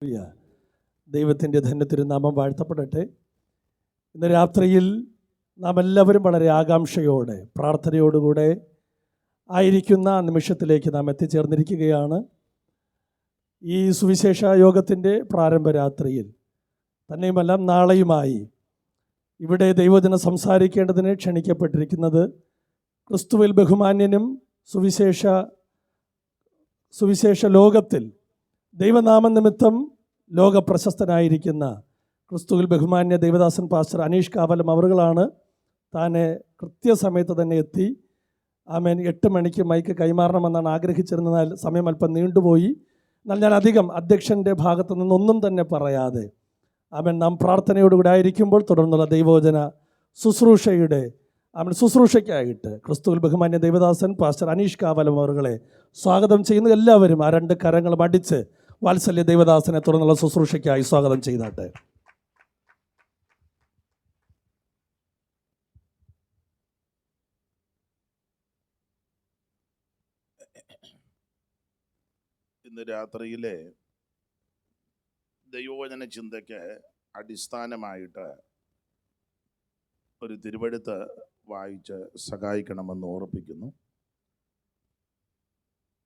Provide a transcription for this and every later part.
ദൈവത്തിൻ്റെ ധന്യത്തിരുനാമം വാഴ്ത്തപ്പെടട്ടെ. ഇന്ന് രാത്രിയിൽ നാം എല്ലാവരും വളരെ ആകാംക്ഷയോടെ പ്രാർത്ഥനയോടുകൂടെ ആയിരിക്കുന്ന നിമിഷത്തിലേക്ക് നാം എത്തിച്ചേർന്നിരിക്കുകയാണ്. ഈ സുവിശേഷ യോഗത്തിൻ്റെ പ്രാരംഭ രാത്രിയിൽ തന്നെയുമല്ല നാളെയുമായി ഇവിടെ ദൈവജനം സംസാരിക്കേണ്ടതിന് ക്ഷണിക്കപ്പെട്ടിരിക്കുന്നത് ക്രിസ്തുവിൽ ബഹുമാന്യനും സുവിശേഷ ലോകത്തിൽ ദൈവനാമ നിമിത്തം ലോക പ്രശസ്തനായിരിക്കുന്ന ക്രിസ്തുവിൽ ബഹുമാന്യ ദൈവദാസൻ പാസ്റ്റർ അനീഷ് കാവലം അവറുകളാണ്. താനെ കൃത്യസമയത്ത് തന്നെ എത്തി. ആമേൻ. 8 മണിക്ക് മൈക്ക് കൈമാറണമെന്നാണ് ആഗ്രഹിച്ചിരുന്നാൽ സമയം അല്പം നീണ്ടുപോയി. എന്നാൽ ഞാൻ അധികം അധ്യക്ഷൻ്റെ ഭാഗത്തു നിന്നൊന്നും തന്നെ പറയാതെ ആമേൻ നാം പ്രാർത്ഥനയോടുകൂടെ ആയിരിക്കുമ്പോൾ തുടർന്നുള്ള ദൈവവചന ശുശ്രൂഷയ്ക്കായിട്ട് ക്രിസ്തുവിൽ ബഹുമാന്യ ദൈവദാസൻ പാസ്റ്റർ അനീഷ് കാവലം അവറുകളെ സ്വാഗതം ചെയ്യുന്നു. എല്ലാവരും ആ 2 കരങ്ങളും അടിച്ച് വാത്സല്യ ദൈവദാസനെ തുടർന്നുള്ള ശുശ്രൂഷയ്ക്കായി സ്വാഗതം ചെയ്താട്ടെ. ഇന്ന് രാത്രിയിലെ ദൈവവചന ചിന്തയ്ക്ക് അടിസ്ഥാനമായിട്ട് ഒരു തിരുവെഴുത്ത് വായിച്ച് സഹായിക്കണമെന്ന് ഓർപ്പിക്കുന്നു.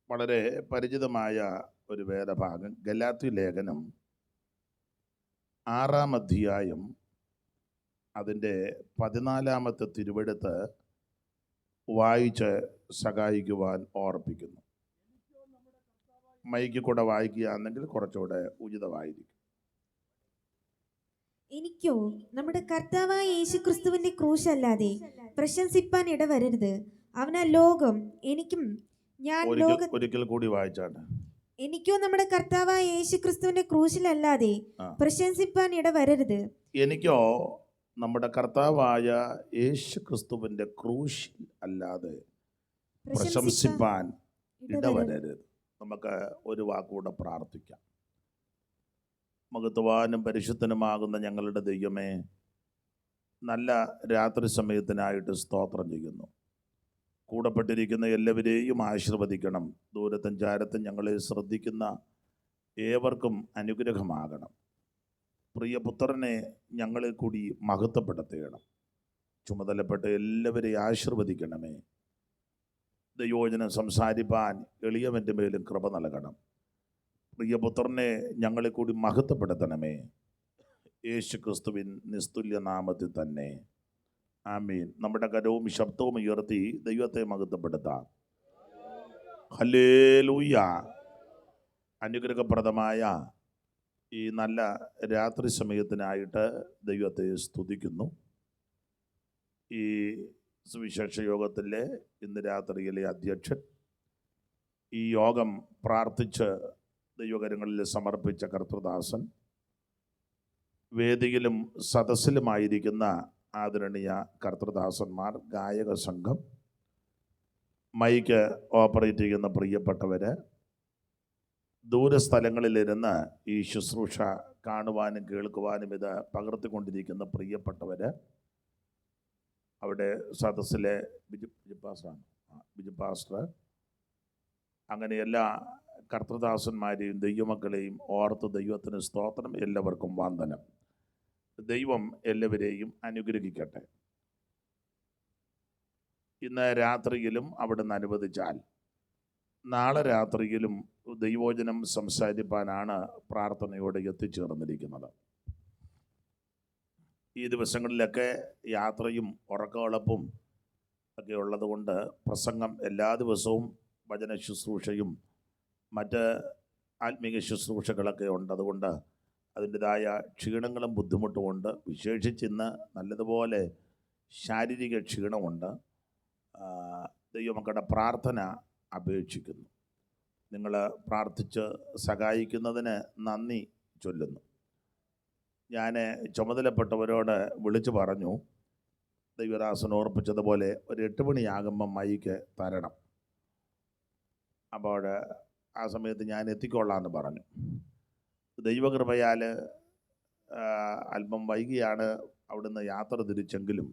വളരെ പരിചിതമായ ഒരു വേദഭാഗം, ഗലാത്യ ലേഖനം 6-ാം അധ്യായം അതിൻ്റെ 14-ാമത്തെ തിരുവെഴുത്ത് വായിച്ച് സഹായിക്കുവാൻ ഓർപ്പിക്കുന്നു. മൈക്ക് കൂടെ വായിക്കുകയാണെങ്കിൽ കുറച്ചുകൂടെ ഉചിതമായിരിക്കും. എനിക്കോ നമ്മുടെ കർത്താവായ യേശുക്രിസ്തുവിന്റെ ക്രൂശല്ലാതെ പ്രശംസിപ്പാൻ ഇടവരരുത്. അവനാ ലോകം എനിക്കും ഞാൻ ഒരിക്കൽ കൂടി വായിച്ചാണ്. എനിക്കോ നമ്മുടെ കർത്താവായ യേശുക്രിസ്തുവിന്റെ ക്രൂശിലല്ലാതെ പ്രശംസിപ്പാൻ ഇടവരരുത്. എനിക്കോ നമ്മുടെ കർത്താവായ യേശുക്രിസ്തുവിന്റെ ക്രൂശിൽ അല്ലാതെ പ്രശംസിപ്പാൻ ഇടവരരുത്. നമുക്ക് ഒരു വാക്കുകൂടെ പ്രാർത്ഥിക്കാം. മഹത്വവാനും പരിശുദ്ധനുമാകുന്ന ഞങ്ങളുടെ ദൈവമേ, നല്ല രാത്രി സമയത്തിനായിട്ട് സ്തോത്രം ചെയ്യുന്നു. കൂടപ്പെട്ടിരിക്കുന്ന എല്ലാവരെയും ആശീർവദിക്കണം. ദൂരത്തും ചാരത്തും ഞങ്ങളെ ശ്രദ്ധിക്കുന്ന ഏവർക്കും അനുഗ്രഹമാകണം. പ്രിയപുത്രനെ ഞങ്ങളെ കൂടി മഹത്വപ്പെടുത്തണം. ചുമതലപ്പെട്ട എല്ലാവരെയും ആശീർവദിക്കണമേ. ദൈവവചനം സംസാരിപ്പാൻ എളിയവൻ്റെ മേലും കൃപ നൽകണം. പ്രിയപുത്രനെ ഞങ്ങളെ കൂടി മഹത്വപ്പെടുത്തണമേ. യേശു ക്രിസ്തുവിൻ നിസ്തുല്യ നാമത്തിൽ തന്നെ ആമീൻ. നമ്മുടെ കരവും ശബ്ദവും ഉയർത്തി ദൈവത്തെ മഹത്വപ്പെടുത്താം. ഹല്ലേലൂയ. അനുഗ്രഹപ്രദമായ ഈ നല്ല രാത്രി സമയത്തിനായിട്ട് ദൈവത്തെ സ്തുതിക്കുന്നു. ഈ സുവിശേഷ യോഗത്തിലെ ഇന്ന് രാത്രിയിലെ അധ്യക്ഷൻ, ഈ യോഗം പ്രാർത്ഥിച്ച് ദൈവകരങ്ങളിൽ സമർപ്പിച്ച കർത്തൃദാസൻ, വേദിയിലും സദസ്സിലുമായിരിക്കുന്ന ആദരണീയ കർത്തൃദാസന്മാർ, ഗായക സംഘം, മൈക്ക് ഓപ്പറേറ്റ് ചെയ്യുന്ന പ്രിയപ്പെട്ടവർ, ദൂരസ്ഥലങ്ങളിലിരുന്ന് ഈ ശുശ്രൂഷ കാണുവാനും കേൾക്കുവാനും ഇത് പകർത്തിക്കൊണ്ടിരിക്കുന്ന പ്രിയപ്പെട്ടവർ, അവിടെ സദസ്സിലെ ബിജു പാസ്റ്റർ, അങ്ങനെ എല്ലാ കർത്തൃദാസന്മാരെയും ദൈവമക്കളെയും ഓർത്ത് ദൈവത്തിന് സ്തോത്രം. എല്ലാവർക്കും വന്ദനം. ദൈവം എല്ലാവരെയും അനുഗ്രഹിക്കട്ടെ. ഇന്ന് രാത്രിയിലും അവിടുന്ന് അനുവദിച്ചാൽ നാളെ രാത്രിയിലും ദൈവവചനം സംസാരിപ്പാനാണ് പ്രാർത്ഥനയോടെ എത്തിച്ചേർന്നിരിക്കുന്നത്. ഈ ദിവസങ്ങളിലൊക്കെ യാത്രയും ഉറക്കമുളപ്പും ഒക്കെ ഉള്ളതുകൊണ്ട് പ്രസംഗം എല്ലാ ദിവസവും വചന ശുശ്രൂഷയും മറ്റ് ആത്മീക ശുശ്രൂഷകളൊക്കെ ഉണ്ട്. അതുകൊണ്ട് അതിൻ്റെതായ ക്ഷീണങ്ങളും ബുദ്ധിമുട്ടുമുണ്ട്. വിശേഷിച്ചിന്ന് നല്ലതുപോലെ ശാരീരിക ക്ഷീണമുണ്ട്. ദൈവമക്കളുടെ പ്രാർത്ഥന അപേക്ഷിക്കുന്നു. നിങ്ങൾ പ്രാർത്ഥിച്ച് സഹായിക്കുന്നതിന് നന്ദി ചൊല്ലുന്നു. ഞാൻ ചുമതലപ്പെട്ടവരോട് വിളിച്ചു പറഞ്ഞു, ദൈവദാസൻ ഓർപ്പിച്ചതുപോലെ ഒരു 8 മണിയാകുമ്പം മൈക്ക് തരണം. അപ്പോൾ ആ സമയത്ത് ഞാൻ എത്തിക്കൊള്ളാമെന്ന് പറഞ്ഞു. ദൈവകൃപയാൽ അല്പം വൈകിയാണ് അവിടുന്ന് യാത്ര തിരിച്ചെങ്കിലും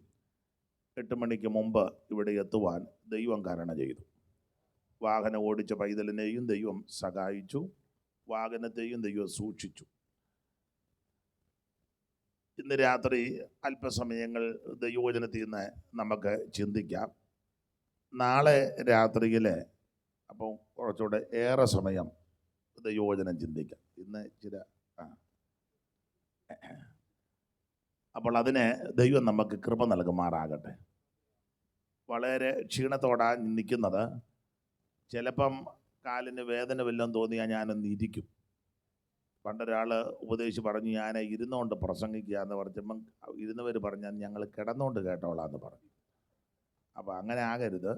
8 മണിക്ക് മുമ്പ് ഇവിടെ എത്തുവാൻ ദൈവം കരുണ ചെയ്തു. വാഹനം ഓടിച്ച പൈതലിനെയും ദൈവം സഹായിച്ചു. വാഹനത്തെയും ദൈവം സൂക്ഷിച്ചു. ഇന്ന് രാത്രി അല്പസമയങ്ങൾ ദൈവവചനത്തിൽ നിന്ന് നമുക്ക് ചിന്തിക്കാം. നാളെ രാത്രിയിൽ അപ്പം കുറച്ചുകൂടെ ഏറെ സമയം ദൈവവചനം ചിന്തിക്കാം. ഇന്ന് അപ്പോൾ അതിന് ദൈവം നമുക്ക് കൃപ നൽകുമാറാകട്ടെ. വളരെ ക്ഷീണത്തോടാ നിൽക്കുന്നത്. ചിലപ്പം കാലിന് വേദന വല്ലതും തോന്നിയാൽ ഞാനൊന്ന് ഇരിക്കും. പണ്ടൊരാൾ ഉപദേശിച്ച് പറഞ്ഞു, ഞാൻ ഇരുന്നുകൊണ്ട് പ്രസംഗിക്കുക എന്ന് പറഞ്ഞപ്പം ഇരുന്നവർ പറഞ്ഞാൽ ഞങ്ങൾ കിടന്നുകൊണ്ട് കേട്ടോളാം എന്ന് പറഞ്ഞു. അപ്പോൾ അങ്ങനെ ആകരുത്.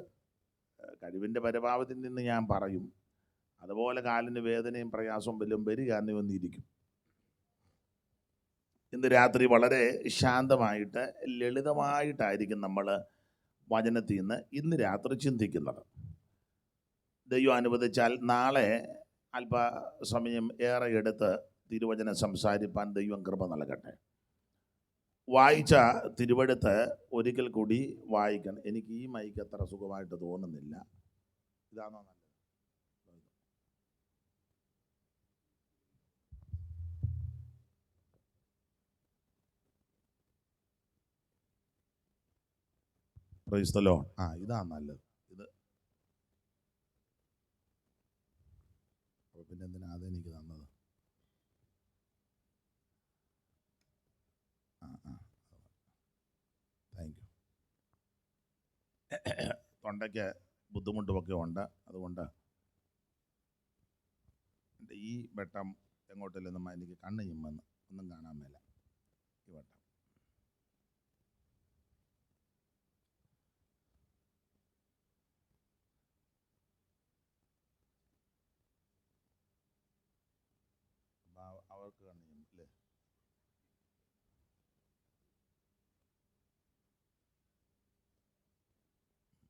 കഴിവിൻ്റെ പരമാവധി നിന്ന് ഞാൻ പറയും. അതുപോലെ കാലിന് വേദനയും പ്രയാസവും വല്ലതും വരിക എന്ന് വന്നിരിക്കും. ഇന്ന് രാത്രി വളരെ ശാന്തമായിട്ട് ലളിതമായിട്ടായിരിക്കും നമ്മൾ വചനത്തിൽ നിന്ന് ഇന്ന് രാത്രി ചിന്തിക്കുന്നത്. ദൈവം അനുവദിച്ചാൽ നാളെ അല്പസമയം ഏറെ എടുത്ത് തിരുവചനം സംസാരിപ്പാൻ ദൈവം കൃപ നൽകട്ടെ. വായിച്ച തിരുവെടുത്ത് ഒരിക്കൽ കൂടി വായിക്കണം. എനിക്ക് ഈ മൈക്ക് അത്ര സുഖമായിട്ട് തോന്നുന്നില്ല. ഇതാണോ നല്ലത്? Praise the Lord. ഇതാ നല്ലത്. ഇത് പിന്നെ എന്തിനാ അതെനിക്ക് തന്നത്? Thank you. തൊണ്ടയ്ക്ക് ബുദ്ധിമുട്ടുമൊക്കെ ഉണ്ട്. അതുകൊണ്ട് എൻ്റെ ഈ വെട്ടം എങ്ങോട്ടില്ലെന്നും എനിക്ക് കണ്ണ് ചിമ്മെന്ന് ഒന്നും കാണാൻ മേല. ഈ വെട്ടം അവർക്ക് കണ്ണ് ചിമ്മല്ലേ?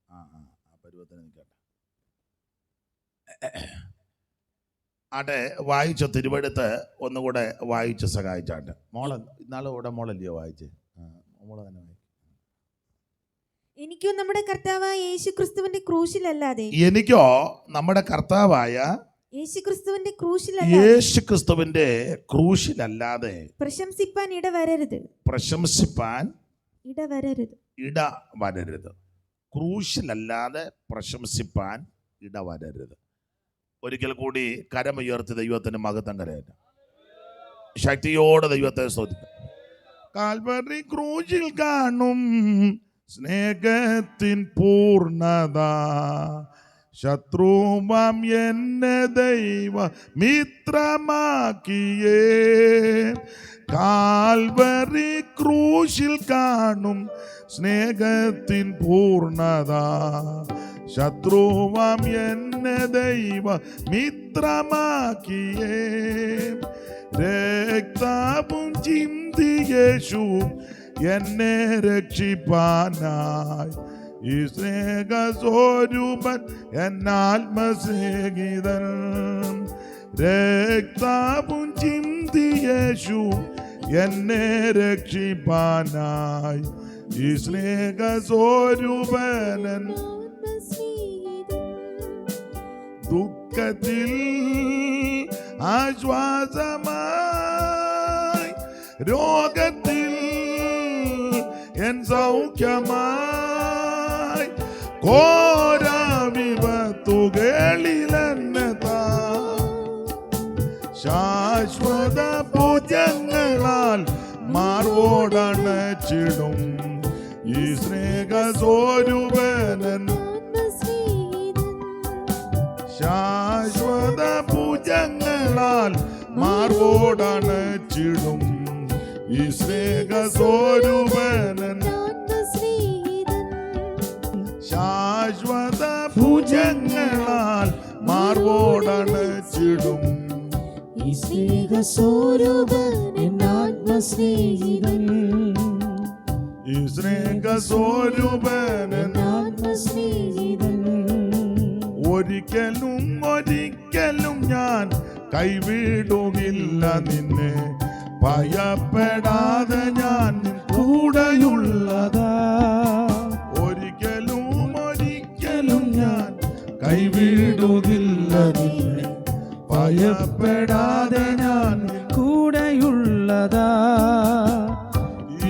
ആ പരുവത്തിന് നിൽക്കട്ടെ. ആട്ടെ, വായിച്ച തിരുവെടുത്ത് ഒന്നുകൂടെ വായിച്ച് സഹായിച്ചാട്ടെ. മോളെ ഇന്നാളെ ഇവിടെ മോളല്ലയോ വായിച്ചേ? മോളെ തന്നെ വായിക്കും. എനിക്കോ നമ്മുടെ കർത്താവായ യേശുക്രിസ്തുവിന്റെ ക്രൂശിലല്ലാതെ എനിക്കോ നമ്മുടെ കർത്താവായ യേശുക്രിസ്തുവിന്റെ ക്രൂശിലല്ലാതെ പ്രശംസിപ്പാൻ ഇടവരരുത്. ക്രൂശിലല്ലാതെ പ്രശംസിപ്പാൻ ഇടവരരുത്. ഒരിക്കൽ കൂടി കരമുയർത്തി ദൈവത്തിന് മഹത്വം കരയറ്റ. ശക്തിയോടെ ദൈവത്തെ സ്തുതിക്കാം. കാൽവരി ക്രൂശിൽ കാണും സ്നേഹത്തിൻ പൂർണ്ണത, ശത്രുവാം എന്നെ ദൈവ മിത്രമാക്കിയേ. കാൽവരി ക്രൂശിൽ കാണും സ്നേഹത്തിൻ പൂർണ്ണത, ശത്രുവാം എന്നെ ദൈവ മിത്രമാക്കിയേ. രക്തവും ചിന്തി യേശു എന്നെ രക്ഷിപ്പാനായി, ഈ സ്നേഹസ്വരൂപൻ എന്നാത്മസ്നേഹിതൻ. രക്തവും ചിന്തി യേശു എന്നെ രക്ഷിപ്പാനായി, ഈ സ്നേഹസ്വരൂപൻ. ദുഃഖത്തിൽ ആശ്വാസമായി, രോഗത്തിൽ എൻ സൗഖ്യമായി, ഘോര വിപത്തുകളിലെന്നെ ശാശ്വത പൂജങ്ങളാൽ മാർവോടണച്ചിടും, ഈ സ്നേഹസ്വരൂപനൻ. ശാശ്വത പൂജങ്ങളാൽ മാർവോടണച്ചിടും, ഈ സ്നേഹസ്വരൂപനൻ. ശാശ്വത പൂജങ്ങളാൽ മാർവോടണച്ചിടും, ഈ സ്നേഹസ്വരൂപൻ ആത്മസ്നേഹിതൻ. ഈ സ്നേഹസ്വരൂപൻ ആത്മസ്നേഹിതൻ. ഒരിക്കലും ഞാൻ കൈവിടുകില്ല നിന്നെ, ഭയപ്പെടാതെ ഞാൻ കൂടെയുള്ളതാ. ഒരിക്കലും ഞാൻ കൈവിടുകില്ല നിന്നെ, ഭയപ്പെടാതെ ഞാൻ കൂടെയുള്ളതാ.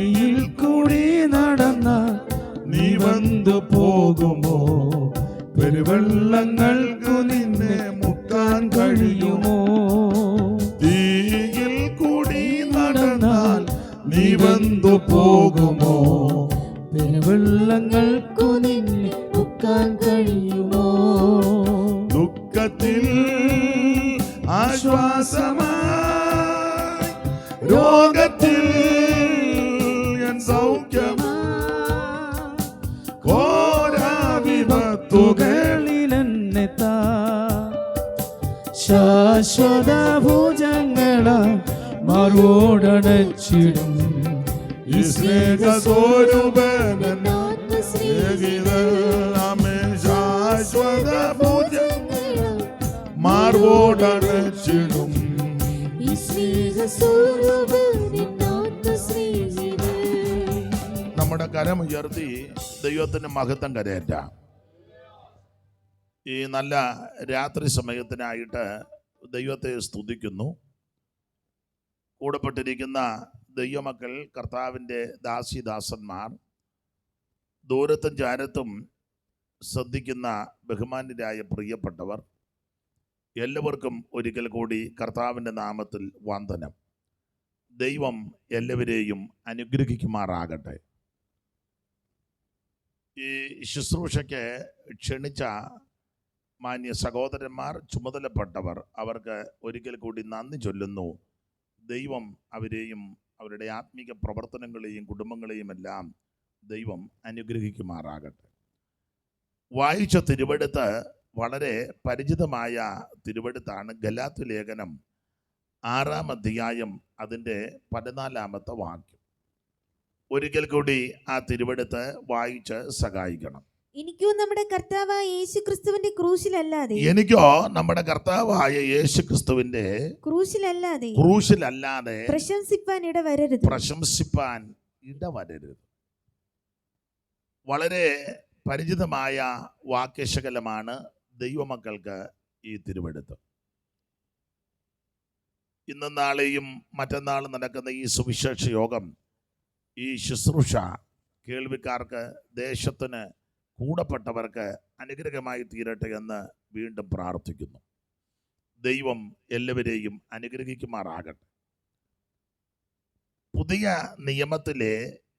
ഈയിൽ കൂടി നടന്ന നീ വന്നു പോകുമോ? പെരുവെള്ളങ്ങൾക്കു നിന്നെ മുക്കാൻ കഴിയുമോ? തീയിൽ കൂടി നടന്നാൽ നീ വന്നു പോകുമോ? പെരുവെള്ളങ്ങൾക്കു നിന്നെ മുക്കാൻ കഴിയുമോ? ദുഃഖത്തിൽ ആശ്വാസമായി, രോഗത്തിൽ എൻ സൗഖ്യമായി, ഘോരവിപത്തുകളിലെന്നെ താ. ശാശ്വത ഭുജങ്ങളാൽ മറുവോടണച്ചിടും ഈ സ്നേഹസ്വരൂപൻ സ്നേഹിതനാമേ. ശാശ്വത ഭുജങ്ങളാൽ മാർവോടണച്ചിടും ഈ സ്നേഹസ്വരൂപൻ ആത്മസ്നേഹിതൻ. നമ്മുടെ കരമുയർത്തി ദൈവത്തിന് മഹത്വം കരയേറ്റാം. ഈ നല്ല രാത്രി സമയത്തിനായിട്ട് ദൈവത്തെ സ്തുതിക്കുന്നു. കൂടപ്പെട്ടിരിക്കുന്ന ദൈവമക്കൾ, കർത്താവിൻ്റെ ദാസിദാസന്മാർ, ദൂരത്തും ചാരത്തും ശ്രദ്ധിക്കുന്ന ബഹുമാന്യരായ പ്രിയപ്പെട്ടവർ, എല്ലാവർക്കും ഒരിക്കൽ കൂടി കർത്താവിൻ്റെ നാമത്തിൽ വന്ദനം. ദൈവം എല്ലാവരെയും അനുഗ്രഹിക്കുമാറാകട്ടെ. ഈ ശുശ്രൂഷയ്ക്ക് ക്ഷണിച്ച മാന്യ സഹോദരന്മാർ, ചുമതലപ്പെട്ടവർ, അവർക്ക് ഒരിക്കൽ കൂടി നന്ദി ചൊല്ലുന്നു. ദൈവം അവരെയും അവരുടെ ആത്മീക പ്രവർത്തനങ്ങളെയും കുടുംബങ്ങളെയും എല്ലാം ദൈവം അനുഗ്രഹിക്കുമാറാകട്ടെ. വായിച്ച തിരുവെടുത്ത് വളരെ പരിചിതമായ തിരുവെടുത്താണ്. ഗലാത്യ ലേഖനം 6-ാം അധ്യായം അതിൻ്റെ 14-ാമത്തെ വാക്യം. ഒരിക്കൽ കൂടി ആ തിരുവെടുത്ത് വായിച്ച് സഹായിക്കണം. എനിക്കോ നമ്മുടെ കർത്താവായ യേശു ക്രിസ്തുവിന്റെ ക്രൂശിലല്ലാതെ എനിക്കോ നമ്മുടെ കർത്താവായ യേശു ക്രിസ്തുവിന്റെ ക്രൂശിലല്ലാതെ പ്രശംസിപ്പാൻ ഇടവരരുത്. വളരെ പരിചിതമായ വാക്യശകലമാണ് ദൈവമക്കൾക്ക് ഈ തിരുവെടുത്ത്. ഇന്നും നാളെയും മറ്റന്നാളും നടക്കുന്ന ഈ സുവിശേഷ യോഗം, ഈ ശുശ്രൂഷ കേൾവിക്കാർക്ക്, ദേശത്തിന്, കൂടപ്പെട്ടവർക്ക് അനുഗ്രഹമായി തീരട്ടെ എന്ന് വീണ്ടും പ്രാർത്ഥിക്കുന്നു. ദൈവം എല്ലാവരെയും അനുഗ്രഹിക്കുമാറാകട്ടെ. പുതിയ നിയമത്തിലെ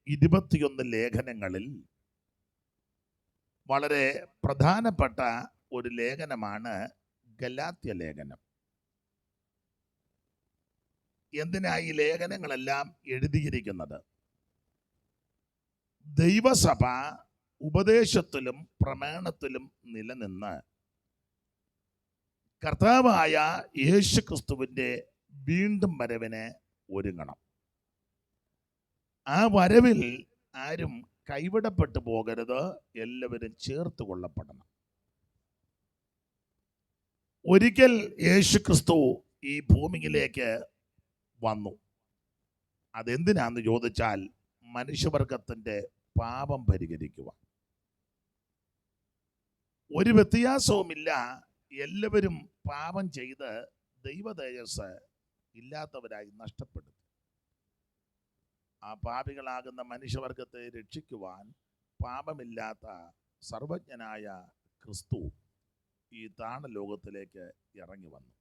21 ലേഖനങ്ങളിൽ വളരെ പ്രധാനപ്പെട്ട ഒരു ലേഖനമാണ് ഗലാത്യ ലേഖനം. എന്തിനാ ഈ ലേഖനങ്ങളെല്ലാം എഴുതിയിരിക്കുന്നത്? ദൈവസഭ ഉപദേശത്തിലും പ്രമാണത്തിലും നിലനിന്ന് കർത്താവായ യേശു ക്രിസ്തുവിൻ്റെ വീണ്ടും വരവിന് ഒരുങ്ങണം. ആ വരവിൽ ആരും കൈവിടപ്പെട്ടു പോകരുത്. എല്ലാവരും ചേർത്ത് കൊള്ളപ്പെടണം. ഒരിക്കൽ യേശു ക്രിസ്തു ഈ ഭൂമിയിലേക്ക് വന്നു. അതെന്തിനാന്ന് ചോദിച്ചാൽ മനുഷ്യവർഗത്തിൻ്റെ പാപം പരിഹരിക്കുവാൻ. ഒരു വ്യത്യാസവുമില്ല. എല്ലാവരും പാപം ചെയ്ത് ദൈവതേജസ് ഇല്ലാത്തവരായി നഷ്ടപ്പെടും. ആ പാപികളാകുന്ന മനുഷ്യവർഗത്തെ രക്ഷിക്കുവാൻ പാപമില്ലാത്ത സർവജ്ഞനായ ക്രിസ്തു ഈ താണലോകത്തിലേക്ക് ഇറങ്ങി വന്നു.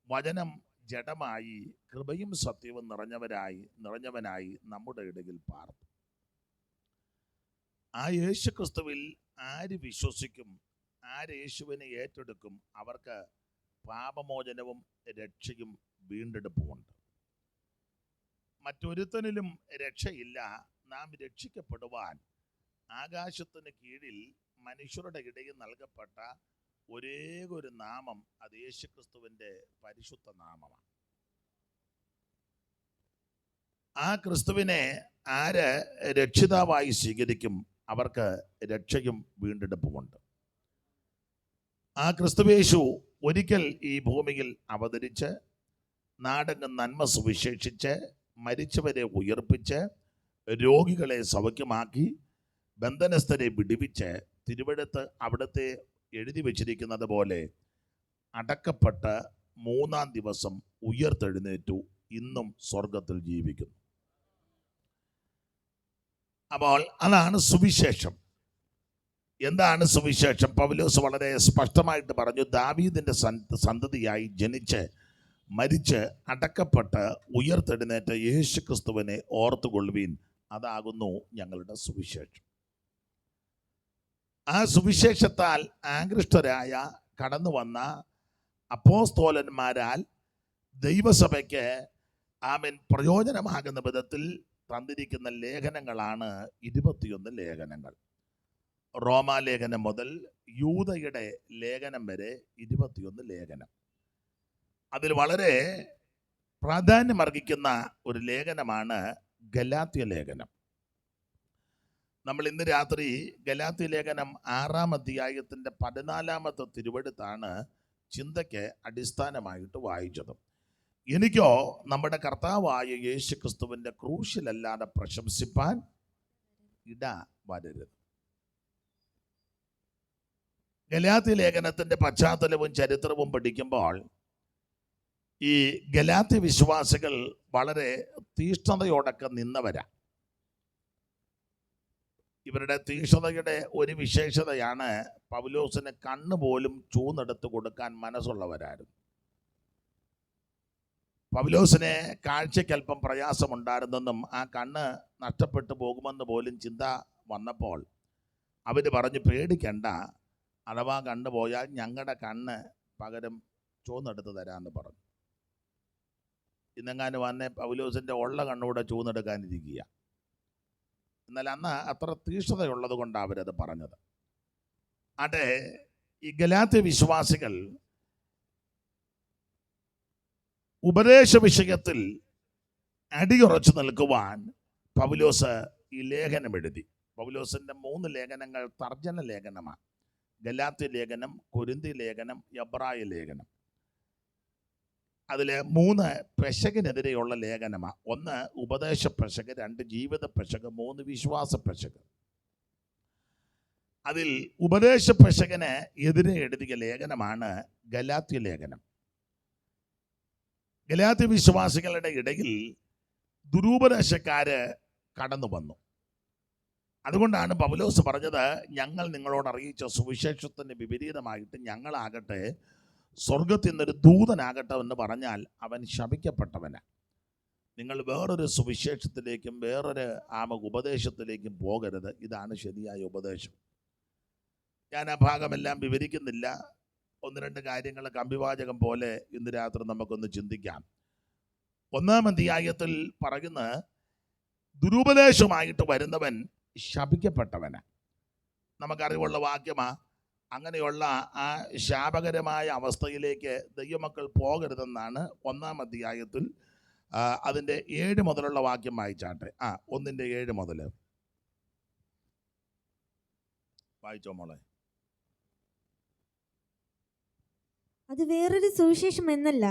വചനം ജഡമായി കൃപയും സത്യവും നിറഞ്ഞവനായി നമ്മുടെ ഇടയിൽ പാർത്തു. ആ യേശു ക്രിസ്തുവിൽ ആര് വിശ്വസിക്കും, ആര് യേശുവിനെ ഏറ്റെടുക്കും, അവർക്ക് പാപമോചനവും രക്ഷയും വീണ്ടെടുപ്പുമുണ്ട്. മറ്റൊരുത്തനിലും രക്ഷയില്ല. നാം രക്ഷിക്കപ്പെടുവാൻ ആകാശത്തിന് കീഴിൽ മനുഷ്യരുടെ ഇടയിൽ നൽകപ്പെട്ട ഒരേ ഒരു നാമം, അത് യേശുക്രിസ്തുവിൻ്റെ പരിശുദ്ധ നാമമാണ്. ആ ക്രിസ്തുവിനെ ആര് രക്ഷിതാവായി സ്വീകരിക്കും, അവർക്ക് രക്ഷയും വീണ്ടെടുപ്പുമുണ്ട്. ആ ക്രിസ്തുവേശു ഒരിക്കൽ ഈ ഭൂമിയിൽ അവതരിച്ച് നാടെങ്ങും നന്മ സുവിശേഷിച്ച് മരിച്ചവരെ ഉയർപ്പിച്ച് രോഗികളെ സൗഖ്യമാക്കി ബന്ധനസ്ഥരെ വിടുവിച്ച് തിരുവെടുത്ത് അവിടുത്തെ എഴുതി വച്ചിരിക്കുന്നത് പോലെ അടക്കപ്പെട്ട് മൂന്നാം ദിവസം ഉയർത്തെഴുന്നേറ്റു, ഇന്നും സ്വർഗത്തിൽ ജീവിക്കുന്നു. അപ്പോൾ അതാണ് സുവിശേഷം. എന്താണ് സുവിശേഷം? പൗലോസ് വളരെ സ്പഷ്ടമായിട്ട് പറഞ്ഞു, ദാവീദിന്റെ സന്തതിയായി ജനിച്ച് മരിച്ച് അടക്കപ്പെട്ട് ഉയർത്തെഴുന്നേറ്റ യേശു ക്രിസ്തുവിനെ ഓർത്തുകൊള്ളുവീൻ, അതാകുന്നു ഞങ്ങളുടെ സുവിശേഷം. ആ സുവിശേഷത്താൽ ആകൃഷ്ടരായ കടന്നു വന്ന അപ്പോസ്തോലന്മാരാൽ ദൈവസഭയ്ക്ക് പ്രയോജനമാകുന്ന വിധത്തിൽ തന്നിരിക്കുന്ന ലേഖനങ്ങളാണ് 21 ലേഖനങ്ങൾ. റോമാലേഖനം മുതൽ യൂദയുടെ ലേഖനം വരെ 21 ലേഖനം. അതിൽ വളരെ പ്രാധാന്യമർഹിക്കുന്ന ഒരു ലേഖനമാണ് ഗലാത്യ ലേഖനം. നമ്മൾ ഇന്ന് രാത്രി ഗലാത്യ ലേഖനം 6-ാം അധ്യായത്തിൻ്റെ 14-ാമത്തെ തിരുവെടുത്താണ് ചിന്തയ്ക്ക് അടിസ്ഥാനമായിട്ട് വായിച്ചത്. എനിക്കോ നമ്മുടെ കർത്താവായ യേശു ക്രിസ്തുവിൻ്റെ ക്രൂശിലല്ലാതെ പ്രശംസിപ്പാൻ ഇട വരരുത്. ഗലാത്യ ലേഖനത്തിൻ്റെ പശ്ചാത്തലവും ചരിത്രവും പഠിക്കുമ്പോൾ ഈ ഗലാത്യ വിശ്വാസികൾ വളരെ തീഷ്ണതയോടൊക്കെ നിന്നവരാ. ഇവരുടെ തീഷ്ണതയുടെ ഒരു വിശേഷതയാണ് പൗലോസിന് കണ്ണുപോലും ചൂന്നെടുത്ത് കൊടുക്കാൻ മനസ്സുള്ളവരായിരുന്നു. പൗലോസിനെ കാഴ്ചയ്ക്കല്പം പ്രയാസമുണ്ടായിരുന്നെന്നും ആ കണ്ണ് നഷ്ടപ്പെട്ടു പോകുമെന്ന് പോലും ചിന്ത വന്നപ്പോൾ അവർ പറഞ്ഞു, പേടിക്കണ്ട, അഥവാ കണ്ണു പോയാൽ ഞങ്ങളുടെ കണ്ണ് പകരം ചൂന്നെടുത്ത് തരാമെന്ന് പറഞ്ഞു. ഇന്നെങ്ങാനും വന്നേ പൗലോസിൻ്റെ ഉള്ള കണ്ണൂടെ ചൂന്നെടുക്കാനിരിക്കുക. എന്നാൽ അന്ന് അത്ര തീഷ്ണതയുള്ളത് കൊണ്ടാണ് അവരത് പറഞ്ഞത്. അതെ, ഈ ഗലാത്യ വിശ്വാസികൾ ഉപദേശ വിഷയത്തിൽ അടിയുറച്ചു നിൽക്കുവാൻ പൗലോസ് ഈ ലേഖനം എഴുതി. പൗലോസിൻ്റെ 3 ലേഖനങ്ങൾ തർജ്ജമ ലേഖനമാണ്. ഗലാത്യ ലേഖനം, കൊരിന്തി ലേഖനം, എബ്രായ ലേഖനം. അതിൽ 3 പെശകിനെതിരെയുള്ള ലേഖനമാണ്. 1 ഉപദേശ പെശക്, 2 ജീവിത പെശക്, 3 വിശ്വാസ പെശക്. അതിൽ ഉപദേശ പെശകിന് എതിരെ എഴുതിയ ലേഖനമാണ് ഗലാത്യ ലേഖനം. ഗലാത്യ വിശ്വാസികളുടെ ഇടയിൽ ദുരുപദേശക്കാര് കടന്നു വന്നു. അതുകൊണ്ടാണ് പൗലോസ് പറഞ്ഞത്, ഞങ്ങൾ നിങ്ങളോട് അറിയിച്ച സുവിശേഷത്തിന് വിപരീതമായിട്ട് ഞങ്ങളാകട്ടെ സ്വർഗത്തിൽ നിന്നൊരു ദൂതനാകട്ടെ എന്ന് പറഞ്ഞാൽ അവൻ ശപിക്കപ്പെട്ടവനാണ്. നിങ്ങൾ വേറൊരു സുവിശേഷത്തിലേക്കും വേറൊരു ഉപദേശത്തിലേക്കും പോകരുത്. ഇതാണ് ശരിയായ ഉപദേശം. ഞാൻ ആ ഭാഗമെല്ലാം വിവരിക്കുന്നില്ല. 1-2 കാര്യങ്ങൾ കമ്പിവാചകം പോലെ ഇന്ന് രാത്രി നമുക്കൊന്ന് ചിന്തിക്കാം. 1-ാം അധ്യായത്തിൽ പറയുന്ന ദുരുപദേശമായിട്ട് വരുന്നവൻ ശപിക്കപ്പെട്ടവനാണ്. നമുക്കറിവുള്ള വാക്യമാ. അങ്ങനെയുള്ള ആ ശാപകരമായ അവസ്ഥയിലേക്ക് ദൈവമക്കൾ പോകരുതെന്നാണ് 1-ാം അധ്യായത്തിൽ അതിൻ്റെ 7 മുതലുള്ള വാക്യം വായിച്ചാട്ടെ. 1-ന്റെ 7 മുതൽ വായിച്ചോ മോളെ. അത് വേറൊരു സുവിശേഷം എന്നല്ല,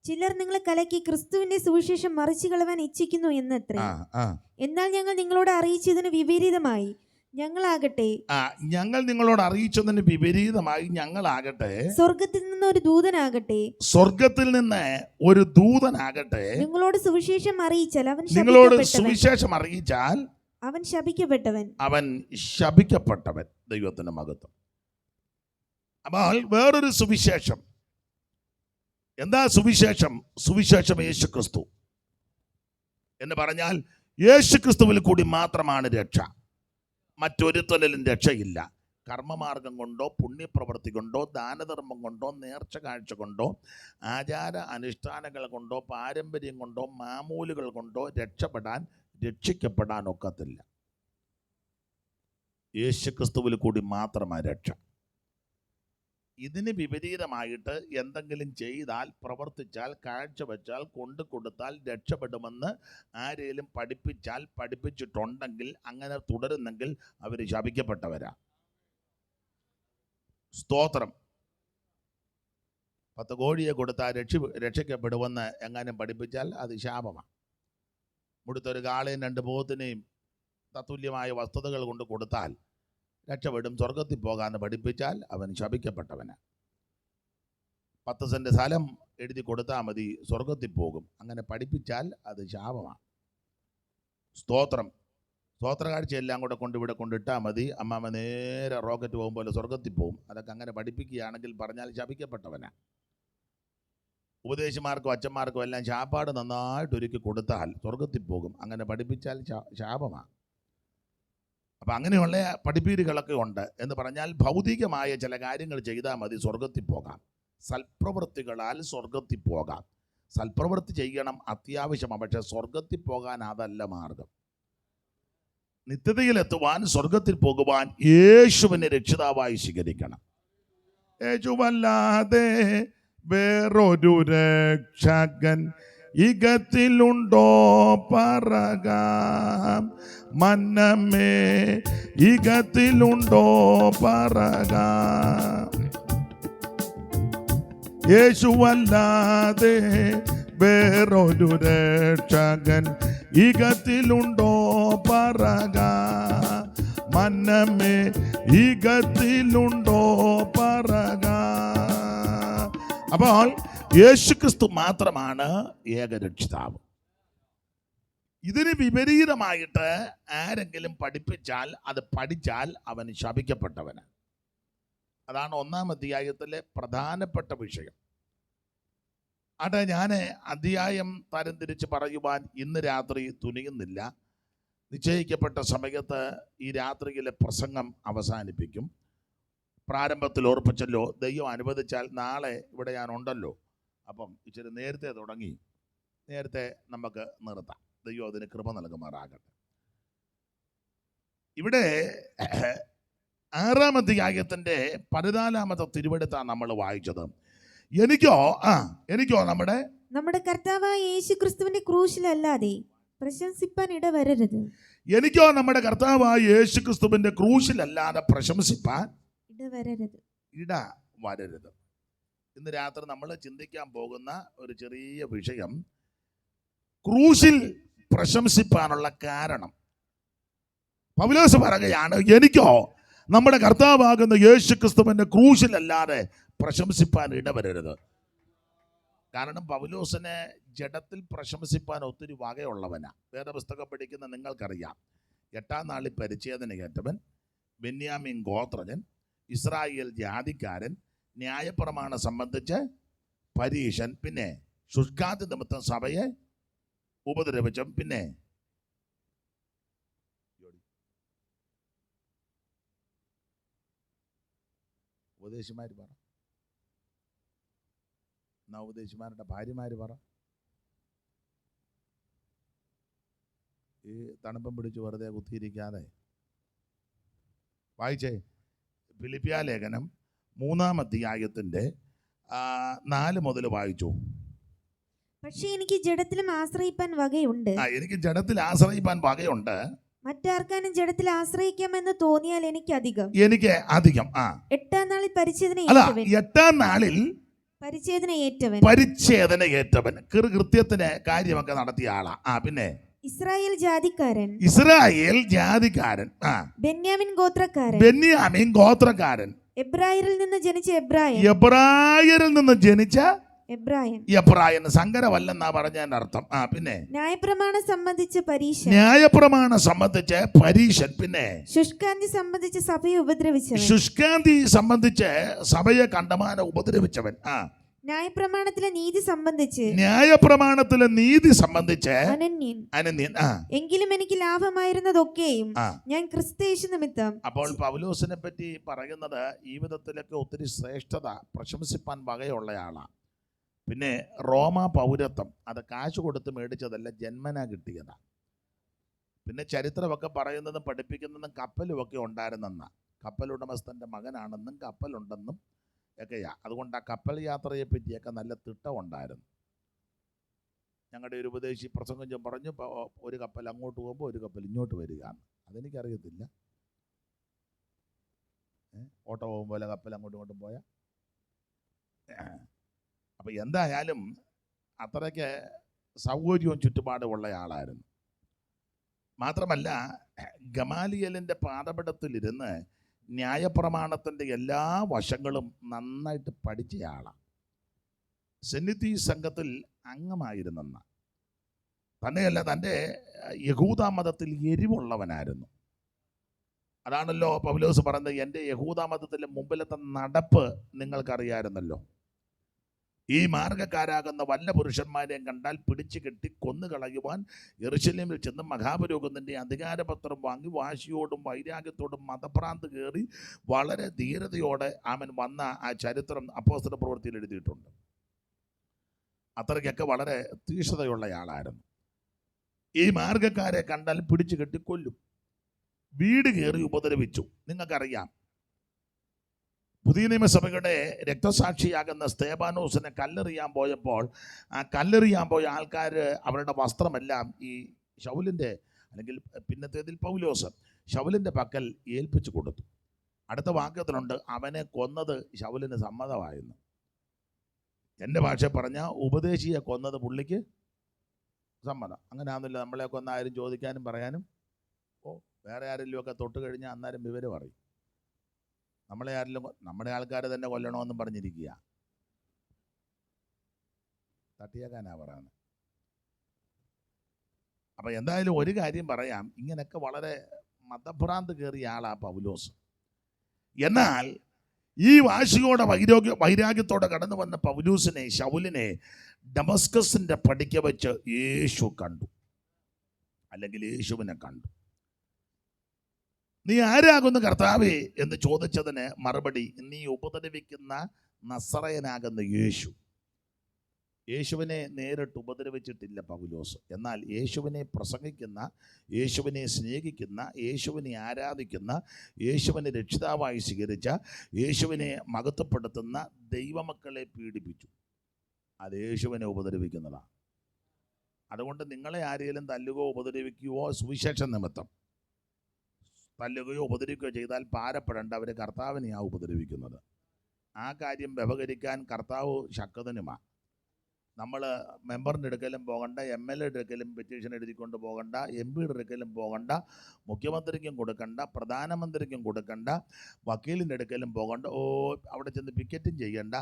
ചിലർ നിങ്ങളെ കലക്കി ക്രിസ്തുവിന്റെ സുവിശേഷം മറിച്ചു കളവാൻ ഇച്ഛിക്കുന്നു എന്നത്രേ. എന്നാൽ ഞങ്ങൾ നിങ്ങളോട് അറിയിച്ചതിന് വിപരീതമായി ഞങ്ങളാകട്ടെ നിങ്ങളോട് അറിയിച്ചതിന് വിപരീതമായി ഞങ്ങളാകട്ടെ സ്വർഗത്തിൽ നിന്ന് ഒരു ദൂതനാകട്ടെ നിങ്ങളോട് സുവിശേഷം അറിയിച്ചാൽ അവൻ ശപിക്കപ്പെട്ടവൻ. ദൈവത്തിന്റെ മഹത്വം. അപ്പോൾ വേറൊരു സുവിശേഷം. എന്താ സുവിശേഷം? സുവിശേഷം യേശു ക്രിസ്തു എന്ന് പറഞ്ഞാൽ യേശു ക്രിസ്തുവിൽ കൂടി മാത്രമാണ് രക്ഷ. മറ്റൊരുത്തലിലും രക്ഷയില്ല. കർമ്മമാർഗം കൊണ്ടോ പുണ്യപ്രവൃത്തി കൊണ്ടോ ദാനധർമ്മം കൊണ്ടോ നേർച്ച കാഴ്ച കൊണ്ടോ ആചാര അനുഷ്ഠാനങ്ങൾ കൊണ്ടോ പാരമ്പര്യം കൊണ്ടോ മാമൂലുകൾ കൊണ്ടോ രക്ഷിക്കപ്പെടാൻ ഒക്കത്തില്ല. യേശു ക്രിസ്തുവിൽ കൂടി മാത്രമാണ് രക്ഷ. ഇതിന് വിപരീതമായിട്ട് എന്തെങ്കിലും ചെയ്താൽ, പ്രവർത്തിച്ചാൽ, കാഴ്ചവെച്ചാൽ, കൊടുത്താൽ രക്ഷപ്പെടുമെന്ന് ആരെങ്കിലും പഠിപ്പിച്ചിട്ടുണ്ടെങ്കിൽ, അങ്ങനെ തുടരുന്നെങ്കിൽ അവർ ശപിക്കപ്പെട്ടവരാ. സ്തോത്രം. 10 കോഴിയെ കൊടുത്താൽ രക്ഷിക്കപ്പെടുമെന്ന് എങ്ങാനും പഠിപ്പിച്ചാൽ അത് ശാപമാണ്. മുടുത്തൊരു കാളയും 2 പോത്തിനെയും തത്തുല്യമായ വസ്തുതകൾ കൊണ്ട് കൊടുത്താൽ രക്ഷപ്പെടും, സ്വർഗത്തിൽ പോകാമെന്ന് പഠിപ്പിച്ചാൽ അവൻ ശപിക്കപ്പെട്ടവന്. 10 സെന്റ് സ്ഥലം എഴുതി കൊടുത്താൽ മതി, സ്വർഗത്തിൽ പോകും. അങ്ങനെ പഠിപ്പിച്ചാൽ അത് ശാപമാണ്. സ്തോത്രം. സ്തോത്രകാഴ്ച എല്ലാം കൂടെ ഇവിടെ കൊണ്ടിട്ടാൽ മതി, അമ്മാമ്മ നേരെ റോക്കറ്റ് പോകുമ്പോൾ സ്വർഗത്തിൽ പോകും. അതൊക്കെ അങ്ങനെ പഠിപ്പിക്കുകയാണെങ്കിൽ പറഞ്ഞാൽ ശപിക്കപ്പെട്ടവനാ. ഉപദേശിമാർക്കും അച്ഛന്മാർക്കും എല്ലാം ശാപ്പാട് നന്നായിട്ട് ഒരുക്കി കൊടുത്താൽ സ്വർഗത്തിൽ പോകും. അങ്ങനെ പഠിപ്പിച്ചാൽ ശാപമാണ്. അപ്പം അങ്ങനെയുള്ള പഠിപ്പീരുകളൊക്കെ ഉണ്ട്. എന്ന് പറഞ്ഞാൽ ഭൗതികമായ ചില കാര്യങ്ങൾ ചെയ്താൽ മതി, സ്വർഗത്തിൽ പോകാം. സൽപ്രവൃത്തികളാൽ സ്വർഗത്തിൽ പോകാം. സൽപ്രവൃത്തി ചെയ്യണം, അത്യാവശ്യമാണ്. പക്ഷെ സ്വർഗത്തിൽ പോകാൻ അതല്ല മാർഗം. നിത്യതയിലെത്തുവാൻ, സ്വർഗത്തിൽ പോകുവാൻ യേശുവിനെ രക്ഷിതാവായി സ്വീകരിക്കണം. യേശുവല്ലാതെ വേറൊരു രക്ഷകൻ ഇകത്തിലുണ്ടോ പറകാം, മന്നമേ ഇകത്തിലുണ്ടോ പറകാം. യേശുവല്ലാതെ വേറൊരു രക്ഷകൻ ഇകത്തിലുണ്ടോ പറകാം, മന്നമേ ഇകത്തിലുണ്ടോ പറകാം. അപ്പോൾ യേശുക്രിസ്തു മാത്രമാണ് ഏകരക്ഷിതാവ്. ഇതിന് വിപരീതമായിട്ട് ആരെങ്കിലും പഠിപ്പിച്ചാൽ, അത് പഠിച്ചാൽ അവൻ ശപിക്കപ്പെട്ടവന്. അതാണ് 1-ാം അധ്യായത്തിലെ പ്രധാനപ്പെട്ട വിഷയം. അവിടെ ഞാൻ അധ്യായം തരംതിരിച്ച് പറയുവാൻ ഇന്ന് രാത്രി തുനിയുന്നില്ല. നിശ്ചയിക്കപ്പെട്ട സമയത്ത് ഈ രാത്രിയിലെ പ്രസംഗം അവസാനിപ്പിക്കും. പ്രാരംഭത്തിൽ ഓർപ്പിച്ചല്ലോ, ദൈവം അനുവദിച്ചാൽ നാളെ ഇവിടെ ഞാൻ ഉണ്ടല്ലോ. അപ്പം ഇച്ചിരി നേരത്തെ തുടങ്ങി നേരത്തെ നമുക്ക് നിർത്താം. ദൈവം അതിന് കൃപ നൽകുമാറാകട്ടെ. ഇവിടെ 6-ാം അധ്യായത്തിൻ്റെ 14-ാമത്തെ തിരുവെടുത്താണ് നമ്മൾ വായിച്ചത്. എനിക്കോ നമ്മുടെ കർത്താവായ യേശു ക്രിസ്തുവിന്റെ ക്രൂശിലല്ലാതെ പ്രശംസിപ്പാൻ ഇടവരരുത്. എനിക്കോ നമ്മുടെ കർത്താവായ യേശു ക്രിസ്തുവിന്റെ ക്രൂശിലല്ലാതെ പ്രശംസിപ്പാൻ ഇടവരരുത്. ഇന്ന് രാത്രി നമ്മൾ ചിന്തിക്കാൻ പോകുന്ന ഒരു ചെറിയ വിഷയം, ക്രൂശിൽ പ്രശംസിപ്പാനുള്ള കാരണം. പൗലോസ് പറയുകയാണ്, എനിക്കോ നമ്മുടെ കർത്താവാകുന്ന യേശു ക്രിസ്തുവിന്റെ ക്രൂശിലല്ലാതെ പ്രശംസിപ്പാൻ ഇടവരരുത്. കാരണം പൗലോസിനെ ജഡത്തിൽ പ്രശംസിപ്പാൻ ഒത്തിരി വകയുള്ളവനാ. വേദപുസ്തകം പഠിക്കുന്ന നിങ്ങൾക്കറിയാം. 8-ാം നാളിൽ പരിച്ഛേദനയേറ്റവൻ, ബെന്യാമീൻ ഗോത്രജൻ, ഇസ്രായേൽ ജാതിക്കാരൻ, ന്യായപ്രമാണം സംബന്ധിച്ച് പരീശൻ, പിന്നെ ശുഷ്കാന്തി നിമിത്തം സഭയെ ഉപദ്രവിച്ചും, പിന്നെ ഉപദേശിമാര് പറ, ഉപദേശിമാരുടെ ഭാര്യമാര് പറ. ഈ തണുപ്പം പിടിച്ച് വെറുതെ കുത്തിയിരിക്കാതെ വായിച്ചേ. ഫിലിപ്പിയ ലേഖനം 3-ാം അധ്യായത്തിന്റെ 4 മുതൽ വായിച്ചു. പക്ഷേ എനിക്ക് ജഡത്തിലും ആശ്രയിപ്പാൻ വകയുണ്ട്. എനിക്ക് ജഡത്തിൽ ആശ്രയിപ്പാൻ വകയുണ്ട്. മറ്റാർക്കാനും ജഡത്തിൽ ആശ്രയിക്കാമെന്ന് തോന്നിയാൽ എനിക്ക് അധികം. 8-ാം നാളിൽ 8-ാം നാളിൽ പരിച്ഛേദനയേറ്റവൻ കൃത്യത്തിന് കാര്യമൊക്കെ നടത്തിയ ആളാ. പിന്നെ ഇസ്രായേൽ ജാതിക്കാരൻ, ബെന്യാമിൻ ഗോത്രക്കാരൻ, എബ്രായരിൽ നിന്ന് ജനിച്ച എബ്രായൻ സങ്കരമല്ലെന്നാ പറഞ്ഞതിന്റെ അർത്ഥം. പിന്നെ ന്യായപ്രമാണം സംബന്ധിച്ച് പരീശൻ, പിന്നെ ശുഷ്കാന്തി സംബന്ധിച്ച് സഭയെ കണ്ടമാനം ഉപദ്രവിച്ചവൻ. ന്യായപ്രമാണത്തിലെ നീതി സംബന്ധിച്ച് അനന്യൻ. എങ്കിലും എനിക്ക് ലാഭമായിരുന്നതൊക്കെയും ഞാൻ ക്രിസ്തുയേശു നിമിത്തം. അപ്പോൾ പൗലോസിനെ പറ്റി പറയുന്നത് ഈ വിധത്തിലൊക്കെ ഒത്തിരി ശ്രേഷ്ഠത, പ്രശംസിപ്പാൻ വകയുള്ളയാളാ. പിന്നെ റോമാ പൗരത്വം അത് കാശ് കൊടുത്ത് മേടിച്ചതല്ല, ജന്മനാ കിട്ടിയതാ. പിന്നെ ചരിത്രമൊക്കെ പറയുന്നതും പഠിപ്പിക്കുന്നതും കപ്പലുമൊക്കെ ഉണ്ടായിരുന്നെന്നാ. കപ്പലുടമസ്ഥൻ്റെ മകനാണെന്നും കപ്പലുണ്ടെന്നും ഒക്കെയാ. അതുകൊണ്ട് ആ കപ്പൽ യാത്രയെ പറ്റിയൊക്കെ നല്ല തിട്ടമുണ്ടായിരുന്നു. ഞങ്ങളുടെ ഒരു ഉപദേശി പ്രസംഗം പറഞ്ഞു, ഒരു കപ്പൽ അങ്ങോട്ട് പോകുമ്പോൾ ഒരു കപ്പൽ ഇങ്ങോട്ട് വരിക. അതെനിക്കറിയത്തില്ല. ഓട്ടോ പോകുമ്പോലെ കപ്പൽ അങ്ങോട്ടും ഇങ്ങോട്ടും പോയാൽ. അപ്പം എന്തായാലും അത്രയ്ക്ക് സൗകര്യവും ചുറ്റുപാടുമുള്ള ആളായിരുന്നു. മാത്രമല്ല ഗമാലിയലിൻ്റെ പാദപീഠത്തിലിരുന്ന് ന്യായപ്രമാണത്തിൻ്റെ എല്ലാ വശങ്ങളും നന്നായിട്ട് പഠിച്ച ആളാണ്. സെന്നിധി സംഘത്തിൽ അംഗമായിരുന്നെന്ന. തന്നെയല്ല, തൻ്റെ യഹൂദ മതത്തിൽ എരിവുള്ളവനായിരുന്നു. അതാണല്ലോ പൗലോസ് പറയുന്നത്, എൻ്റെ യഹൂദ മതത്തിലെ മുമ്പിലത്തെ നടപ്പ് നിങ്ങൾക്കറിയാമായിരുന്നല്ലോ. ഈ മാർഗക്കാരാകുന്ന വല്ല പുരുഷന്മാരെയും കണ്ടാൽ പിടിച്ചു കെട്ടി കൊന്നുകളയുവാൻ യെരൂശലേമിൽ ചെന്ന് മഹാപുരോഹിതന്റെ അധികാരപത്രം വാങ്ങി വാശിയോടും വൈരാഗ്യത്തോടും മതഭ്രാന്ത് കയറി വളരെ ധീരതയോടെ അവൻ വന്ന ആ ചരിത്രം അപ്പോസ്തല പ്രവൃത്തിയിൽ എഴുതിയിട്ടുണ്ട്. അത്രയ്ക്കൊക്കെ വളരെ തീക്ഷ്ണതയുള്ള ആളായിരുന്നു. ഈ മാർഗക്കാരെ കണ്ടാൽ പിടിച്ചു കെട്ടി കൊല്ലും, വീട് കയറി ഉപദ്രവിച്ചു. നിങ്ങൾക്കറിയാം, പുതിയ നിയമസഭയുടെ രക്തസാക്ഷിയാകുന്ന സ്തേഫാനോസിനെ കല്ലെറിയാൻ പോയപ്പോൾ ആ കല്ലെറിയാൻ പോയ ആൾക്കാർ അവരുടെ വസ്ത്രമെല്ലാം ഈ ശൗലിൻ്റെ, അല്ലെങ്കിൽ പിന്നത്തേതിൽ പൗലോസ് ശൗലിൻ്റെ പക്കൽ ഏൽപ്പിച്ചു കൊടുത്തു. അടുത്ത വാക്യത്തിലുണ്ട്, അവനെ കൊന്നത് ശൗലിന് സമ്മതമായിരുന്നു. എൻ്റെ ഭാഷ പറഞ്ഞ ഉപദേശിയെ കൊന്നത് പുള്ളിക്ക് സമ്മതം. അങ്ങനെ ആണെന്നില്ല, നമ്മളെ കൊന്ന ആരും ചോദിക്കാനും പറയാനും വേറെ ആരെങ്കിലും ഒക്കെ തൊട്ട് കഴിഞ്ഞാൽ അന്നേരം വിവരം പറയും. നമ്മളെ ആരെങ്കിലും നമ്മുടെ ആൾക്കാരെ തന്നെ കൊല്ലണമെന്നും പറഞ്ഞിരിക്കുക. തട്ടിയാക്കാനാ പറയുന്നത്. അപ്പം എന്തായാലും ഒരു കാര്യം പറയാം, ഇങ്ങനെയൊക്കെ വളരെ മതഭ്രാന്ത് കയറിയ ആളാ പൗലോസ്. എന്നാൽ ഈ വാശിയോടെ വൈരാഗ്യത്തോടെ കടന്നു വന്ന പൗലൂസിനെ, ശൗലിനെ ഡമസ്കസിൻ്റെ പടിക്ക വെച്ച് യേശു കണ്ടു, അല്ലെങ്കിൽ യേശുവിനെ കണ്ടു. നീ ആരാകുന്നു കർത്താവേ എന്ന് ചോദിച്ചതിന് മറുപടി, നീ ഉപദ്രവിക്കുന്ന നസറയനാകുന്ന യേശു. യേശുവിനെ നേരിട്ട് ഉപദ്രവിച്ചിട്ടില്ല പൗലോസ്. എന്നാൽ യേശുവിനെ പ്രസംഗിക്കുന്ന, യേശുവിനെ സ്നേഹിക്കുന്ന, യേശുവിനെ ആരാധിക്കുന്ന, യേശുവിനെ രക്ഷിതാവായി സ്വീകരിച്ച, യേശുവിനെ മഹത്വപ്പെടുത്തുന്ന ദൈവമക്കളെ പീഡിപ്പിച്ചു. അത് യേശുവിനെ ഉപദ്രവിക്കുന്നതാണ്. അതുകൊണ്ട് നിങ്ങളെ ആരെങ്കിലും തല്ലുകയോ ഉപദ്രവിക്കുകയോ സുവിശേഷ നിമിത്തം തല്ലുകയോ ഉപദ്രവിക്കുകയോ ചെയ്താൽ ഭാരപ്പെടേണ്ട, അവർ കർത്താവിനെയാണ് ഉപദ്രവിക്കുന്നത്. ആ കാര്യം വ്യവഹരിക്കാൻ കർത്താവ് ശക്തനുമാണ്. നമ്മൾ മെമ്പറിൻ്റെ അടുക്കലും പോകണ്ട, MLA അടുക്കലും പെറ്റീഷൻ എഴുതിക്കൊണ്ട് പോകണ്ട, MP അടുക്കലും പോകണ്ട, മുഖ്യമന്ത്രിക്കും കൊടുക്കണ്ട, പ്രധാനമന്ത്രിക്കും കൊടുക്കണ്ട, വക്കീലിൻ്റെ അടുക്കലും പോകണ്ട, അവിടെ ചെന്ന് പിക്കറ്റും ചെയ്യണ്ട,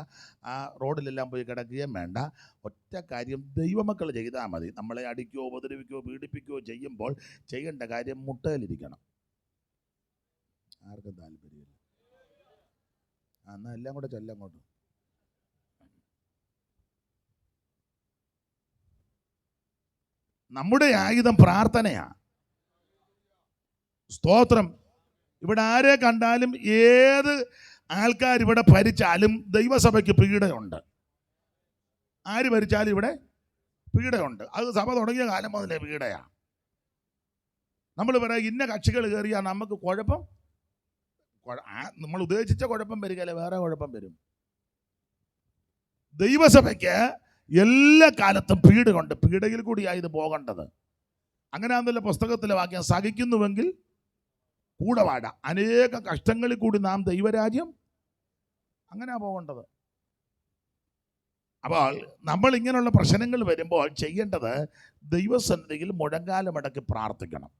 ആ റോഡിലെല്ലാം പോയി കിടക്കുകയും വേണ്ട. ഒറ്റ കാര്യം ദൈവമക്കൾ ചെയ്താൽ മതി. നമ്മളെ അടിക്കുകയോ ഉപദ്രവിക്കുകയോ പീഡിപ്പിക്കുകയോ ചെയ്യുമ്പോൾ ചെയ്യേണ്ട കാര്യം മുട്ടയിലിരിക്കണം. ആർക്കും താല്പര്യമില്ല. എന്നാൽ എല്ലാം കൂടെ ചൊല്ലങ്ങോട്ട്. നമ്മുടെ ആയുധം പ്രാർത്ഥനയാണ്. സ്തോത്രം. ഇവിടെ ആരെ കണ്ടാലും ഏത് ആൾക്കാർ ഇവിടെ ഭരിച്ചാലും ദൈവസഭയ്ക്ക് പീഡയുണ്ട്. ആര് ഭരിച്ചാലും ഇവിടെ പീഡയുണ്ട്. അത് സഭ തുടങ്ങിയ കാലം മുതലേ പീഡയാണ്. നമ്മൾ പറയാം ഇന്ന കക്ഷികൾ കയറിയാൽ നമുക്ക് കുഴപ്പം, നമ്മൾ ഉദ്ദേശിച്ച കുഴപ്പം വരികയല്ല, വേറെ കുഴപ്പം വരും. ദൈവസഭയ്ക്ക് എല്ലാ കാലത്തും പീഡയുണ്ട്. പീഡയിൽ കൂടിയാണ് ഇത് പോകേണ്ടത്. അങ്ങനെയാണെന്നല്ല പുസ്തകത്തിലെ വാക്യം, സഹിക്കുന്നുവെങ്കിൽ കൂടെ വാട, അനേക കഷ്ടങ്ങളിൽ കൂടി നാം ദൈവരാജ്യം, അങ്ങനെയാ പോകേണ്ടത്. അപ്പോൾ നമ്മൾ ഇങ്ങനെയുള്ള പ്രശ്നങ്ങൾ വരുമ്പോൾ ചെയ്യേണ്ടത് ദൈവസന്നിധിയിൽ മുഴങ്കാലമടക്കി പ്രാർത്ഥിക്കണം.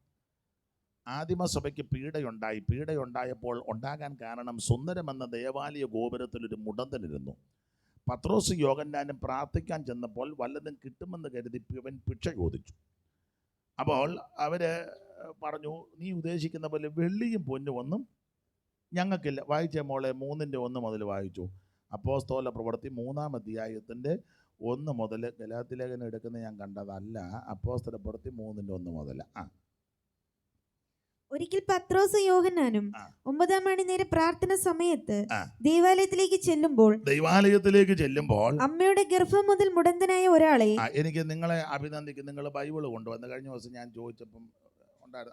ആദിമസഭയ്ക്ക് പീഡയുണ്ടായി. പീഡയുണ്ടായപ്പോൾ ഉണ്ടാകാൻ കാരണം, സുന്ദരം എന്ന ദേവാലയ ഗോപുരത്തിലൊരു മുടന്തനിരുന്നു. പത്രോസ് യോഹന്നാനും പ്രാർത്ഥിക്കാൻ ചെന്നപ്പോൾ വല്ലതും കിട്ടുമെന്ന് കരുതി ഇവൻ ഭിക്ഷ ചോദിച്ചു. അപ്പോൾ അവർ പറഞ്ഞു, നീ ഉദ്ദേശിക്കുന്ന പോലെ വെള്ളിയും പൊന്നും ഒന്നും ഞങ്ങൾക്കില്ല. വായിച്ച മോളെ 3:1 മുതൽ വായിച്ചു. അപ്പോസ്തല പ്രവൃത്തി 3-ാം അധ്യായത്തിൻ്റെ 1 മുതൽ. ഗലാത്യലേഖനം എടുക്കുന്ന ഞാൻ കണ്ടതല്ല. അപ്പോസ്തല പ്രവൃത്തി 3:1 മുതൽ. ഒരിക്കൽ പത്രോസും യോഹന്നാനും 9-ാം മണി നേരം പ്രാർത്ഥന സമയത്ത് ദേവാലയത്തിലേക്ക് ചെല്ലുമ്പോൾ അമ്മയുടെ ഗർഭം മുതൽ മുടന്തനായ ഒരാളെ, എനിക്ക് നിങ്ങളെ അഭിനന്ദിക്കും. നിങ്ങൾ ബൈബിൾ കൊണ്ടുവന്ന് കഴിഞ്ഞ ദിവസം ഞാൻ ചോദിച്ചപ്പം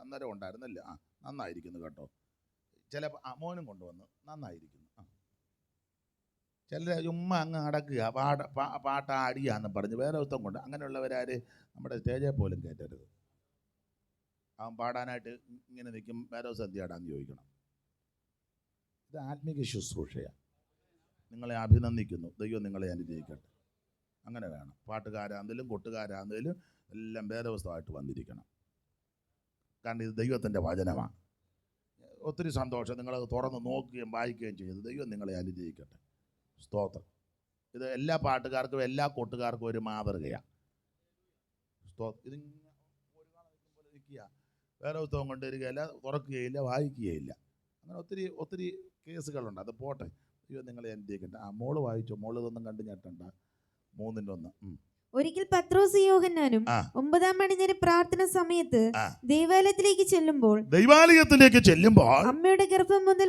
അന്നേരം ഉണ്ടായിരുന്നല്ലേ? നന്നായിരിക്കുന്നു കേട്ടോ. ചില മോനും കൊണ്ടുവന്ന് നന്നായിരിക്കുന്നു. ചിലർ ചുമ്മാ അങ്ങ് അടക്കുക, പാട്ട അടിയാന്ന് പറഞ്ഞ് വേറെ ദിവസം കൊണ്ട്. അങ്ങനെയുള്ളവരാര് നമ്മുടെ സ്റ്റേജിൽ പോലും കയറ്റരുത്. അവൻ പാടാനായിട്ട് ഇങ്ങനെ നിൽക്കും, വേറെ ദിവസം എന്ത് പാടാന്ന് ചോദിക്കണം. ഇത് ആത്മീക ശുശ്രൂഷയാണ്. നിങ്ങളെ അഭിനന്ദിക്കുന്നു. ദൈവം നിങ്ങളെ അനുഗ്രഹിക്കട്ടെ. അങ്ങനെ വേണം. പാട്ടുകാരാന്തേലും കൊട്ടുകാരാന്തേലും എല്ലാം വേറെ ദിവസമായിട്ട് വന്നിരിക്കണം. കാരണം ഇത് ദൈവത്തിൻ്റെ വചനമാണ്. ഒത്തിരി സന്തോഷം. നിങ്ങളത് തുറന്ന് നോക്കുകയും വായിക്കുകയും ചെയ്ത് ദൈവം നിങ്ങളെ അനുഗ്രഹിക്കട്ടെ. സ്തോത്രം. ഇത് എല്ലാ പാട്ടുകാർക്കും എല്ലാ കൂട്ടുകാർക്കും ഒരു മാതൃകയാണ്. ഇതിങ്ങനെ ഒരു കാണാൻ പോലെ നിൽക്കുക, വേറെ പുസ്തകം കൊണ്ടുവരികയില്ല, തുറക്കുകയില്ല, വായിക്കുകയില്ല. അങ്ങനെ ഒത്തിരി ഒത്തിരി കേസുകളുണ്ട്. അത് പോട്ടെ, അയ്യോ നിങ്ങൾ എന്തിക്കണ്ട. മോള് വായിച്ചോ, മോള് ഇതൊന്നും കണ്ടു ഞെട്ടണ്ട. 3-1. ഒരിക്കൽ പത്രോസ് യോഹന്നാനും 9-ാം മണിനേരം പ്രാർത്ഥന സമയത്ത് ദേവാലയത്തിലേക്ക് ചെല്ലുമ്പോൾ അമ്മയുടെ ഗർഭം മുതൽ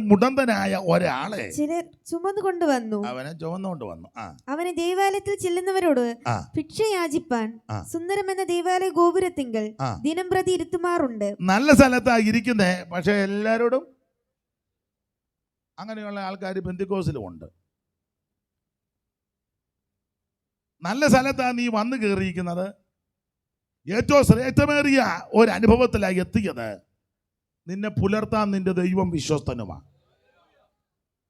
മുടന്തനായ ഒരാളെ ചിലർ ചുമന്നുകൊണ്ടുവന്നു. അവനെ ദേവാലയത്തിൽ ചെല്ലുന്നവരോട് ഭിക്ഷ യാചിപ്പാൻ സുന്ദരമെന്ന ദേവാലയ ഗോപുരത്തിങ്കൽ ദിനം പ്രതി ഇരുത്തുമാറുണ്ട്. നല്ല സ്ഥലത്താണ് ഇരിക്കുന്നേ, പക്ഷെ എല്ലാരോടും അങ്ങനെയുള്ള ആൾക്കാർ പെന്തിക്കോസിലും ഉണ്ട്. നല്ല സ്ഥലത്താണ് നീ വന്നു കയറിയിരിക്കുന്നത്. ഏറ്റവും ശ്രേഷ്ഠമേറിയ ഒരു അനുഭവത്തിലായി എത്തിയത്. നിന്നെ പുലർത്താൻ നിന്റെ ദൈവം വിശ്വസ്തനുമാണ്.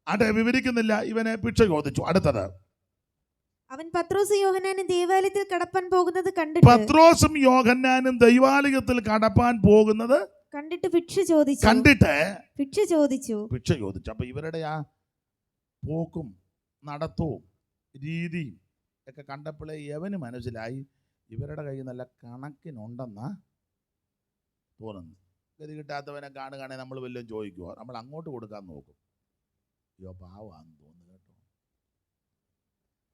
ആട്ടെ, വിവരിക്കുന്നില്ല. ഇവനെ ഭിക്ഷ ചോദിച്ചു. അടുത്തത്, അവൻ പത്രോസും യോഹന്നാനും ദേവാലയത്തിൽ കടപ്പാൻ പോകുന്നത് കണ്ടിട്ട് ഭിക്ഷ ചോദിച്ചു. അപ്പൊ ഇവരുടെ ആ പോക്കും നടത്തവും രീതിയും ഒക്കെ കണ്ടപ്പോഴേ യവന് മനസ്സിലായി ഇവരുടെ കയ്യിൽ നല്ല കണക്കിനുണ്ടെന്നാ തോന്നുന്നു. ഗതി കിട്ടാത്തവനെ കാണുകയാണെങ്കിൽ നമ്മൾ വല്ലതും ചോദിക്കുമോ? നമ്മൾ അങ്ങോട്ട് കൊടുക്കാൻ നോക്കും. അയ്യോ പാവാന്ന് തോന്നുന്നു കേട്ടോ.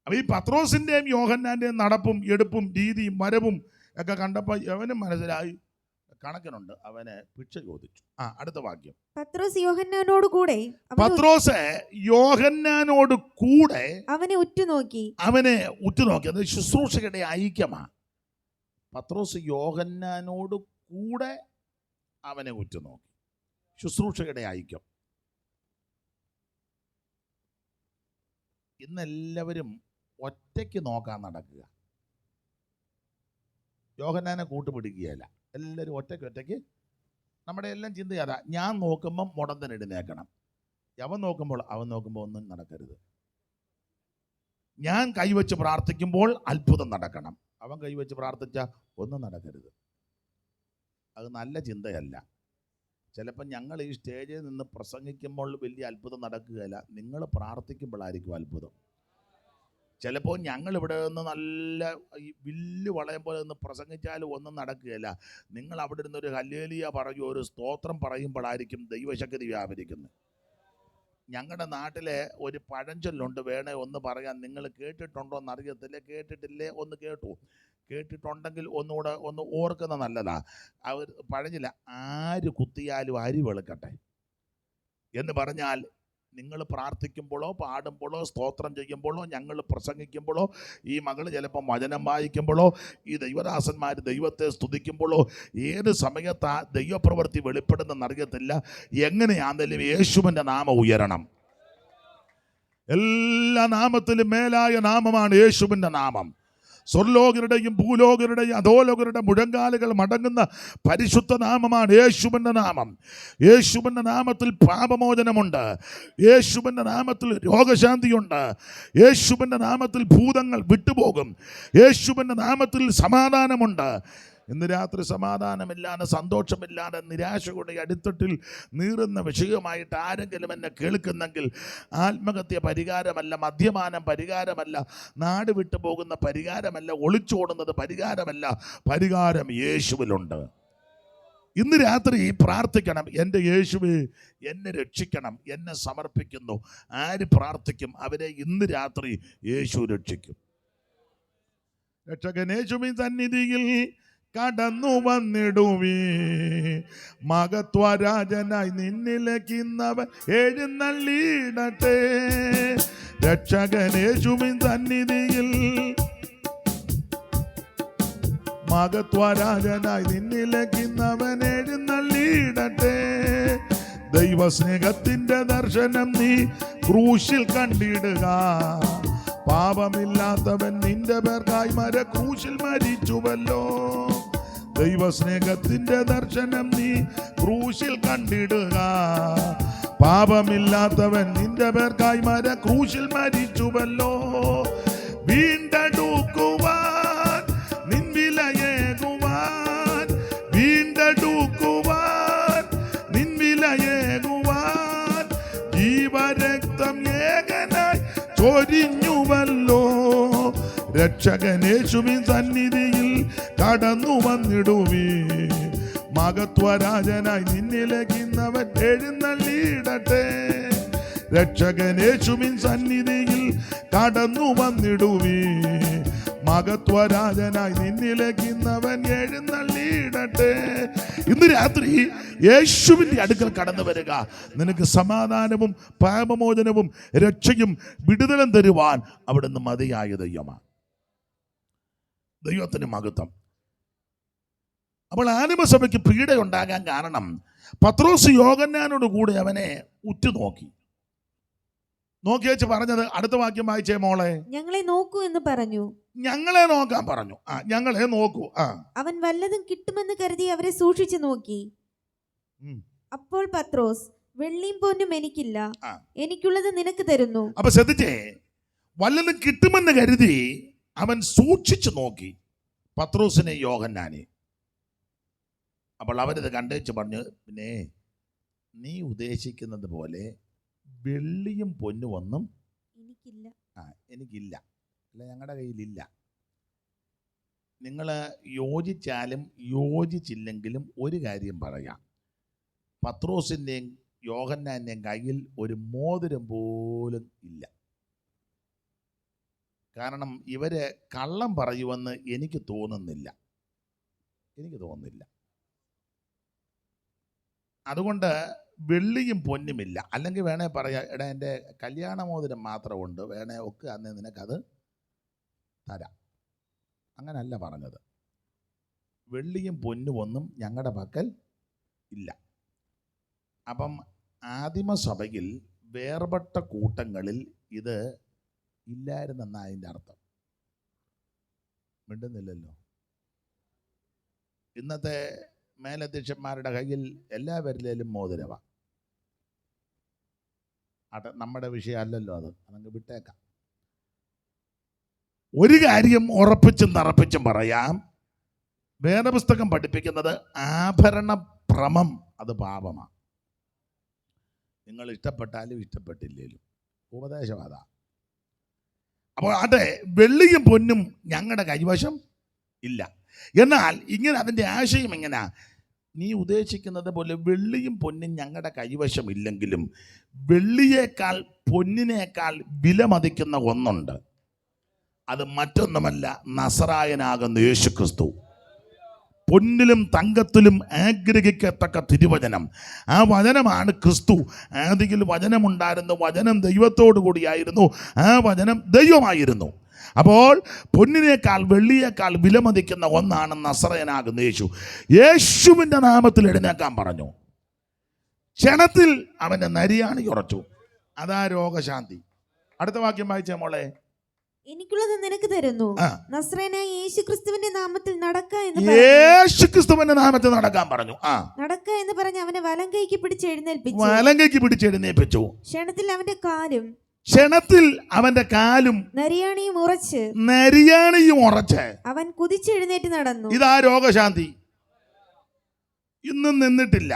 അപ്പൊ ഈ പത്രോസിന്റെയും യോഹന്നാന്റെയും നടപ്പും എടുപ്പും രീതിയും വരവും ഒക്കെ കണ്ടപ്പോൾ യവനും മനസ്സിലായി കണക്കിനുണ്ട്. അവനെ ഭിക്ഷ ചോദിച്ചു. അടുത്ത വാക്യം. പത്രോസ് യോഹന്നാനോട് കൂടെ അവനെ ഉറ്റുനോക്കി. അത് ശുശ്രൂഷകരുടെ ഐക്യമാ. പത്രോസ് യോഹന്നാനോട് കൂടെ അവനെ ഉറ്റുനോക്കി. ശുശ്രൂഷകരുടെ ഐക്യം. ഇന്നെല്ലാവരും ഒറ്റയ്ക്ക് നോക്കാൻ നടക്കുക. യോഹന്നാനെ കൂട്ടുപിടിക്കുകയല്ല, എല്ലാവരും ഒറ്റയ്ക്ക്. നമ്മുടെ എല്ലാം ചിന്തയാതാ. ഞാൻ നോക്കുമ്പം മുടന്തൻ എഴുന്നേക്കണം, അവൻ നോക്കുമ്പോൾ ഒന്നും നടക്കരുത്. ഞാൻ കൈവച്ച് പ്രാർത്ഥിക്കുമ്പോൾ അത്ഭുതം നടക്കണം, അവൻ കൈവച്ച് പ്രാർത്ഥിച്ച ഒന്നും നടക്കരുത്. അത് നല്ല ചിന്തയല്ല. ചിലപ്പോൾ ഞങ്ങൾ ഈ സ്റ്റേജിൽ നിന്ന് പ്രസംഗിക്കുമ്പോൾ വലിയ അത്ഭുതം നടക്കുകയില്ല, നിങ്ങൾ പ്രാർത്ഥിക്കുമ്പോഴായിരിക്കും അത്ഭുതം. ചിലപ്പോൾ ഞങ്ങൾ ഇവിടെ നിന്ന് നല്ല ഈ വില്ല് വളയം പോലെ നിന്ന് പ്രസംഗിച്ചാലും ഒന്നും നടക്കുകയില്ല. നിങ്ങൾ അവിടെ ഇരുന്നൊരു ഹല്ലേലൂയ പറയും, ഒരു സ്തോത്രം പറയുമ്പോഴായിരിക്കും ദൈവശക്തി വ്യാപരിക്കുന്നത്. ഞങ്ങളുടെ നാട്ടിലെ ഒരു പഴഞ്ചൊല്ലുണ്ട്, വേണേ ഒന്ന് പറയാൻ. നിങ്ങൾ കേട്ടിട്ടുണ്ടോ എന്നറിയത്തില്ല. കേട്ടിട്ടില്ലേ? ഒന്ന് കേട്ടിട്ടുണ്ടെങ്കിൽ ഒന്നുകൂടെ ഒന്ന് ഓർക്കുന്ന നല്ലതാ. അവർ പഴഞ്ചൊല്ല, ആര് കുത്തിയാലും അരി വെളുക്കട്ടെ എന്ന് പറഞ്ഞാൽ, നിങ്ങൾ പ്രാർത്ഥിക്കുമ്പോഴോ പാടുമ്പോഴോ സ്തോത്രം ചെയ്യുമ്പോഴോ ഞങ്ങൾ പ്രസംഗിക്കുമ്പോഴോ ഈ മകൾ ചിലപ്പോൾ വചനം വായിക്കുമ്പോഴോ ഈ ദൈവദാസന്മാർ ദൈവത്തെ സ്തുതിക്കുമ്പോഴോ ഏത് സമയത്താ ദൈവപ്രവൃത്തി വെളിപ്പെടുന്നറിയത്തില്ല. എങ്ങനെയാണെങ്കിലും യേശുവിൻ്റെ നാമം ഉയരണം. എല്ലാ നാമത്തിലും മേലായ നാമമാണ് യേശുവിൻ്റെ നാമം. സ്വർലോകരുടെയും ഭൂലോകരുടെയും അധോലോകരുടെ മുഴങ്കാലുകൾ മടങ്ങുന്ന പരിശുദ്ധ നാമമാണ് യേശുവിൻ്റെ നാമം. യേശുവിൻ്റെ നാമത്തിൽ പാപമോചനമുണ്ട്. യേശുവിൻ്റെ നാമത്തിൽ രോഗശാന്തിയുണ്ട്. യേശുവിൻ്റെ നാമത്തിൽ ഭൂതങ്ങൾ വിട്ടുപോകും. യേശുവിൻ്റെ നാമത്തിൽ സമാധാനമുണ്ട്. ഇന്ന് രാത്രി സമാധാനമില്ലാതെ, സന്തോഷമില്ലാതെ, നിരാശയുടെ അടിത്തട്ടിൽ നീറുന്ന വിഷയമായിട്ട് ആരെങ്കിലും എന്നെ കേൾക്കുന്നെങ്കിൽ, ആത്മഹത്യ പരിഹാരമല്ല, മദ്യപാനം പരിഹാരമല്ല, നാട് വിട്ടു പോകുന്ന പരിഹാരമല്ല, ഒളിച്ചോടുന്നത് പരിഹാരമല്ല, പരിഹാരം യേശുവിലുണ്ട്. ഇന്ന് രാത്രി പ്രാർത്ഥിക്കണം, എൻ്റെ യേശുവേ എന്നെ രക്ഷിക്കണം, എന്നെ സമർപ്പിക്കുന്നു. ആര് പ്രാർത്ഥിക്കും അവരെ ഇന്ന് രാത്രി യേശു രക്ഷിക്കും. രക്ഷകൻ യേശുവിൻ സന്നിധിയിൽ കടന്നു വന്നിടുവീ, മഹത്വരാജനായി നിന്നിലേക്കിന്നവൻ എഴുന്നള്ളിയിടട്ടെ. രക്ഷകൻ യേശുവിൻ സന്നിധിയിൽ മഹത്വരാജനായി നിന്നിലേക്കിന്നവൻ എഴുന്നള്ളിയിടട്ടെ. ദൈവസ്നേഹത്തിന്റെ ദർശനം നീ ക്രൂശിൽ കണ്ടിടുക. പാപമില്ലാത്തവൻ നിന്റെ പേർക്കായി ക്രൂശിൽ മരിച്ചുവല്ലോ. ദൈവസ്നേഹത്തിന്റെ ദർശനം നീ ക്രൂശിൽ കണ്ടിടുക. പാപമില്ലാത്തവൻ നിന്റെ പേർക്കായി ക്രൂശിൽ മരിച്ചുവല്ലോ. വീണ്ടെടുക്കുവാൻ നിൻ വിലയേകുവാൻ, വീണ്ടെടുക്കുവാൻ നിൻ വിലയേകുവാൻ, ജീവരക്തം ഏക ചൊരിഞ്ഞുവല്ലോ. രക്ഷകനേശുവിൻ സന്നിധിയിൽ കടന്നു വന്നിടുവേ. മഹത്വരാജനായി നിന്നിലേക്കുന്നവൻ എഴുന്നള്ളിയിടട്ടെ. രക്ഷകനേശുവിൻ സന്നിധിയിൽ കടന്നു വന്നിടുവേ. മഹത്വരാജനായി നിന്നിലേക്കുന്നവൻ എഴുന്നള്ളിയിടട്ടെ. ഇന്ന് രാത്രി യേശുവിൻ്റെ അടുക്കൽ കടന്നു വരിക. നിനക്ക് സമാധാനവും പാപമോചനവും രക്ഷയും വിടുതലും തരുവാൻ അവിടുന്ന് മതിയായ ദൈവമാണ്. ദൈവത്തിന് മഹത്വം. അപ്പോൾ ആദിമസഭയ്ക്ക് പീഡയുണ്ടാകാൻ കാരണം പത്രോസ് യോഹന്നാനോട് കൂടെ അവനെ ഉറ്റുനോക്കി. നോക്കിയേച്ച് പറഞ്ഞത് അടുത്ത വാക്യം വായിച്ചേ മോളെ. ഞങ്ങളെ നോക്കൂ എന്ന് പറഞ്ഞു. ഞങ്ങളെ നോക്കാൻ പറഞ്ഞു. ഞങ്ങളെ നോക്കൂ. അവൻ വല്ലതും കിട്ടുമെന്ന് കരുതി അവരെ സൂക്ഷിച്ചു നോക്കി. അപ്പോൾ പത്രോസ്, വെള്ളിയും പൊന്നും എനിക്കില്ല, എനിക്കുള്ളത് നിനക്ക് തരുന്നു. അപ്പൊ ശ്രദ്ധിച്ചേ, വല്ലതും കിട്ടുമെന്ന് കരുതി അവൻ സൂക്ഷിച്ചു നോക്കി പത്രോസിനെ യോഹന്നാനെ. അപ്പോൾ അവരിത് കണ്ടുവെച്ച് പറഞ്ഞു, പിന്നെ നീ ഉദ്ദേശിക്കുന്നത് പോലെ വെള്ളിയും പൊന്നും ഒന്നും എനിക്കില്ല. എനിക്കില്ല, അല്ല ഞങ്ങളുടെ കയ്യിലില്ല. നിങ്ങൾ യോജിച്ചാലും യോജിച്ചില്ലെങ്കിലും ഒരു കാര്യം പറയാം, പത്രോസിൻ്റെയും യോഹന്നാൻ്റെയും കയ്യിൽ ഒരു മോതിരം പോലും ഇല്ല. കാരണം ഇവര് കള്ളം പറയുമെന്ന് എനിക്ക് തോന്നുന്നില്ല. അതുകൊണ്ട് വെള്ളിയും പൊന്നുമില്ല. അല്ലെങ്കിൽ വേണേ പറയാം, എടാ എൻ്റെ കല്യാണ മോതിരം മാത്രമുണ്ട്, വേണേ ഒക്കെ അന്ന് നിനക്കത് തരാം. അങ്ങനല്ല പറഞ്ഞത്. വെള്ളിയും പൊന്നും ഒന്നും ഞങ്ങളുടെ പക്കൽ ഇല്ല. അപ്പം ആദിമസഭയിൽ വേർപെട്ട കൂട്ടങ്ങളിൽ ഇത് ഇല്ലായിരുന്നെന്നാ അതിൻ്റെ അർത്ഥം. മിണ്ടുന്നില്ലല്ലോ. ഇന്നത്തെ മേലധ്യക്ഷന്മാരുടെ കയ്യിൽ എല്ലാ വിരലിലും മോതിരവാ. നമ്മുടെ വിഷയമല്ലല്ലോ അത്, അതങ്ങ് വിട്ടേക്കാം. ഒരു കാര്യം ഉറപ്പിച്ചും തറപ്പിച്ചും പറയാം, വേദപുസ്തകം പഠിപ്പിക്കുന്നത് ആഭരണ ഭ്രമം അത് പാപമാണ്. നിങ്ങൾ ഇഷ്ടപ്പെട്ടാലും ഇഷ്ടപ്പെട്ടില്ലേലും ഉപദേശവാദ. അപ്പോൾ അതെ, വെള്ളിയും പൊന്നും ഞങ്ങളുടെ കൈവശം ഇല്ല. എന്നാൽ ഇങ്ങനെ അതിൻ്റെ ആശയം എങ്ങനെയാ, നീ ഉദ്ദേശിക്കുന്നത് പോലെ വെള്ളിയും പൊന്നും ഞങ്ങളുടെ കൈവശം ഇല്ലെങ്കിലും വെള്ളിയേക്കാൾ പൊന്നിനേക്കാൾ വിലമതിക്കുന്ന ഒന്നുണ്ട്. അത് മറ്റൊന്നുമല്ല, നസറായനാകുന്ന യേശുക്രിസ്തു. പൊന്നിലും തങ്കത്തിലും ആഗ്രഹിക്കത്തക്ക തിരുവചനം, ആ വചനമാണ് ക്രിസ്തു. ആദിയിൽ വചനമുണ്ടായിരുന്നു, വചനം ദൈവത്തോടു കൂടിയായിരുന്നു, ആ വചനം ദൈവമായിരുന്നു. അപ്പോൾ പൊന്നിനേക്കാൾ വെള്ളിയേക്കാൾ വിലമതിക്കുന്ന ഒന്നാണ് നസറയനാകുന്ന യേശു. യേശുവിൻ്റെ നാമത്തിൽ എഴുന്നേക്കാൻ പറഞ്ഞു. ക്ഷണത്തിൽ അവൻ്റെ നരിയാണി ഉറച്ചു. അതാ രോഗശാന്തി. അടുത്ത വാക്യം വായിച്ചേ മോളെ. എനിക്കുള്ളത് നിനക്ക് തരുന്നു. നസ്രയനായ യേശുക്രിസ്തുവിന്റെ നാമത്തിൽ നടക്ക എന്ന് യേശുക്രിസ്തുവിന്റെ നാമത്തിൽ നടക്കാൻ പറഞ്ഞു. നടക്ക എന്ന് പറഞ്ഞ് അവനെ വലം കൈക്ക് പിടിച്ച് എഴുന്നേൽപ്പിച്ചു. ക്ഷണത്തിൽ അവന്റെ കാലും നരിയാണിയും ഉറച്ച് അവൻ കുതിച്ചെഴുന്നേറ്റ് നടന്നു. ഇതാ രോഗശാന്തി. ഇന്നും നിന്നിട്ടില്ല,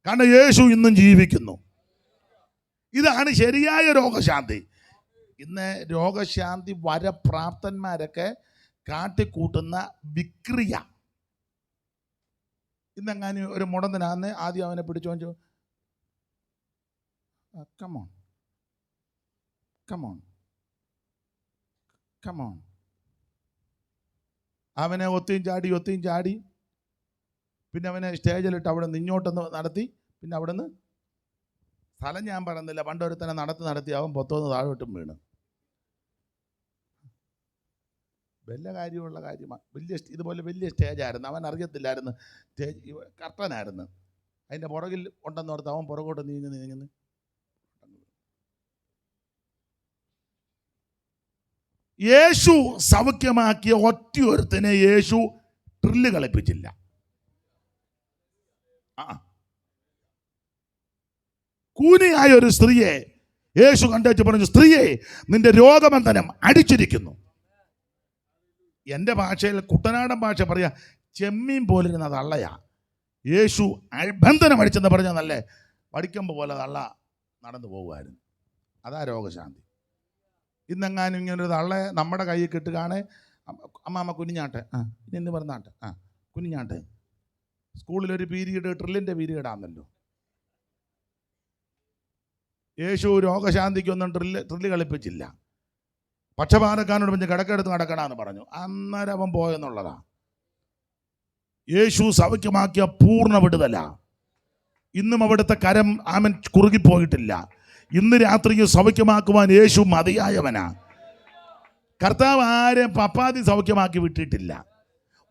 കാരണം യേശു ഇന്നും ജീവിക്കുന്നു. ഇതാണ് ശരിയായ രോഗശാന്തി. ഇന്ന് രോഗശാന്തി വരപ്രാപ്തന്മാരൊക്കെ കാട്ടിക്കൂട്ടുന്ന വിക്രിയ. ഇന്നെങ്ങാനും ഒരു മുടന്തനാന്ന് ആദ്യം അവനെ പിടിച്ചോഞ്ചു, കമോൺ. അവനെ ഒത്തിയും ചാടി പിന്നെ അവനെ സ്റ്റേജിലിട്ട് അവിടെ നിന്ന് ഇങ്ങോട്ടൊന്ന് നടത്തി. പിന്നെ അവിടെ നിന്ന് സ്ഥലം ഞാൻ പറയുന്നില്ല, പണ്ടൊരുത്തനെ നടത്തി അവൻ പൊത്തോന്ന് താഴോട്ടും വീണ്. വലിയ കാര്യമുള്ള കാര്യമാണ്. ഇതുപോലെ വലിയ സ്റ്റേജായിരുന്നു. അവൻ അറിയത്തില്ലായിരുന്നു സ്റ്റേജ് കർട്ടനായിരുന്നു. അതിൻ്റെ പുറകിൽ ഉണ്ടെന്ന് ഓർത്ത് അവൻ പുറകോട്ട് നീങ്ങുന്നു. യേശു സൗഖ്യമാക്കിയ ഒറ്റയൊരുത്തനെ യേശു ഡ്രില്ല് കളിപ്പിച്ചില്ല. കൂനിയായ ഒരു സ്ത്രീയെ യേശു കണ്ടേച്ച് പറഞ്ഞു, സ്ത്രീയെ, നിന്റെ രോഗബന്ധനം അടിച്ചിരിക്കുന്നു. എൻ്റെ ഭാഷയിൽ, കുട്ടനാടൻ ഭാഷ പറയാ, ചെമ്മീൻ പോലിരുന്ന തള്ളയാ. യേശു ബന്ധനം അടിച്ചെന്ന് പറഞ്ഞാൽ നല്ല വടിക്കമ്പ് പോലെ തള്ള നടന്നു പോകുമായിരുന്നു. അതാ രോഗശാന്തി. ഇന്നെങ്ങാനും ഇങ്ങനൊരു തള്ളെ നമ്മുടെ കയ്യിൽ കിട്ടുകയാണ്, അമ്മ കുഞ്ഞാട്ടെ, ഇനി എന്ന് പറഞ്ഞാട്ടെ, കുഞ്ഞാട്ടെ. സ്കൂളിലൊരു പീരീഡ് ട്രില്ലിൻ്റെ പീരീഡാണല്ലോ. യേശു രോഗശാന്തിക്കൊന്നും ട്രില്ല് കളിപ്പിച്ചില്ല. പക്ഷപാതക്കാരനോട് പറഞ്ഞ് കിടക്കെടുത്ത് നടക്കണമെന്ന് പറഞ്ഞു. അന്നേരം അവൻ പോയെന്നുള്ളതാ. യേശു സൗഖ്യമാക്കിയ പൂർണ്ണ വിടുതല. ഇന്നും അവിടുത്തെ കരം ആമൻ കുറുകിപ്പോയിട്ടില്ല. ഇന്ന് രാത്രിയിൽ സൗഖ്യമാക്കുവാൻ യേശു മതിയായവനാ. കർത്താവ് ആരെയും പപ്പാതി സൗഖ്യമാക്കി വിട്ടിട്ടില്ല.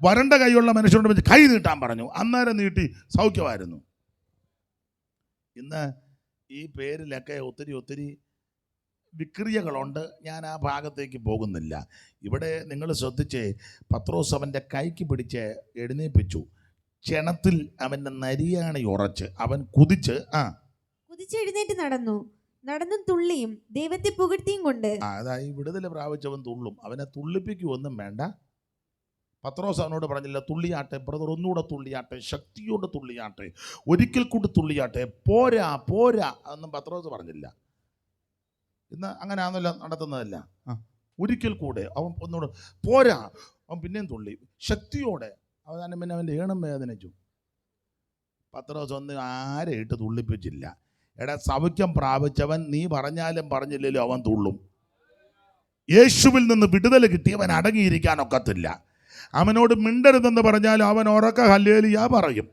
വരണ്ട കൈയുള്ള മനുഷ്യനോട് വെച്ച് കൈ നീട്ടാൻ പറഞ്ഞു, അന്നേരം നീട്ടി സൗഖ്യമായിരുന്നു. ഇന്ന് ഈ പേരിലൊക്കെ ഒത്തിരി വിക്രിയകളുണ്ട്. ഞാൻ ആ ഭാഗത്തേക്ക് പോകുന്നില്ല. ഇവിടെ നിങ്ങൾ ശ്രദ്ധിച്ച്, പത്രോസ് അവൻ്റെ കൈക്ക് പിടിച്ച് എഴുന്നേൽപ്പിച്ചു. ക്ഷണത്തിൽ അവൻ്റെ നരിയാണി ഉറച്ച് അവൻ കുതിച്ചെഴുന്നേറ്റ് നടന്നും തുള്ളിയും ദൈവത്തെ പുകഴ്ത്തിയും കൊണ്ട്. അതായത് വിടുതൽ പ്രാപിച്ചവൻ തുള്ളും. അവനെ തുള്ളിപ്പിക്കുമൊന്നും വേണ്ട. പത്രോസ് അവനോട് പറഞ്ഞില്ല, തുള്ളിയാട്ടെ ബ്രദർ, ഒന്നുകൂടെ തുള്ളിയാട്ടെ, ശക്തിയോട് തുള്ളിയാട്ടെ, ഒരിക്കൽ കൂടി തുള്ളിയാട്ടെ, പോരാ അതൊന്നും പത്രോസ് പറഞ്ഞില്ല. ഇന്ന് അങ്ങനെ ആണല്ലോ നടത്തുന്നതല്ല. ഒരിക്കൽ കൂടെ അവൻ ഒന്നുകൂടെ പോരാ, അവൻ പിന്നെയും തുള്ളി ശക്തിയോടെ. അവസാനം പിന്നെ അവൻ്റെ ഏണം വേദനിച്ചു. പത്രോസ് ഒന്നും ആരെ ഇട്ട് തുള്ളിപ്പിച്ചില്ല. എടാ, സൗഖ്യം പ്രാപിച്ചവൻ നീ പറഞ്ഞാലും പറഞ്ഞില്ലെങ്കിലും അവൻ തുള്ളും. യേശുവിൽ നിന്ന് വിടുതൽ കിട്ടിയവൻ അടങ്ങിയിരിക്കാനൊക്കത്തില്ല. അവനോട് മിണ്ടരുതെന്ന് പറഞ്ഞാൽ അവൻ ഉറക്ക ഹല്ലേലൂയ പറയും.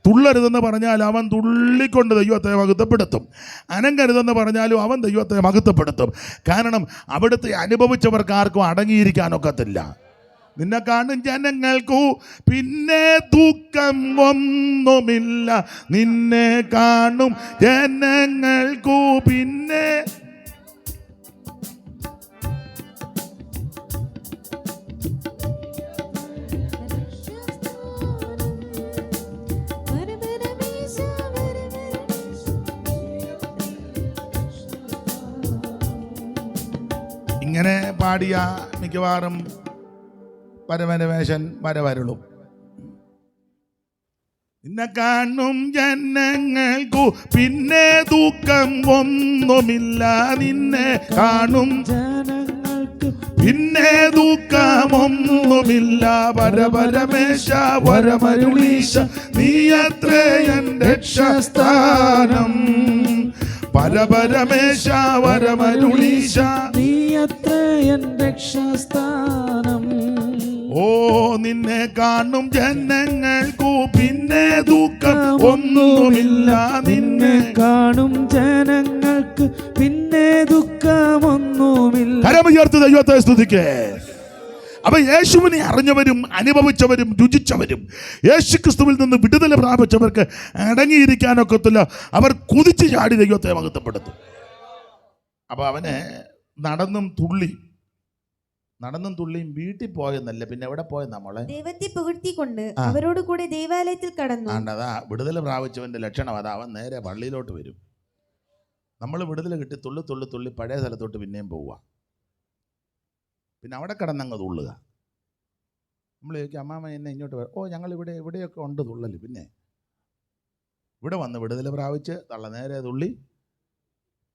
തുള്ളരുതെന്ന് പറഞ്ഞാൽ അവൻ തുള്ളിക്കൊണ്ട് ദൈവത്തെ മഹത്വപ്പെടുത്തും. അനങ്ങരുതെന്ന് പറഞ്ഞാലും അവൻ ദൈവത്തെ മഹത്വപ്പെടുത്തും. കാരണം അവിടുത്തെ അനുഭവിച്ചവർക്കാർക്കും അടങ്ങിയിരിക്കാനൊക്കത്തില്ല. നിന്നെ കാണും ജനങ്ങൾക്കു പിന്നെ ദുഃഖം ഒന്നുമില്ല. നിന്നെ കാണും ജനങ്ങൾക്കു പിന്നെ ഇങ്ങനെ പാടിയ മിക്കവാറും പരമരമേശൻ വരവരുളും. നിന്നെ കാണും ജനങ്ങൾക്കു പിന്നെ ദുഃഖം ഒന്നുമില്ല. നിന്നെ കാണും ജനങ്ങൾക്ക് പിന്നെ ദുഃഖമൊന്നുമില്ല. പരമരമേശ വരമരുളീശ നീയത്രേ എൻ രക്ഷസ്ഥാനം. പരമരമേശ വരമരുളീശ നീയത്രേ എൻ രക്ഷസ്ഥാനം. ഓ, നിന്നെ കാണും ജനങ്ങൾക്കു പിന്നെ ദുഃഖം ഒന്നുമില്ല. നിന്നെ കാണും ജനങ്ങൾക്ക് പിന്നെ ദുഃഖമൊന്നുമില്ല. കരമുയർത്തി ദൈവത്തെ സ്തുതിക്കേ. അപ്പൊ യേശുവിനെ അറിഞ്ഞവരും അനുഭവിച്ചവരും രുചിച്ചവരും യേശുക്രിസ്തുവിൽ നിന്ന് വിടുതൽ പ്രാപിച്ചവർക്ക് അടങ്ങിയിരിക്കാനൊക്കത്തില്ല. അവർ കുതിച്ചു ചാടി ദൈവത്തെ മഹത്വപ്പെടുത്തും. അപ്പൊ അവന് നടന്നും തുള്ളിയും വീട്ടിൽ പോയെന്നല്ല, പിന്നെ എവിടെ പോയെന്നാ മോളെ? ദൈവത്തെ പുകഴ്ത്തിക്കൊണ്ട് അവരോട് കൂടെ ദേവാലയത്തിൽ കടന്നു. അതാ വിടുതൽ പ്രാപിച്ചവന്റെ ലക്ഷണം. അതാ അവൻ നേരെ പള്ളിയിലോട്ട് വരും. നമ്മൾ വിടുതൽ കിട്ടി തുള്ളി പഴയ സ്ഥലത്തോട്ട് പിന്നെയും പോവുക. പിന്നെ അവിടെ കിടന്നങ്ങ് തുള്ളുക. നമ്മൾ ചോദിക്കും, അമ്മാമ്മ എന്നെ ഇങ്ങോട്ട് വരും. ഓ, ഞങ്ങൾ ഇവിടെയൊക്കെ ഉണ്ട് തുള്ളൽ. പിന്നെ ഇവിടെ വന്ന് വിടുതൽ പ്രാപിച്ച് നേരെ തുള്ളി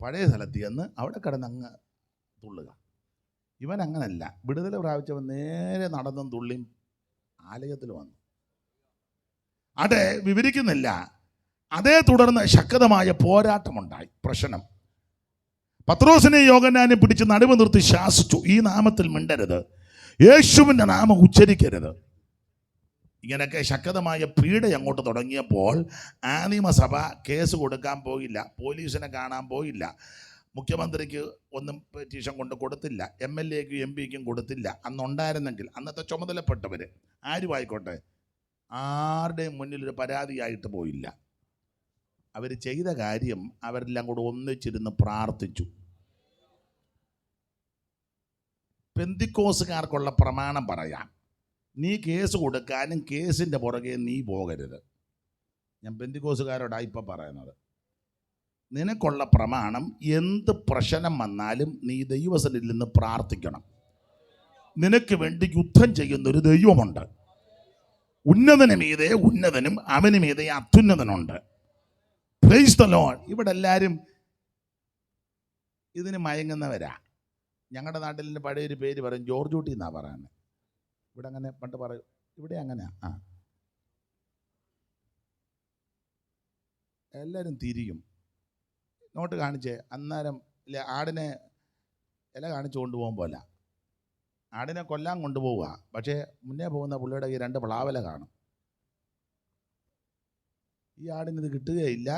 പഴയ സ്ഥലത്ത് ചെന്ന് അവിടെ കിടന്നങ്ങ് തുള്ളുക. ഇവൻ അങ്ങനല്ല. വിടുതൽ പ്രാപിച്ചവൻ നേരെ നടന്നും തുള്ളിയും ആലയത്തിൽ വന്നു. അതെ, വിവരിക്കുന്നില്ല. അതേ തുടർന്ന് ശക്തമായ പോരാട്ടമുണ്ടായി. പ്രശ്നം. പത്രോസിനെ യോഹന്നാനെ പിടിച്ച് നടുവ് നിർത്തി ശാസിച്ചു, ഈ നാമത്തിൽ മിണ്ടരുത്, യേശുവിൻ്റെ നാമം ഉച്ചരിക്കരുത്. ഇങ്ങനെയൊക്കെ ശക്തമായ പീഡ അങ്ങോട്ട് തുടങ്ങിയപ്പോൾ ആദിമസഭ കേസ് കൊടുക്കാൻ പോയില്ല, പോലീസിനെ കാണാൻ പോയില്ല, മുഖ്യമന്ത്രിക്ക് ഒന്നും പെറ്റീഷൻ കൊണ്ട് കൊടുത്തില്ല, MLAക്കും MP ക്കും കൊടുത്തില്ല. അന്നുണ്ടായിരുന്നെങ്കിൽ അന്നത്തെ ചുമതലപ്പെട്ടവർ ആരുമായിക്കോട്ടെ ആരുടെയും മുന്നിൽ ഒരു പരാതിയായിട്ട് പോയില്ല. അവർ ചെയ്ത കാര്യം അവരെല്ലാം കൂടെ ഒന്നിച്ചിരുന്ന് പ്രാർത്ഥിച്ചു. പെന്തിക്കോസുകാർക്കുള്ള പ്രമാണം പറയാം. നീ കേസ് കൊടുക്കാനും കേസിൻ്റെ പുറകെ നീ പോകരുത്. ഞാൻ പെന്തിക്കോസുകാരോടാണ് ഇപ്പം പറയുന്നത്. നിനക്കുള്ള പ്രമാണം, എന്ത് പ്രശ്നം വന്നാലും നീ ദൈവസന്നിധിയിൽ നിന്ന് പ്രാർത്ഥിക്കണം. നിനക്ക് വേണ്ടി യുദ്ധം ചെയ്യുന്നൊരു ദൈവമുണ്ട്. ഉന്നതന് മീതെ ഉന്നതനും അവന് മീതെ അത്യുന്നതനുണ്ട്. Praise the Lord. ഇവിടെ എല്ലാവരും ഇതിന് മയങ്ങുന്നവരാ. ഞങ്ങളുടെ നാട്ടിൽ പഴയൊരു പേര് പറയും, ജോർജ് കുട്ടി എന്നാ പറയുന്നത്. ഇവിടെ അങ്ങനെ പണ്ട് പറയും, ഇവിടെ അങ്ങനെയാ. എല്ലാവരും തിരിയും. നോട്ട് കാണിച്ചേ, അന്നേരം ഇല്ല, ആടിനെ ഇല കാണിച്ചു കൊണ്ടുപോകാൻ പോലെ ആടിനെ കൊല്ലാൻ കൊണ്ടുപോവുക. പക്ഷേ മുന്നേ പോകുന്ന പുള്ളിയുടെ ഈ 2 പ്ലാവല കാണും. ഈ ആടിന് ഇത് കിട്ടുകയില്ല.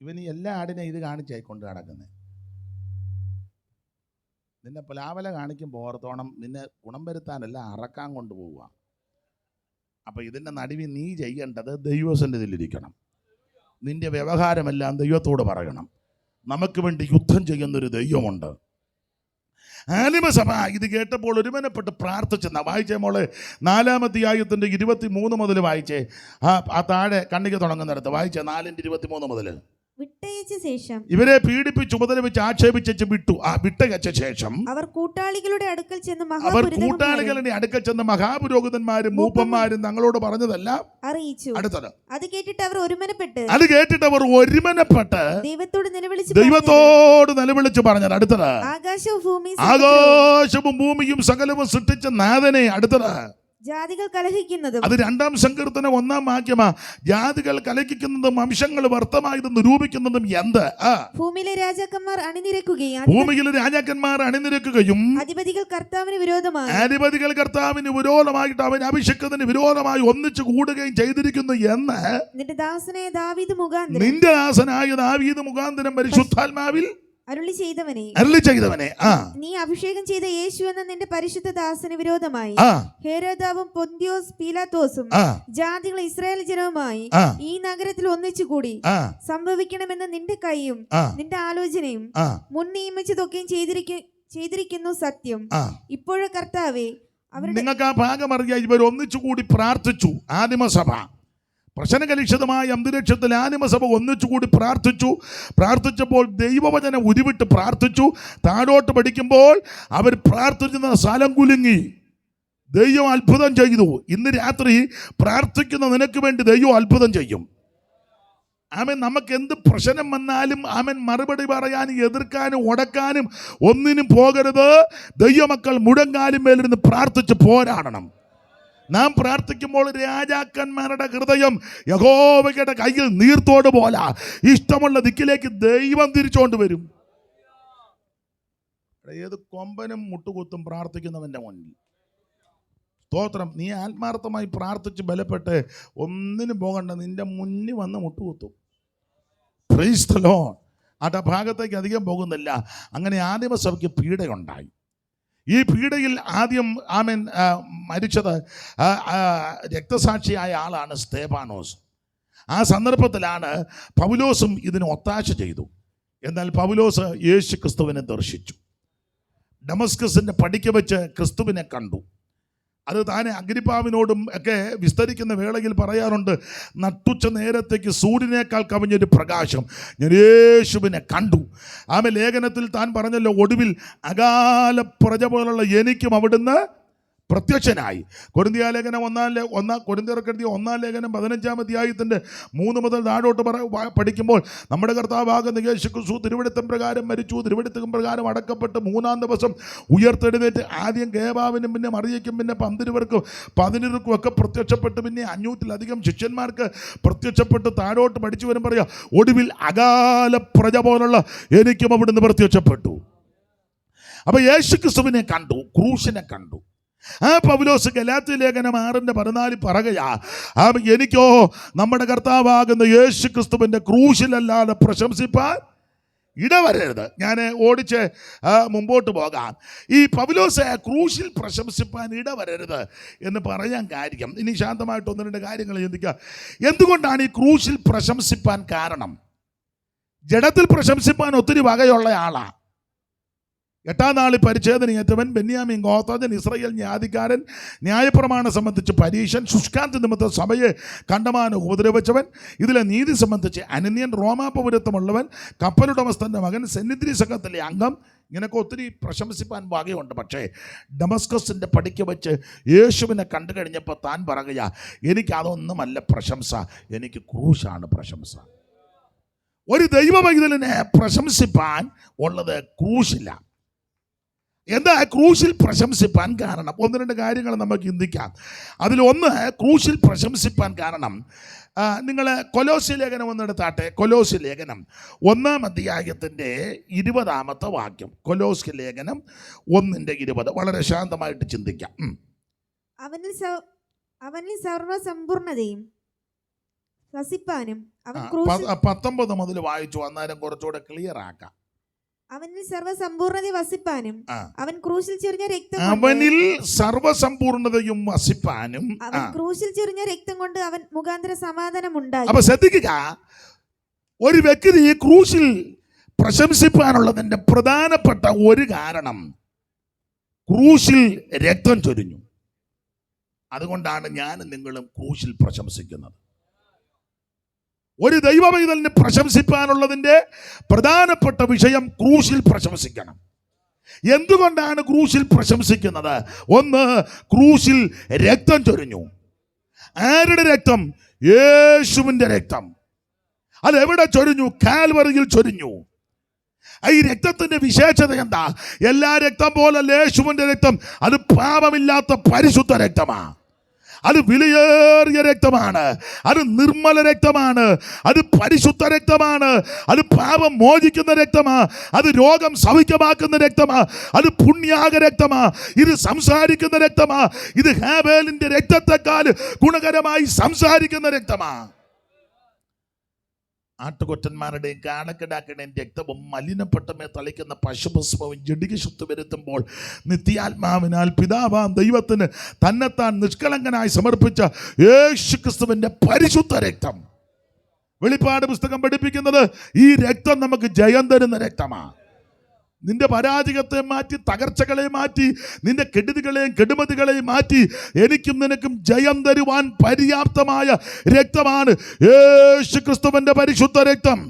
ഇവന് എല്ലാ ആടിനെ ഇത് കാണിച്ചായി കൊണ്ട് നടക്കുന്നത്. നിന്നെ പ്ലാവല കാണിക്കുമ്പോൾ ഓർത്തോണം, നിന്നെ ഗുണം വരുത്താനല്ല, അറക്കാൻ കൊണ്ടുപോവുക. അപ്പം ഇതിൻ്റെ നടുവിൽ നീ ചെയ്യേണ്ടത് ദൈവസന്നിധിയിലിരിക്കണം. നിന്റെ വ്യവഹാരമെല്ലാം ദൈവത്തോട് പറയണം. നമുക്ക് വേണ്ടി യുദ്ധം ചെയ്യുന്നൊരു ദൈവമുണ്ട്. ആലിമസഭ ഇത് കേട്ടപ്പോൾ ഒരുമനപ്പെട്ട് പ്രാർത്ഥിച്ചെന്ന വായിച്ചേ മോളെ. 4-ാം അധ്യായത്തിൻ്റെ 23 മുതൽ വായിച്ചേ. ആ താഴെ കണ്ണിക്ക് തുടങ്ങുന്നിടത്ത് വായിച്ചേ, 4:23 മുതൽ. വിട്ടയച്ച ശേഷം ഇവരെ പീഡിപ്പിച്ച് ഉപദ്രവിച്ച് ആക്ഷേപിച്ചു വിട്ടു. വിട്ടയച്ച ശേഷം അവർ കൂട്ടാളികളുടെ അടുക്കൽ ചെന്ന് മഹാപുരോഹിതന്മാരും മൂപ്പന്മാരും തങ്ങളോട് പറഞ്ഞതെല്ലാം അറിയിച്ചു. അടുത്തത്, അത് കേട്ടിട്ട് അവർ ഒരുമനപ്പെട്ട് ദൈവത്തോട് നിലവിളിച്ച് പറഞ്ഞത്. അടുത്തത്, ആകാശവും ഭൂമിയും സകലവും സൃഷ്ടിച്ച നാഥനെ. അടുത്തത്, ജാതികൾ കലഹിക്കുന്നതും. അത് 2-ാം സങ്കീർത്തനം 1-ാം വാക്യമാ. ജാതികൾ കലഹിക്കുന്നതും വംശങ്ങൾ വ്യർത്ഥമായത് നിരൂപിക്കുന്നതും എന്ത്? ഭൂമിയിലെ രാജാക്കന്മാർ അണിനിരക്കുകയും അധിപതികൾ കർത്താവിന് വിരോധമായിട്ട് അവൻ അഭിഷേകത്തിന് വിരോധമായി ഒന്നിച്ചു കൂടുകയും ചെയ്തിരിക്കുന്നു എന്ന് നിന്റെ ദാസനായ ദാവീദ് മുഖാന്തരം പരിശുദ്ധാത്മാവിൽ അരുളി ചെയ്തവനെ നീ അഭിഷേകം ചെയ്ത യേശു എന്ന നിന്റെ പരിശുദ്ധ ദാസന് വിരോധമായി ഹെരോദാവും പൊന്തിയോസ് പീലാത്തോസും ജാതികൾ ഇസ്രായേൽ ജനവുമായി ഈ നഗരത്തിൽ ഒന്നിച്ചുകൂടി സംഭവിക്കണമെന്ന് നിന്റെ കൈയും നിന്റെ ആലോചനയും മുൻ നിയമിച്ചതൊക്കെയും ചെയ്തിരിക്കുന്നു സത്യം. ഇപ്പോഴും കർത്താവേ, നിങ്ങൾക്ക് ആ ഭാഗം അറിയാം. ഇവർ ഒന്നിച്ചുകൂടി പ്രാർത്ഥിച്ചു. ആദിമസഭ പ്രശ്നകലുഷിതമായ അന്തരീക്ഷത്തിൽ ആനിമസഭ ഒന്നിച്ചുകൂടി പ്രാർത്ഥിച്ചപ്പോൾ ദൈവവചനം ഉരുവിട്ട് പ്രാർത്ഥിച്ചു. താഴോട്ട് പഠിക്കുമ്പോൾ അവർ പ്രാർത്ഥിക്കുന്ന സ്ഥലം കുലുങ്ങി. ദൈവം അത്ഭുതം ചെയ്തു. ഇന്ന് രാത്രി പ്രാർത്ഥിക്കുന്ന നിനക്ക് വേണ്ടി ദൈവം അത്ഭുതം ചെയ്യും. ആമേൻ. നമുക്ക് എന്ത് പ്രശ്നം വന്നാലും ആമേൻ മറുപടി പറയാനും എതിർക്കാനും ഉടക്കാനും ഒന്നിനും പോകരുത്. ദൈവമക്കൾ മുഴങ്കാലും മേലിരുന്ന് പ്രാർത്ഥിച്ച് പോരാടണം. നാം പ്രാർത്ഥിക്കുമ്പോൾ രാജാക്കന്മാരുടെ ഹൃദയം യഹോവയുടെ കയ്യിൽ നീർത്തോട് പോലെ ഇഷ്ടമുള്ള ദിക്കിലേക്ക് ദൈവം തിരിച്ചുകൊണ്ട് വരും. ഏത് കൊമ്പനും മുട്ടുകുത്തും പ്രാർത്ഥിക്കുന്നവൻ്റെ മുന്നിൽ. സ്തോത്രം. നീ ആത്മാർത്ഥമായി പ്രാർത്ഥിച്ച് ബലപ്പെട്ട് ഒന്നിനും പോകണ്ട, നിന്റെ മുന്നിൽ വന്ന് മുട്ടുകുത്തും. Praise the Lord. ആ ഭാഗത്തേക്ക് അധികം പോകുന്നില്ല. അങ്ങനെ ആദിമസഭയ്ക്ക് പീഡയുണ്ടായി. ഈ പീഡയിൽ ആദ്യം മരിച്ചത് രക്തസാക്ഷിയായ ആളാണ് സ്തേഫാനോസ്. ആ സന്ദർഭത്തിലാണ് പൗലോസും ഇതിന് ഒത്താശ ചെയ്തു. എന്നാൽ പൗലോസ് യേശു ക്രിസ്തുവിനെ ദർശിച്ചു. ഡമസ്കസിൻ്റെ പടിക്ക് വെച്ച് ക്രിസ്തുവിനെ കണ്ടു. അത് താനെ അഗ്രിപ്പാവിനോടും ഒക്കെ വിസ്തരിക്കുന്ന വേളയിൽ പറയാറുണ്ട്, നട്ടുച്ച നേരത്തേക്ക് സൂര്യനേക്കാൾ കവിഞ്ഞൊരു പ്രകാശം ഞാൻ യേശുവിനെ കണ്ടു. ലേഖനത്തിൽ താൻ പറഞ്ഞല്ലോ, ഒടുവിൽ അകാല പ്രജ പോലുള്ള എനിക്കും അവിടുന്ന് പ്രത്യക്ഷനായി. കൊരിന്ത്യർക്കെഴുതിയ 1-ാം ലേഖനം 15-ാം അധ്യായത്തിൻ്റെ 3 മുതൽ താഴോട്ട് പഠിക്കുമ്പോൾ നമ്മുടെ കർത്താവാകുന്ന യേശു ക്രിസ്തു തിരുവെഴുത്തും പ്രകാരം മരിച്ചു, തിരുവെഴുത്തും പ്രകാരം അടക്കപ്പെട്ട് 3-ാം ദിവസം ഉയർത്തെഴുന്നേറ്റ് ആദ്യം കേബാവിനും പിന്നെ മറിയയ്ക്കും പിന്നെ 12 ഒക്കെ പ്രത്യക്ഷപ്പെട്ട് പിന്നെ 500-ലധികം ശിഷ്യന്മാർക്ക് പ്രത്യക്ഷപ്പെട്ട് താഴോട്ട് പഠിച്ചു വരും. പറയാം, ഒടുവിൽ അകാല പ്രജ പോലുള്ള എനിക്കും അവിടുന്ന് പ്രത്യക്ഷപ്പെട്ടു. അപ്പോൾ യേശു ക്രിസ്തുവിനെ കണ്ടു, ക്രൂശിനെ കണ്ടു. പൗലോസ് ഗലാത്യ ലേഖനം 6:14 പറയുകയാ, എനിക്കോ നമ്മുടെ കർത്താവാകുന്ന യേശു ക്രിസ്തുവിൻ്റെ ക്രൂശിലല്ലാതെ പ്രശംസിപ്പാൻ ഇടവരരുത്. ഞാൻ ഓടിച്ച് മുമ്പോട്ട് പോകാം. ഈ പൗലോസ് ക്രൂശിൽ പ്രശംസിപ്പാൻ ഇടവരരുത് എന്ന് പറയാൻ കാര്യം, ഇനി ശാന്തമായിട്ട് 1-2 കാര്യങ്ങൾ ചിന്തിക്കുക. എന്തുകൊണ്ടാണ് ഈ ക്രൂശിൽ പ്രശംസിപ്പാൻ കാരണം? ജഡത്തിൽ പ്രശംസിപ്പാൻ ഒത്തിരി വകയുള്ള ആളാണ്. 8-ാം നാളിൽ പരിച്ഛേദനയേറ്റവൻ, ബെന്യാമീൻ ഗോത്രജൻ, ഇസ്രായേൽ ന്യായാധികാരൻ, ന്യായപ്രമാണം സംബന്ധിച്ച് പരീശൻ, ശുഷ്കാന്തി നിമിത്തം സഭയെ കണ്ടമാനം ഉപദ്രവിച്ചവൻ, ഇതിലെ നീതി സംബന്ധിച്ച് അനന്യൻ, റോമാപൗരത്വമുള്ളവൻ, കപ്പലുടമസ്ഥൻ്റെ മകൻ, സെന്നിദ്രി സംഘത്തിലെ അംഗം. ഇങ്ങനെയൊക്കെ ഒത്തിരി പ്രശംസിപ്പാൻ വകയുണ്ട്. പക്ഷേ ഡമസ്കസിൻ്റെ പടിക്ക് വെച്ച് യേശുവിനെ കണ്ടു കഴിഞ്ഞപ്പോൾ താൻ പറയുക, എനിക്കതൊന്നുമല്ല പ്രശംസ, എനിക്ക് ക്രൂശാണ് പ്രശംസ. ഒരു ദൈവ പൈതലിനെ പ്രശംസിപ്പാൻ ഉള്ളത് ക്രൂശില്ല. എന്താ ക്രൂശിൽ പ്രശംസിപ്പാൻ കാരണം? ഒന്ന് രണ്ട് കാര്യങ്ങൾ നമുക്ക് ചിന്തിക്കാം. അതിലൊന്ന്, ക്രൂശിൽ പ്രശംസിപ്പാൻ കാരണം, നിങ്ങൾ കൊലോസ്യ ലേഖനം ഒന്നെടുത്താട്ടെ. കൊലോസ്യ ലേഖനം 1-ാം അധ്യായത്തിൻ്റെ 20-ാമത്തെ വാക്യം. കൊലോസ്യ ലേഖനം 1:20. വളരെ ശാന്തമായിട്ട് ചിന്തിക്കാം. അവനിൽ സർവസമ്പൂർണതയും വസിപ്പാനും അവൻ ക്രൂശിൽ 19 മുതൽ വായിച്ചു, അന്നേരം കുറച്ചുകൂടെ ക്ലിയർ ആക്കാം. അവനിൽ സർവസമ്പൂർണത വസിപ്പാനും അവൻ ക്രൂശിൽ ചൊരിഞ്ഞ രക്തം അവനിൽ സർവസമ്പൂർണതയും വസിപ്പാനും അവൻ ക്രൂശിൽ ചൊരിഞ്ഞ രക്തം കൊണ്ട് അവൻ മുഖാന്തര സമാധാനം ഉണ്ടായി. അപ്പൊ ശ്രദ്ധിക്കുക, ഒരു വ്യക്തി ക്രൂശിൽ പ്രശംസിപ്പാനുള്ളതിന്റെ പ്രധാനപ്പെട്ട ഒരു കാരണം ക്രൂശിൽ രക്തം ചൊരിഞ്ഞു. അതുകൊണ്ടാണ് ഞാനും നിങ്ങളും ക്രൂശിൽ പ്രശംസിക്കുന്നത്. ഒരു ദൈവപൈതലിന് പ്രശംസിപ്പാനുള്ളതിന്റെ പ്രധാനപ്പെട്ട വിഷയം ക്രൂശിൽ പ്രശംസിക്കണം. എന്തുകൊണ്ടാണ് ക്രൂശിൽ പ്രശംസിക്കുന്നത്? ഒന്ന്, ക്രൂശിൽ രക്തം ചൊരിഞ്ഞു. ആരുടെ രക്തം? യേശുവിന്റെ രക്തം. അതെവിടെ ചൊരിഞ്ഞു? കാൽവറിയിൽ ചൊരിഞ്ഞു. ഈ രക്തത്തിന്റെ വിശേഷത എന്താ? എല്ലാ രക്തം പോലല്ല യേശുവിന്റെ രക്തം. അത് പാപമില്ലാത്ത പരിശുദ്ധ രക്തമാണ്. അത് വിലയേറിയ രക്തമാണ്. അത് നിർമ്മല രക്തമാണ്. അത് പരിശുദ്ധ രക്തമാണ്. അത് പാപം മോചിക്കുന്ന രക്തമാണ്. അത് രോഗം സൗഖ്യമാക്കുന്ന രക്തമാണ്. അത് പുണ്യാക രക്തമാണ്. ഇത് സംസാരിക്കുന്ന രക്തമാണ്. ഇത് ഹാബേലിന്റെ രക്തത്തെക്കാൾ ഗുണകരമായി സംസാരിക്കുന്ന രക്തമാണ്. ആട്ടുകൊറ്റന്മാരുടെയും കാടക്കിടാക്കളുടെയും രക്തവും മലിനപ്പെട്ടമേ തളിക്കുന്ന പശുഭസ്മവും ജഡികശുദ്ധി വരുത്തുമ്പോൾ നിത്യാത്മാവിനാൽ പിതാവാം ദൈവത്തിന് തന്നെത്താൻ നിഷ്കളങ്കനായി സമർപ്പിച്ച യേശുക്രിസ്തുവിന്റെ പരിശുദ്ധ രക്തം. വെളിപ്പാട് പുസ്തകം പഠിപ്പിക്കുന്നത് ഈ രക്തം നമുക്ക് ജയം തരുന്ന രക്തമാണ്. നിന്റെ പരാജയത്തെ മാറ്റി, തകർച്ചകളെ മാറ്റി, നിന്റെ കെടുതികളെയും കെടുമതികളെയും മാറ്റി എനിക്കും നിനക്കും ജയം തരുവാൻ പര്യാപ്തമായ രക്തമാണ് യേശുക്രിസ്തുവിന്റെ പരിശുദ്ധ രക്തം.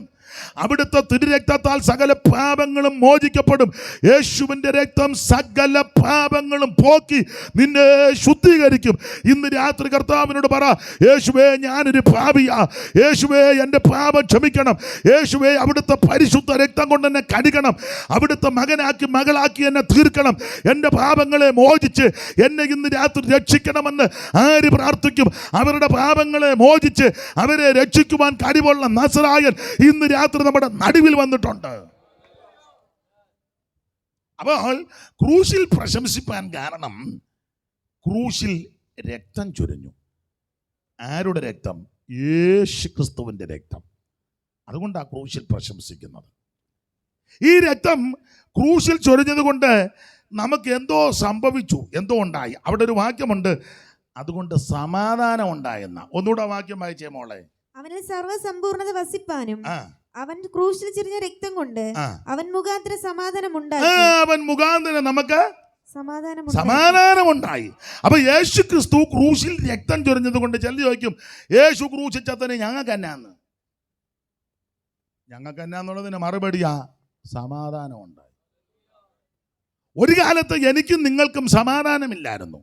അവിടുത്തെ തിരുരക്തത്താൽ സകല പാപങ്ങളും മോചിക്കപ്പെടും. യേശുവിൻ്റെ രക്തം സകല പാപങ്ങളും പോക്കി നിന്നെ ശുദ്ധീകരിക്കും. ഇന്ന് രാത്രി കർത്താവിനോട് പറ, യേശുവേ ഞാനൊരു പാപിയാ, യേശുവേ എൻ്റെ പാപം ക്ഷമിക്കണം, യേശുവേ അവിടുത്തെ പരിശുദ്ധ രക്തം കൊണ്ട് എന്നെ കഴുകണം, അവിടുത്തെ മകനാക്കി മകളാക്കി എന്നെ തീർക്കണം, എൻ്റെ പാപങ്ങളെ മോചിച്ച് എന്നെ ഇന്ന് രാത്രി രക്ഷിക്കണമെന്ന് ആര് പ്രാർത്ഥിക്കും? അവരുടെ പാപങ്ങളെ മോചിച്ച് അവരെ രക്ഷിക്കുവാൻ കഴിവുള്ള നസറായൻ ഇന്ന് രാത്രി നമ്മുടെ നടുവിൽ വന്നിട്ടുണ്ട്. അപ്പോൾ ക്രൂശിൽ പ്രശംസിപ്പാൻ കാരണം ക്രൂശിൽ രക്തം ചൊരിഞ്ഞു. ആരുടെ രക്തം? യേശുക്രിസ്തുവിന്റെ രക്തം. അതുകൊണ്ടാണ് ക്രൂശിൽ പ്രശംസിക്കുന്നത്. ഈ രക്തം ക്രൂശിൽ ചൊരിഞ്ഞത് കൊണ്ട് നമുക്ക് എന്തോ സംഭവിച്ചു, എന്തോ ഉണ്ടായി. അവിടെ ഒരു വാക്യമുണ്ട്, അതുകൊണ്ട് സമാധാനം ഉണ്ടായെന്ന. ഒന്നുകൂടെ വാക്യം വായിച്ചേ മോളെ. അവനിൽ സർവ്വസമ്പൂർണത വസിപ്പാനും അവൻ ക്രൂശിൽ ചൊരിഞ്ഞ രക്തം കൊണ്ട് അവൻ മുഖാന്തര സമാധാനം ഉണ്ടായി. അവൻ മുഖാന്തരം നമുക്ക് സമാധാനം ഉണ്ടായി. അപ്പൊ യേശു ക്രിസ്തു ക്രൂശിൽ രക്തം ചൊരിഞ്ഞത് കൊണ്ട് ചെല്ലി ചോദിക്കും, യേശു ക്രൂശിൽ ചത്തനെ ഞങ്ങൾക്ക് എന്നാന്ന്? ഞങ്ങൾക്ക് എന്നാന്നുള്ളതിന് മറുപടിയാ സമാധാനം ഉണ്ടായി. ഒരു കാലത്ത് എനിക്കും നിങ്ങൾക്കും സമാധാനമില്ലായിരുന്നു.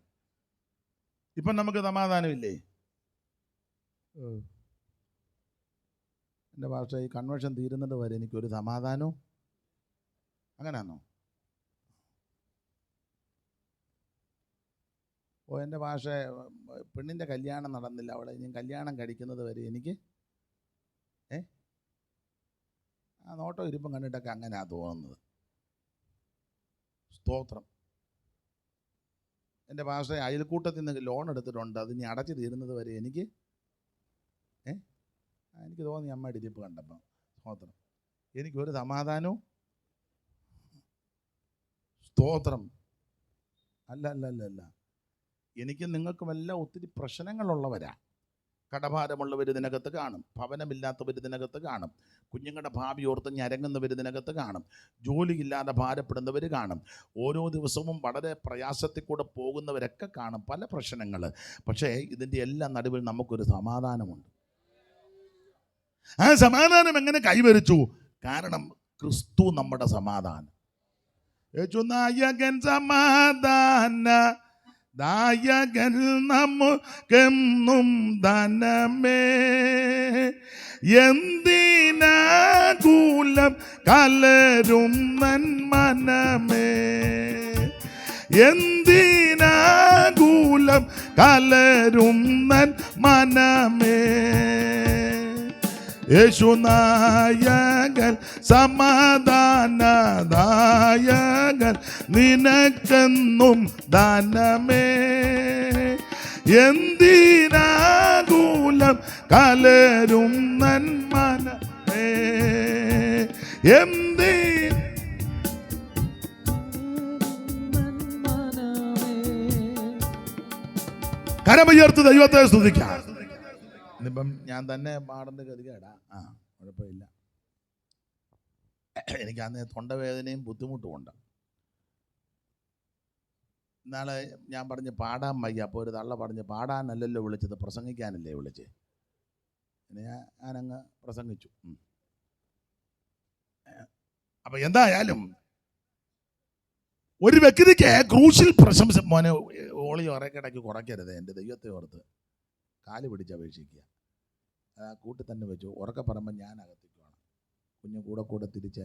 ഇപ്പം നമുക്ക് സമാധാനമില്ലേ? എൻ്റെ ഭാഷ ഈ കൺവെൻഷൻ തീരുന്നത് വരെ എനിക്കൊരു സമാധാനവും. അങ്ങനെയാണോ? എൻ്റെ ഭാഷ പെണ്ണിൻ്റെ കല്യാണം നടന്നില്ല, അവിടെ ഇനി കല്യാണം കഴിക്കുന്നത് വരെ എനിക്ക് ആ നോട്ടം ഇരിപ്പം കണ്ടിട്ടൊക്കെ അങ്ങനെയാണ് തോന്നുന്നത്. സ്തോത്രം. എൻ്റെ ഭാഷ അയൽക്കൂട്ടത്തിൽ നിന്ന് ലോൺ എടുത്തിട്ടുണ്ട്, അതിനി അടച്ചു തീരുന്നത് വരെ എനിക്ക് എനിക്ക് തോന്നി അമ്മയുടെ ഇരിപ്പ് കണ്ടപ്പം. സ്തോത്രം. എനിക്കൊരു സമാധാനവും. സ്തോത്രം. അല്ല അല്ല അല്ല അല്ല എനിക്കും നിങ്ങൾക്കുമെല്ലാം ഒത്തിരി പ്രശ്നങ്ങളുള്ളവരാ. കടഭാരമുള്ളവർ ഇതിനകത്ത് കാണും, ഭവനമില്ലാത്തവർ ഇതിനകത്ത് കാണും, കുഞ്ഞുങ്ങളുടെ ഭാവി ഓർത്ത് ഞരങ്ങുന്നവർ ഇതിനകത്ത് കാണും, ജോലിയില്ലാതെ ഭാരപ്പെടുന്നവർ കാണും, ഓരോ ദിവസവും വളരെ പ്രയാസത്തിൽ കൂടെ പോകുന്നവരൊക്കെ കാണും, പല പ്രശ്നങ്ങൾ. പക്ഷേ ഇതിൻ്റെ എല്ലാം നടുവിൽ നമുക്കൊരു സമാധാനമുണ്ട്. ആ സമാധാനം എങ്ങനെ കൈവരിച്ചു? കാരണം ക്രിസ്തു നമ്മുടെ സമാധാനം. യേശു നായകൻ സമാധാന ദായകൻ നമുക്കെന്നും ധനമേ, എന്തിനാകുലം കലരും നൻ മനമേ, എന്തിനാകുലം കലരും നൻ മനമേ. യേശുനായകൻ സമാധാനദായകൻ നിനക്കെന്നും ദാനമേ, എന്തിനാകുലം കലരും നൻ മനമേ, എന്തി കരമുയർത്ത് ദൈവത്തെ സ്തുതിക്കാം. ഇന്നിപ്പം ഞാൻ തന്നെ പാടേണ്ട ഗതികേടാ. കുഴപ്പമില്ല. എനിക്ക് അന്ന് തൊണ്ടവേദനയും ബുദ്ധിമുട്ടും ഉണ്ട്. ഇന്നാളെ ഞാൻ പറഞ്ഞ് പാടാൻ വയ്യ. അപ്പോൾ ഒരു തള്ള പറഞ്ഞ് പാടാനല്ലല്ലോ വിളിച്ചത്, പ്രസംഗിക്കാനല്ലേ വിളിച്ചേ. പിന്നെ ഞാനങ്ങ് പ്രസംഗിച്ചു. അപ്പം എന്തായാലും ഒരു വ്യക്തിക്ക് ക്രൂശിൽ പ്രശംസ, മോനെ ഓളി ഉറക്കിടയ്ക്ക് കുറയ്ക്കരുത്, എൻ്റെ ദൈവത്തെ ഓർത്ത് കാല് പിടിച്ചപേക്ഷിക്കുക. കൂട്ടി തന്നെ വെച്ചു. ഉറക്കെ പറയുമ്പോൾ ഞാൻ അകത്തേക്കുവാണ്. കുഞ്ഞു കൂടെ തിരിച്ച്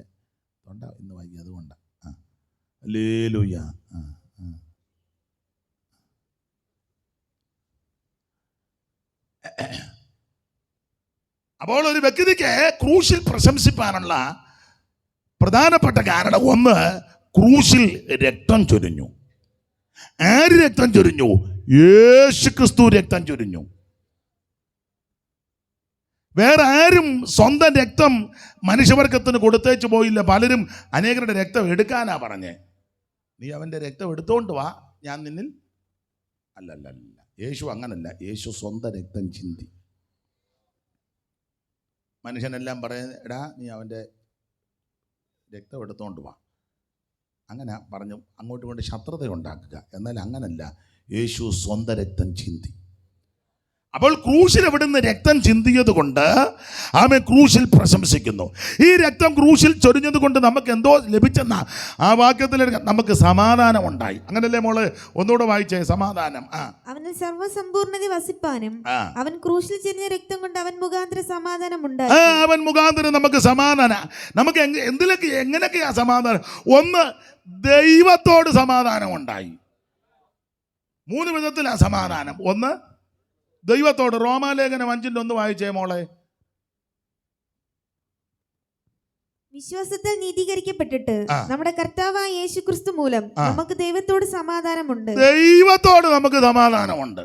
തൊണ്ട ഇന്ന് വൈകി, അതുകൊണ്ട് ഹല്ലേലൂയ. അപ്പോൾ ഒരു വ്യക്തിക്ക് ക്രൂശിൽ പ്രശംസിപ്പാനുള്ള പ്രധാനപ്പെട്ട കാരണം, ഒന്ന്, ക്രൂശിൽ രക്തം ചൊരിഞ്ഞു. ആര് രക്തം ചൊരിഞ്ഞു? യേശു ക്രിസ്തു രക്തം ചൊരിഞ്ഞു. വേറെ ആരും സ്വന്തം രക്തം മനുഷ്യവർഗത്തിന് കൊടുത്തേച്ചു പോയില്ല. പലരും അനേകരുടെ രക്തം എടുക്കാനാ പറഞ്ഞേ. നീ അവൻ്റെ രക്തം എടുത്തോണ്ട് വാ, ഞാൻ നിന്നിൽ. അല്ലല്ല, യേശു അങ്ങനല്ല. യേശു സ്വന്തം രക്തം ചിന്തി. മനുഷ്യനെല്ലാം എടാ നീ അവൻ്റെ രക്തം എടുത്തോണ്ട് വാ, അങ്ങനെ പറഞ്ഞു അങ്ങോട്ടും ഇങ്ങോട്ട് ശത്രുത ഉണ്ടാക്കുക. എന്നാൽ അങ്ങനല്ല, യേശു സ്വന്തം രക്തം ചിന്തി. അപ്പോൾ ക്രൂശിൽ എവിടുന്ന് രക്തം ചിന്തിയത് കൊണ്ട് ആമേൻ ക്രൂശിൽ പ്രശംസിക്കുന്നു. ഈ രക്തം ക്രൂശിൽ ചൊരിഞ്ഞത് കൊണ്ട് നമുക്ക് എന്തോ ലഭിച്ചെന്ന ആ വാക്യത്തിൽ നമുക്ക് സമാധാനം ഉണ്ടായി. അങ്ങനല്ലേ മോള്? ഒന്നുകൂടെ വായിച്ചേ. സമാധാനം. അവനിൽ സർവ്വസമ്പൂർണ്ണത വസിപ്പാനും അവൻ ക്രൂശിൽ ചൊരിഞ്ഞ രക്തം കൊണ്ട് അവൻ മുഖാന്തരം സമാധാനം ഉണ്ടായി. അവൻ മുഖാന്തരം നമുക്ക് സമാധാനം. നമുക്ക് എന്തിലൊക്കെ എങ്ങനെയൊക്കെയാ സമാധാനം? ഒന്ന്, ദൈവത്തോട് സമാധാനം ഉണ്ടായി. 3 വിധത്തിലാ സമാധാനം. ഒന്ന്, ദൈവത്തോട്. റോമാലേഖനം 5:1 വായിച്ചേ മോളെ. വിശ്വാസത്തിൽ നീതീകരിക്കപ്പെട്ടിട്ട് നമ്മുടെ കർത്താവായ യേശു ക്രിസ്തു മൂലം നമുക്ക് ദൈവത്തോട് സമാധാനമുണ്ട്. ദൈവത്തോട് നമുക്ക് സമാധാനമുണ്ട്.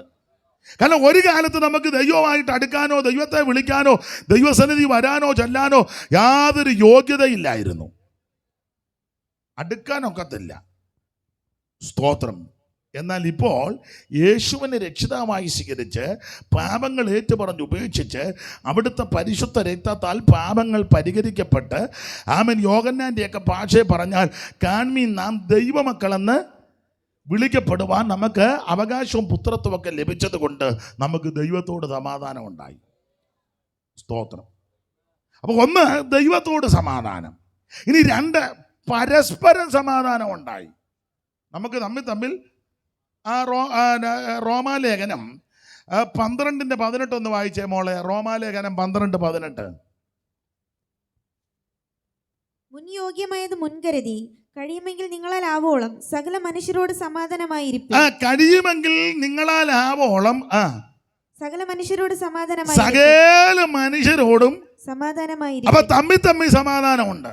കാരണം ഒരു കാലത്ത് നമുക്ക് ദൈവമായിട്ട് അടുക്കാനോ ദൈവത്തെ വിളിക്കാനോ ദൈവസന്നിധി വരാനോ ചെല്ലാനോ യാതൊരു യോഗ്യതയില്ലായിരുന്നു. അടുക്കാനൊക്കത്തില്ല. സ്തോത്രം. എന്നാൽ ഇപ്പോൾ യേശുവിനെ രക്ഷിതാവായി സ്വീകരിച്ച് പാപങ്ങൾ ഏറ്റുപറഞ്ഞ് ഉപേക്ഷിച്ച് അവിടുത്തെ പരിശുദ്ധ രക്തത്താൽ പാപങ്ങൾ പരിഹരിക്കപ്പെട്ട് ആമൻ യോഹന്നാൻ്റെയൊക്കെ ഭാഷയെ പറഞ്ഞാൽ കാൺമീൻ നാം ദൈവമക്കളെന്ന് വിളിക്കപ്പെടുവാൻ നമുക്ക് അവകാശവും പുത്രത്വമൊക്കെ ലഭിച്ചത് കൊണ്ട് നമുക്ക് ദൈവത്തോട് സമാധാനം ഉണ്ടായി. സ്തോത്രം. അപ്പോൾ ഒന്ന്, ദൈവത്തോട് സമാധാനം. ഇനി 2, പരസ്പരം സമാധാനം ഉണ്ടായി. നമുക്ക് തമ്മിൽ റോമാലേഖനം 12:18 വായിച്ചേ മോളെ. റോമാലേഖനം 12:18. മുൻയോഗ്യമായത് മുൻകരുതി കഴിയുമെങ്കിൽ നിങ്ങളാൽ ആവോളം സകല മനുഷ്യരോട് സമാധാനമായിരിക്കും. കഴിയുമെങ്കിൽ നിങ്ങളാൽ ആവോളം സകല മനുഷ്യരോട് സകല മനുഷ്യരോടും സമാധാനമായിരിക്കും. അപ്പൊ തമ്മിൽ സമാധാനമുണ്ട്.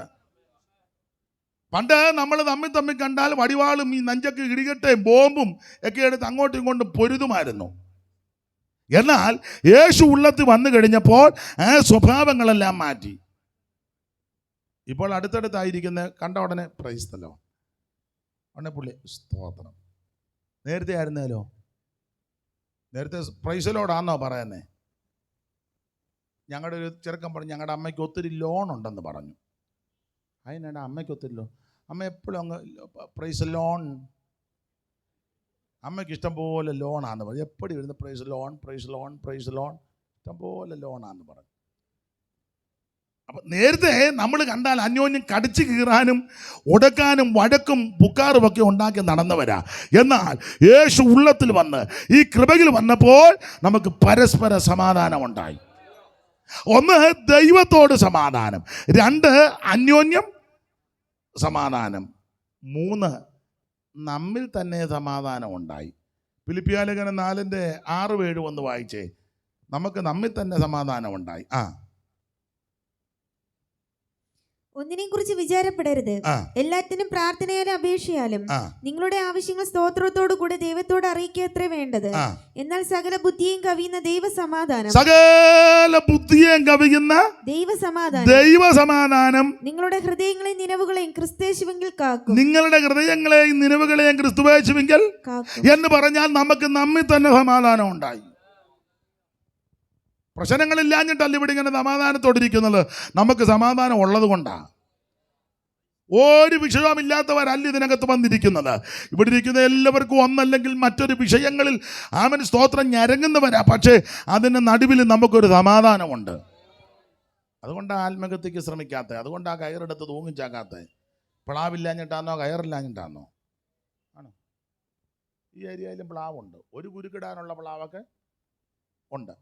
പണ്ട് നമ്മൾ തമ്മിൽ കണ്ടാൽ വടിവാളും ഈ നെഞ്ചൊക്കെ ഇടികട്ടയും ബോംബും ഒക്കെ എടുത്ത് അങ്ങോട്ടും ഇങ്ങോട്ടും പൊരുതുമായിരുന്നു. എന്നാൽ യേശു ഉള്ളത്തിൽ വന്നു കഴിഞ്ഞപ്പോൾ ആ സ്വഭാവങ്ങളെല്ലാം മാറ്റി. ഇപ്പോൾ അടുത്തടുത്തായിരിക്കുന്ന കണ്ട ഉടനെ പ്രൈസ്തല്ലോ ഉടനെ പുള്ളി സ്തോത്രം. നേരത്തെ ആയിരുന്നല്ലോ, നേരത്തെ പ്രൈസലോടാണോ പറയുന്നത്? ഞങ്ങളുടെ ഒരു ചെറുക്കൻ പറഞ്ഞു ഞങ്ങളുടെ അമ്മയ്ക്ക് ഒത്തിരി ലോൺ ഉണ്ടെന്ന് പറഞ്ഞു. അതിനാണ് അമ്മയ്ക്ക് ഒത്തിരി ലോൺ. അമ്മ എപ്പോഴും അങ്ങ് പ്രൈസ് ലോൺ, അമ്മയ്ക്ക് ഇഷ്ടംപോലെ ലോണാന്ന് പറഞ്ഞു. എപ്പോഴും വരുന്ന പ്രൈസ് ലോൺ ഇഷ്ടംപോലെ ലോണാന്ന് പറഞ്ഞു. അപ്പം നേരത്തെ നമ്മൾ കണ്ടാൽ അന്യോന്യം കടിച്ചു കീറാനും ഉടക്കാനും വഴക്കും പുക്കാറും ഒക്കെ ഉണ്ടാക്കി നടന്നവരാ. എന്നാൽ യേശു ഉള്ളത്തിൽ വന്ന് ഈ കൃപയിൽ വന്നപ്പോൾ നമുക്ക് പരസ്പര സമാധാനം ഉണ്ടായി. ഒന്ന്, ദൈവത്തോട് സമാധാനം. രണ്ട്, അന്യോന്യം സമാധാനം. മൂന്ന്, നമ്മിൽ തന്നെ സമാധാനം ഉണ്ടായി. ഫിലിപ്പിയ 4:6-7 ഒന്ന് വായിച്ചേ. നമുക്ക് നമ്മിൽ തന്നെ സമാധാനം ഉണ്ടായി. ഒന്നിനെയും കുറിച്ച് വിചാരപ്പെടരുത്. എല്ലാറ്റിനും പ്രാർത്ഥനയാലും അപേക്ഷയാലും നിങ്ങളുടെ ആവശ്യങ്ങൾ സ്തോത്രത്തോടു കൂടെ ദൈവത്തോട് അറിയിക്കുക അത്രേ വേണ്ടത്. എന്നാൽ സകല ബുദ്ധിയും കവിയുന്ന ദൈവസമാധാനം നിങ്ങളുടെ ഹൃദയങ്ങളെയും നിലവുകളെയും ക്രിസ്തുയേശുവിൽ കാക്കും. നിങ്ങളുടെ ഹൃദയങ്ങളെയും നിലവുകളെയും ക്രിസ്തുയേശുവിൽ എന്ന് പറഞ്ഞാൽ നമുക്ക് നമ്മിൽ തന്നെ സമാധാനം ഉണ്ടായി. പ്രശ്നങ്ങളില്ലാഞ്ഞിട്ടല്ല ഇവിടെ ഇങ്ങനെ സമാധാനത്തോടിരിക്കുന്നത്, നമുക്ക് സമാധാനം ഉള്ളത് കൊണ്ടാണ്. ഒരു വിഷയമില്ലാത്തവരല്ല ഇതിനകത്ത് വന്നിരിക്കുന്നത്. ഇവിടെ ഇരിക്കുന്ന എല്ലാവർക്കും ഒന്നല്ലെങ്കിൽ മറ്റൊരു വിഷയങ്ങളിൽ ആമൻ സ്തോത്രം ഞരങ്ങുന്നവരാ. പക്ഷേ അതിൻ്റെ നടുവിൽ നമുക്കൊരു സമാധാനമുണ്ട്. അതുകൊണ്ടാണ് ആത്മഹത്യക്ക് ശ്രമിക്കാത്തത്, അതുകൊണ്ടാണ് കയറെടുത്ത് തൂങ്ങിച്ചാക്കാത്തത്. പ്ലാവില്ലാഞ്ഞിട്ടാന്നോ കയറില്ലാഞ്ഞിട്ടാന്നോ? ആണോ? ഈ ഏരിയയിലും പ്ലാവുണ്ട്, ഒരു കുരുക്കിടാനുള്ള പ്ലാവൊക്കെ ഉണ്ട്.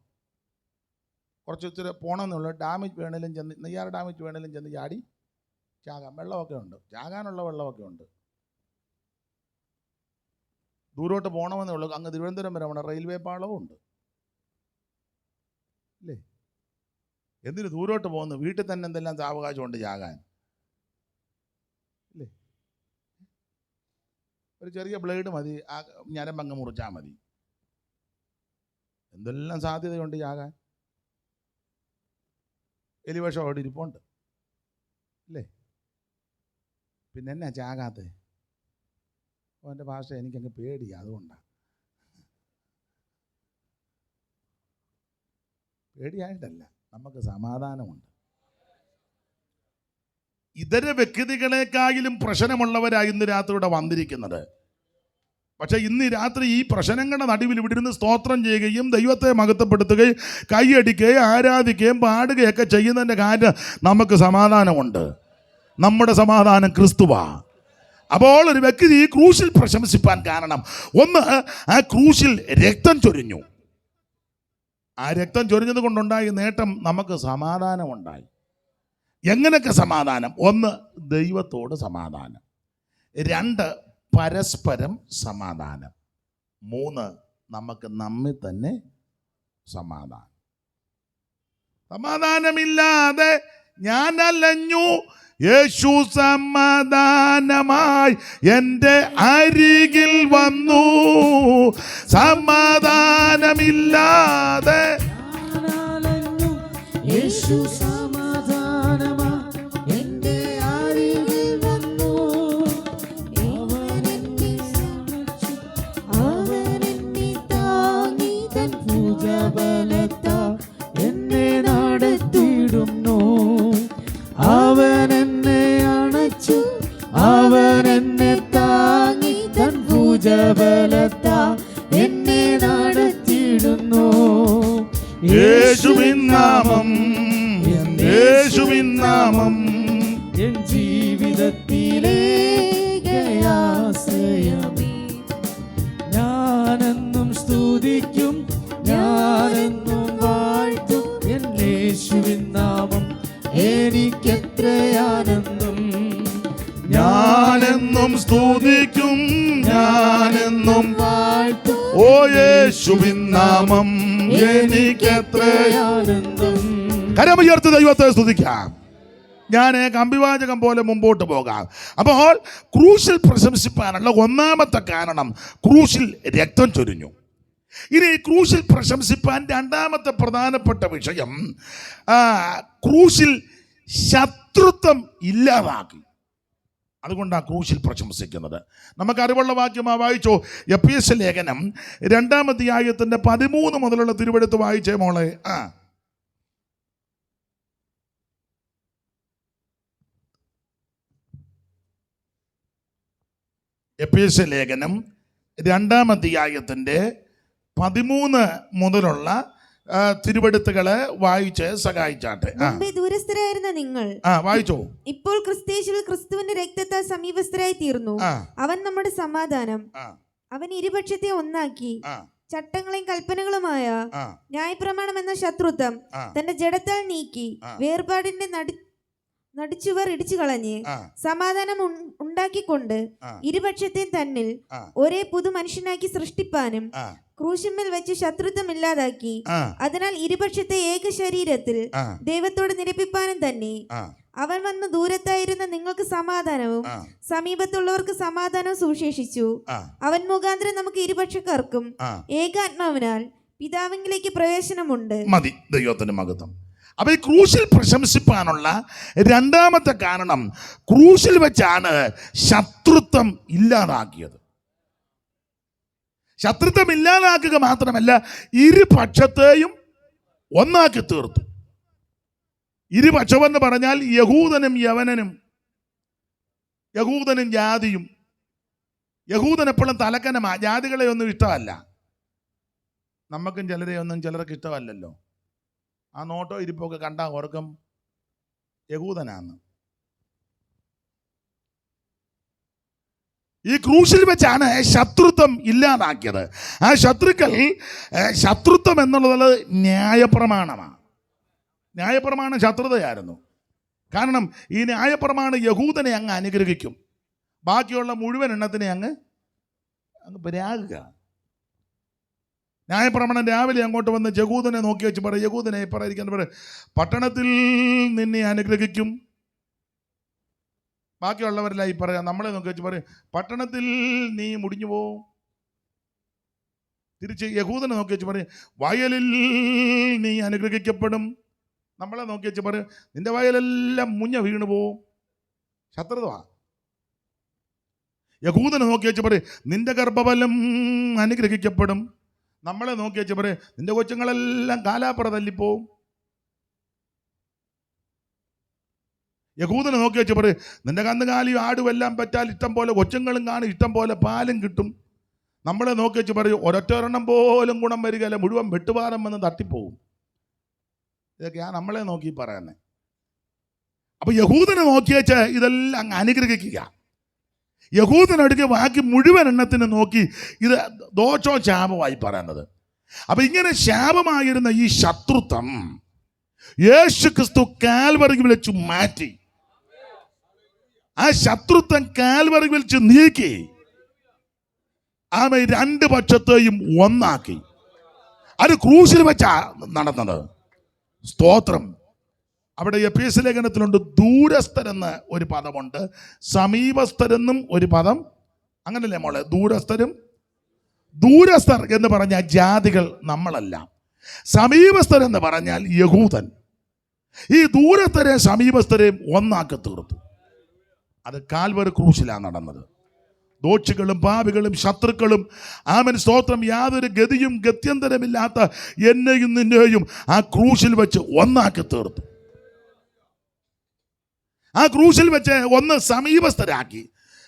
കുറച്ച് ഇച്ചിരി പോകണമെന്നുള്ള ഡാമേജ് വേണേലും ചെന്ന്, നെയ്യാർ ഡാമേജ് വേണേലും ചെന്ന് ചാടി ചാകാം. വെള്ളമൊക്കെ ഉണ്ട്, ചാകാനുള്ള വെള്ളമൊക്കെ ഉണ്ട്. ദൂരോട്ട് പോകണമെന്നേ ഉള്ളൂ. അങ്ങ് തിരുവനന്തപുരം വരെ അവിടെ റെയിൽവേ പാളവും ഉണ്ട് അല്ലേ? എന്തിന് ദൂരോട്ട് പോകുന്നു? വീട്ടിൽ തന്നെ എന്തെല്ലാം സാവകാശം ഉണ്ട് ചാകാൻ അല്ലേ? ഒരു ചെറിയ ബ്ലേഡ് മതി, ആ ഞരമ്പങ്ങ് മുറിച്ചാൽ മതി. എന്തെല്ലാം സാധ്യതയുണ്ട് ചാകാൻ. എലിവേഷം അവിടെ ഇരിപ്പുണ്ട് അല്ലേ? പിന്നെ എന്നാ ചാകാത്ത? അവൻ്റെ ഭാഷ എനിക്കങ്ങ് പേടിയാണ്, അതുകൊണ്ടാണ്. പേടിയായിട്ടല്ല, നമുക്ക് സമാധാനമുണ്ട്. ഇതര വ്യക്തികളെക്കാളും പ്രശ്നമുള്ളവരായി ഇന്ന് രാത്രി ഇവിടെ വന്നിരിക്കുന്നത്. പക്ഷേ ഇന്ന് രാത്രി ഈ പ്രശ്നങ്ങളുടെ നടുവിൽ ഇവിടെ ഇരുന്ന് സ്തോത്രം ചെയ്യുകയും ദൈവത്തെ മഹത്വപ്പെടുത്തുകയും കൈയടിക്കുകയും ആരാധിക്കുകയും പാടുകയൊക്കെ ചെയ്യുന്നതിൻ്റെ കാര്യം നമുക്ക് സമാധാനമുണ്ട്. നമ്മുടെ സമാധാനം ക്രിസ്തുവാ. അപ്പോൾ ഒരു വ്യക്തി ഈ ക്രൂശിൽ പ്രശംസിപ്പാൻ കാരണം, ഒന്ന്, ആ ക്രൂശിൽ രക്തം ചൊരിഞ്ഞു. ആ രക്തം ചൊരിഞ്ഞത് കൊണ്ടുണ്ടായ നേട്ടം നമുക്ക് സമാധാനമുണ്ടായി. എങ്ങനെയൊക്കെ സമാധാനം? ഒന്ന്, ദൈവത്തോട് സമാധാനം. രണ്ട്, പരസ്പരം സമാധാനം. മൂന്ന്, നമുക്ക് നമ്മിൽ തന്നെ സമാധാനം. സമാധാനമില്ലാതെ ഞാൻ അലഞ്ഞു, യേശു സമാധാനമായി എൻ്റെ അരികിൽ വന്നു. സമാധാനമില്ലാതെ യേശു സമാധാനമായി എൻ്റെ അരികിൽ വന്നു. അവനെന്നെ താങ്ങി തൻ ഭുജബലത്താൽ എന്നെ നടത്തിയിടുന്നു. അവനെന്നെ അണച്ചു, അവനെന്നെ താങ്ങി തൻ ഭുജബലത്താൽ എന്നെ നടത്തിയിടുന്നു. യേശുവിൻ നാമം, യേശുവിൻ നാമം എൻ ജീവിതത്തിലെ ആശ്രയമേ. ഞാനെന്നും സ്തുതിക്കും, ഞാനെന്നും വാഴ്ത്തും എൻ യേശുവിൻ നാമം. എനിക്കെത്രയാനന്ദം. ഞാനെന്നും സ്തുതിക്കും, ഞാനെന്നും വാഴ്ത്തും ഓ യേശുവിൻ നാമം. എനിക്കെത്രയാനന്ദം. കരമുയർത്തി ദൈവത്തെ സ്തുതിക്കാം. ഞാൻ കമ്പിവാചകം പോലെ മുമ്പോട്ട് പോകാം. അപ്പോൾ ക്രൂശിൽ പ്രശംസിപ്പാനുള്ള ഒന്നാമത്തെ കാരണം, ക്രൂശിൽ രക്തം ചൊരിഞ്ഞു. ഇനി ക്രൂശിൽ പ്രശംസിപ്പാൻ രണ്ടാമത്തെ പ്രധാനപ്പെട്ട വിഷയം, ക്രൂശിൽ ശത്രുത്വം ഇല്ലാതാക്കി. അതുകൊണ്ടാണ് ക്രൂശിൽ പ്രശംസിക്കുന്നത്. നമുക്ക് അറിവുള്ള വാക്യം വായിച്ചോ? എഫേസ്യ ലേഖനം 2-ാം അധ്യായത്തിന്റെ 13 മുതലുള്ള തിരുവെഴുത്ത് വായിച്ചേ മോളെ. എഫേസ്യ ലേഖനം 2-ാം അധ്യായത്തിന്റെ 13 മുതലുള്ള തിരുവെടുത്തുകളെ വായിച്ച് സഹായിച്ചാട്ടെ. മുമ്പേ ദൂരസ്ഥരായിരുന്ന നിങ്ങൾ വായിച്ചോ. ഇപ്പോൾ ക്രിസ്തയേശുവിൽ ക്രിസ്തുവിന്റെ രക്തത്താൽ സമീപസ്ഥരായി തീർന്നു. അവൻ നമ്മുടെ സമാധാനം. അവൻ ഇരുപക്ഷത്തെ ഒന്നാക്കി ചട്ടങ്ങളെയും കൽപ്പനകളുമായ ന്യായപ്രമാണം എന്ന ശത്രുത്വം തന്റെ ജഡത്താൽ നീക്കി വേർപാടിന്റെ നടിച്ചുവർ ഇടിച്ചു കളഞ്ഞ് സമാധാനം ഉണ്ടാക്കിക്കൊണ്ട് ഇരുപക്ഷത്തെയും തന്നിൽ ഒരേ പുതു മനുഷ്യനാക്കി സൃഷ്ടിപ്പാനും ക്രൂശിന്മേൽ വെച്ച് ശത്രുത്വം ഇല്ലാതാക്കി അതിനാൽ ഇരുപക്ഷത്തെ ഏക ശരീരത്തിൽ ദൈവത്തോട് നിരപ്പിപ്പാനും തന്നെ അവൻ വന്ന് ദൂരത്തായിരുന്ന നിങ്ങൾക്ക് സമാധാനവും സമീപത്തുള്ളവർക്ക് സമാധാനവും സുവിശേഷിച്ചു. അവൻ മുഖാന്തരം നമുക്ക് ഇരുപക്ഷക്കാർക്കും ഏകാത്മാവിനാൽ പിതാവിലേക്ക് പ്രവേശനമുണ്ട്. മതി, ദൈവത്തിന് മഹത്വം. അപ്പൊ ഈ ക്രൂശിൽ പ്രശംസിപ്പാനുള്ള രണ്ടാമത്തെ കാരണം, ക്രൂശിൽ വെച്ചാണ് ശത്രുത്വം ഇല്ലാതാക്കിയത്. ശത്രുത്വം ഇല്ലാതാക്കുക മാത്രമല്ല, ഇരുപക്ഷത്തെയും ഒന്നാക്കി തീർത്തു. ഇരുപക്ഷമെന്ന് പറഞ്ഞാൽ യഹൂദനും യവനനും, യഹൂദനും ജാതിയും. യഹൂദൻ എപ്പോഴും തലക്കനമാ, ജാതികളെ ഒന്നും ഇഷ്ടമല്ല. നമുക്കും ചിലർക്ക് ഇഷ്ടമല്ലല്ലോ. ആ നോട്ടോ ഇരിപ്പൊക്കെ കണ്ടാൽ ഓർക്കും യഹൂദനാന്ന്. ഈ ക്രൂശിൽ വെച്ചാണ് ശത്രുത്വം ഇല്ലാതാക്കിയത്. ആ ശത്രുത്വം എന്നുള്ളത് ന്യായപ്രമാണമാണ്. ന്യായപ്രമാണം ശത്രുതയായിരുന്നു. കാരണം ഈ ന്യായപ്രമാണം യഹൂദനെ അങ്ങ് അനുഗ്രഹിക്കും, ബാക്കിയുള്ള മുഴുവൻ എണ്ണത്തിനെ അങ്ങ് പരാകുക. ന്യായപ്രമാണം രാവിലെ അങ്ങോട്ട് വന്ന് യഹൂദനെ നോക്കി വെച്ച് പറയും, യഹൂദനെ പറയാതിരിക്കാൻ പറയും, പട്ടണത്തിൽ നിന്നെ അനുഗ്രഹിക്കും. ബാക്കിയുള്ളവരെല്ലാം ഈ പറയാം, നമ്മളെ നോക്കി വെച്ച് പറയും, പട്ടണത്തിൽ നീ മുടിഞ്ഞു പോവും. തിരിച്ച് യഹൂദനെ നോക്കി വെച്ച് പറയും, വയലിൽ നീ അനുഗ്രഹിക്കപ്പെടും. നമ്മളെ നോക്കി വെച്ച് പറയും, നിന്റെ വയലെല്ലാം മുഞ്ഞ വീണു പോവും. ശത്രുത. യഹൂദനെ നോക്കി വെച്ച് പറയും, നിന്റെ ഗർഭഫലം അനുഗ്രഹിക്കപ്പെടും. നമ്മളെ നോക്കി വെച്ച് പറയും, നിന്റെ കൊച്ചുങ്ങളെല്ലാം കാലാപ്പുറ തല്ലിപ്പോവും. യഹൂദനെ നോക്കി വെച്ച് പറയും, നിന്റെ കന്നുകാലിയും ആടും എല്ലാം പറ്റാൽ ഇഷ്ടം പോലെ കൊച്ചുങ്ങളും കാണും, ഇഷ്ടം പോലെ പാലും കിട്ടും. നമ്മളെ നോക്കി വെച്ച് പറയും, ഒരൊറ്റൊരെണ്ണം പോലും ഗുണം വരികയല്ല, മുഴുവൻ വെട്ടുപാറം വന്ന് തട്ടിപ്പോവും. ഇതൊക്കെയാണ് നമ്മളെ നോക്കി പറയുന്നത്. അപ്പൊ യഹൂദനെ നോക്കി വെച്ച് ഇതെല്ലാം അങ്ങ് അനുഗ്രഹിക്കുക. യഹൂദനടുക്ക് ബാക്കി മുഴുവൻ എണ്ണത്തിന് നോക്കി ഇത് ദോഷോ ശാപമായി പറയുന്നത്. അപ്പൊ ഇങ്ങനെ ശാപമായിരുന്ന ഈ ശത്രുത്വം യേശു ക്രിസ്തു കാൽവറിയിൽ വെച്ച് മാറ്റി. ആ ശത്രുത്വം കാൽവറിയിൽ വെച്ച് നീക്കി ആമേ രണ്ട് പക്ഷത്തെയും ഒന്നാക്കി. അത് ക്രൂശിൽ വെച്ചാ നടന്നത്. സ്തോത്രം. അവിടെ എഫേസ്യ ലേഖനത്തിലുണ്ട്, ദൂരസ്ഥരെന്ന് ഒരു പദമുണ്ട്, സമീപസ്ഥരെന്നും ഒരു പദം. അങ്ങനല്ലേ മോളെ? ദൂരസ്ഥർ എന്ന് പറഞ്ഞാൽ ജാതികൾ, നമ്മളല്ല. സമീപസ്ഥർ എന്ന് പറഞ്ഞാൽ യഹൂദൻ. ഈ ദൂരസ്ഥരെ സമീപസ്ഥരെയും ഒന്നാക്കി തീർത്തു. അത് കാൽവറി ക്രൂശിലാണ് നടന്നത്. ദോഷികളും പാപികളും ശത്രുക്കളും ആമൻ സ്തോത്രം യാതൊരു ഗതിയും ഗത്യന്തരമില്ലാത്ത എന്നെയും നിന്നെയും ആ ക്രൂശിൽ വെച്ച് ഒന്നാക്കി തീർത്തു. ആ ക്രൂശിൽ വെച്ച് ഒന്ന് സമീപസ്ഥരാക്കി.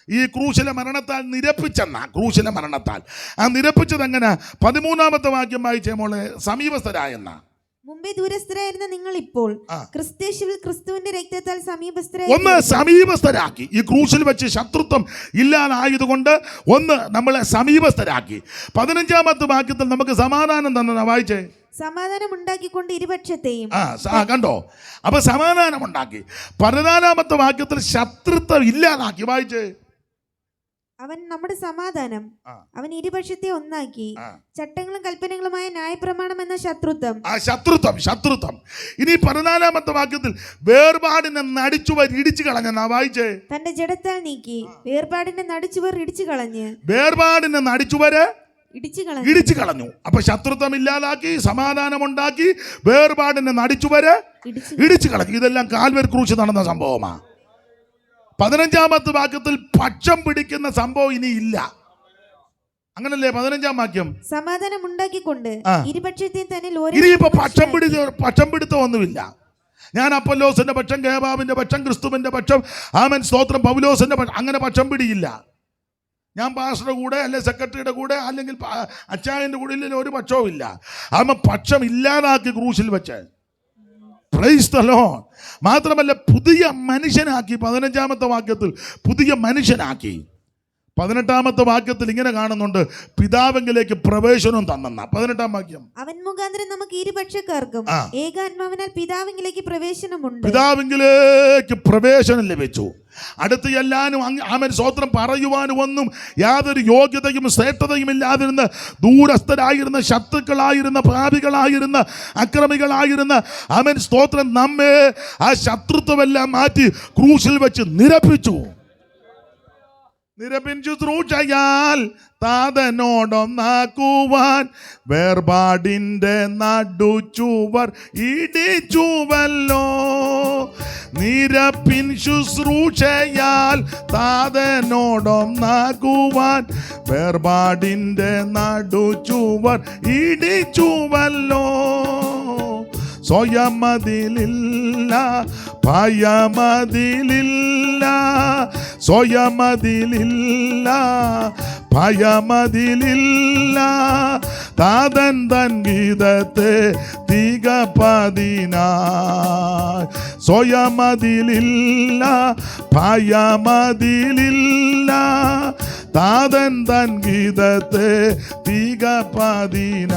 ഈ ക്രൂശിലെ മരണത്താൽ നിരപ്പിച്ചെന്ന ക്രൂശിലെ മരണത്താൽ ആ നിരപ്പിച്ചത് എങ്ങനെ? 13-ാമത്തെ വാക്യം വായിച്ചേ മോളെ. സമീപസ്ഥരായെന്ന. മുമ്പേ ദൂരസ്ഥരായിരുന്ന നിങ്ങൾ ഇപ്പോൾ ക്രിസ്തുയേശുവിൽ ക്രിസ്തുവിന്റെ രക്തത്താൽ സമീപസ്ഥരായി. ഒന്ന് സമീപസ്ഥരാക്കി. ഈ ക്രൂശിൽ വെച്ച് ശത്രുത്വം ഇല്ലാതായതുകൊണ്ട് ഒന്ന് നമ്മളെ സമീപസ്ഥരാക്കി. 15-ാമത്തെ വാക്യത്തിൽ നമുക്ക് സമാധാനം തന്നെ വായിച്ചേ. സമാധാനം ഉണ്ടാക്കിക്കൊണ്ട് ഇരുപക്ഷത്തെയും. കണ്ടോ? അപ്പൊ സമാധാനം ഉണ്ടാക്കി. 14-ാമത്തെ വാക്യത്തിൽ ശത്രുത്വം ഇല്ലാതാക്കി. വായിച്ചേ. അവൻ നമ്മുടെ സമാധാനം. അവൻ ഇരുപക്ഷത്തെ ഒന്നാക്കി ചട്ടങ്ങളും കൽപ്പനകളുമായ ന്യായപ്രമാണം എന്ന ശത്രുത്വം. ഇനി 14-ാമത്തെ വാക്യത്തിൽ വേർപാടിനെ നടിച്ചുവർ ഇടിച്ചു കളഞ്ഞ. വായിച്ചേ. തന്റെ ജഡത്താൽ നീക്കി വേർപാടിന്റെ നടിച്ചുവർ ഇടിച്ചു കളഞ്ഞ്. വേർപാടിനെ നടിച്ചുവര് ഇടിച്ചു കളഞ്ഞു. അപ്പൊ ശത്രുത്വം ഇല്ലാതാക്കി, സമാധാനമുണ്ടാക്കി, വേർപാടിനെ നടിച്ചുവര് ഇടിച്ചു കളഞ്ഞു. ഇതെല്ലാം കാൽവരി ക്രൂശ് നടന്ന സംഭവമാണ്. 15-ാമത്തെ വാക്യത്തിൽ പക്ഷം പിടിക്കുന്ന സംഭവം ഇനി ഇല്ല. അങ്ങനല്ലേ? 15-ാം വാക്യം സമാധാനം ഉണ്ടാക്കിക്കൊണ്ട് ഇരുപക്ഷത്തെയും തന്നെ ഇനിയിപ്പോ പക്ഷം പിടുത്തം ഒന്നുമില്ല. ഞാൻ അപ്പൊല്ലോസിന്റെ പക്ഷം, കേബാബിന്റെ പക്ഷം, ക്രിസ്തുവിന്റെ പക്ഷം, ആമൻ സ്തോത്രം, പൗലോസിന്റെ പക്ഷം, അങ്ങനെ പക്ഷം പിടിയില്ല. ഞാൻ പാസ്റ്ററുടെ കൂടെ അല്ലെങ്കിൽ സെക്രട്ടറിയുടെ കൂടെ അല്ലെങ്കിൽ അച്ചായൻ്റെ കൂടെ ഇല്ലെങ്കിൽ ഒരു പക്ഷവും ഇല്ല. അവൻ പക്ഷം ഇല്ലാതാക്കി ക്രൂശിൽ വെച്ച്. Praise the Lord. മാത്രമല്ല പുതിയ മനുഷ്യനാക്കി. 15-ാമത്തെ വാക്യത്തിൽ പുതിയ മനുഷ്യനാക്കി. 18-ാമത്തെ വാക്യത്തിൽ ഇങ്ങനെ കാണുന്നുണ്ട്, പിതാവെങ്കിലേക്ക് പ്രവേശനം തന്നെന്ന. 18-ാം വാക്യം, അവൻ മുഖാന്തരം നമുക്ക് ഇരുപക്ഷക്കാർക്കും ഏകാത്മാവിനാൽ പിതാവെങ്കിലേക്ക് പ്രവേശനമുണ്ട്. പിതാവെങ്കിലേക്ക് പ്രവേശനം ലഭിച്ചു. അടുത്ത് എല്ലാനും ആമേൻ സ്തോത്രം പറയുവാനുമൊന്നും യാതൊരു യോഗ്യതയും ശ്രേഷ്ഠതയും ഇല്ലാതിരുന്ന ദൂരസ്ഥരായിരുന്ന ശത്രുക്കളായിരുന്ന പാപികളായിരുന്ന അക്രമികളായിരുന്ന ആമേൻ സ്തോത്രം നമ്മെ ആ ശത്രുത്വമെല്ലാം മാറ്റി ക്രൂശിൽ വെച്ച് നിരപ്പിച്ചു. ശുശ്രൂഷയാൽ താതനോടൊന്നാക്കുവാൻ വേർപാടിൻ്റെ നടുച്ചുവർ ഇടിച്ചുവല്ലോ. നിരപ്പിൻ ശുശ്രൂഷയാൽ താതനോടൊന്നാക്കുവാൻ വേർപാടിൻ്റെ നടുച്ചുവർ ഇടിച്ചുവല്ലോ. സ്വയമതിലില്ല ഭയമതിലില്ല, സ്വയമതിലില്ല ഭയമതിലില്ല. താതൻ തൻ ഗീതത്തെ തികപ്പതിനായി. സ്വയമതിലില്ല ഭയമതിലില്ല, താതൻ തൻ ഗീതത്തെ തികപ്പതിനായി.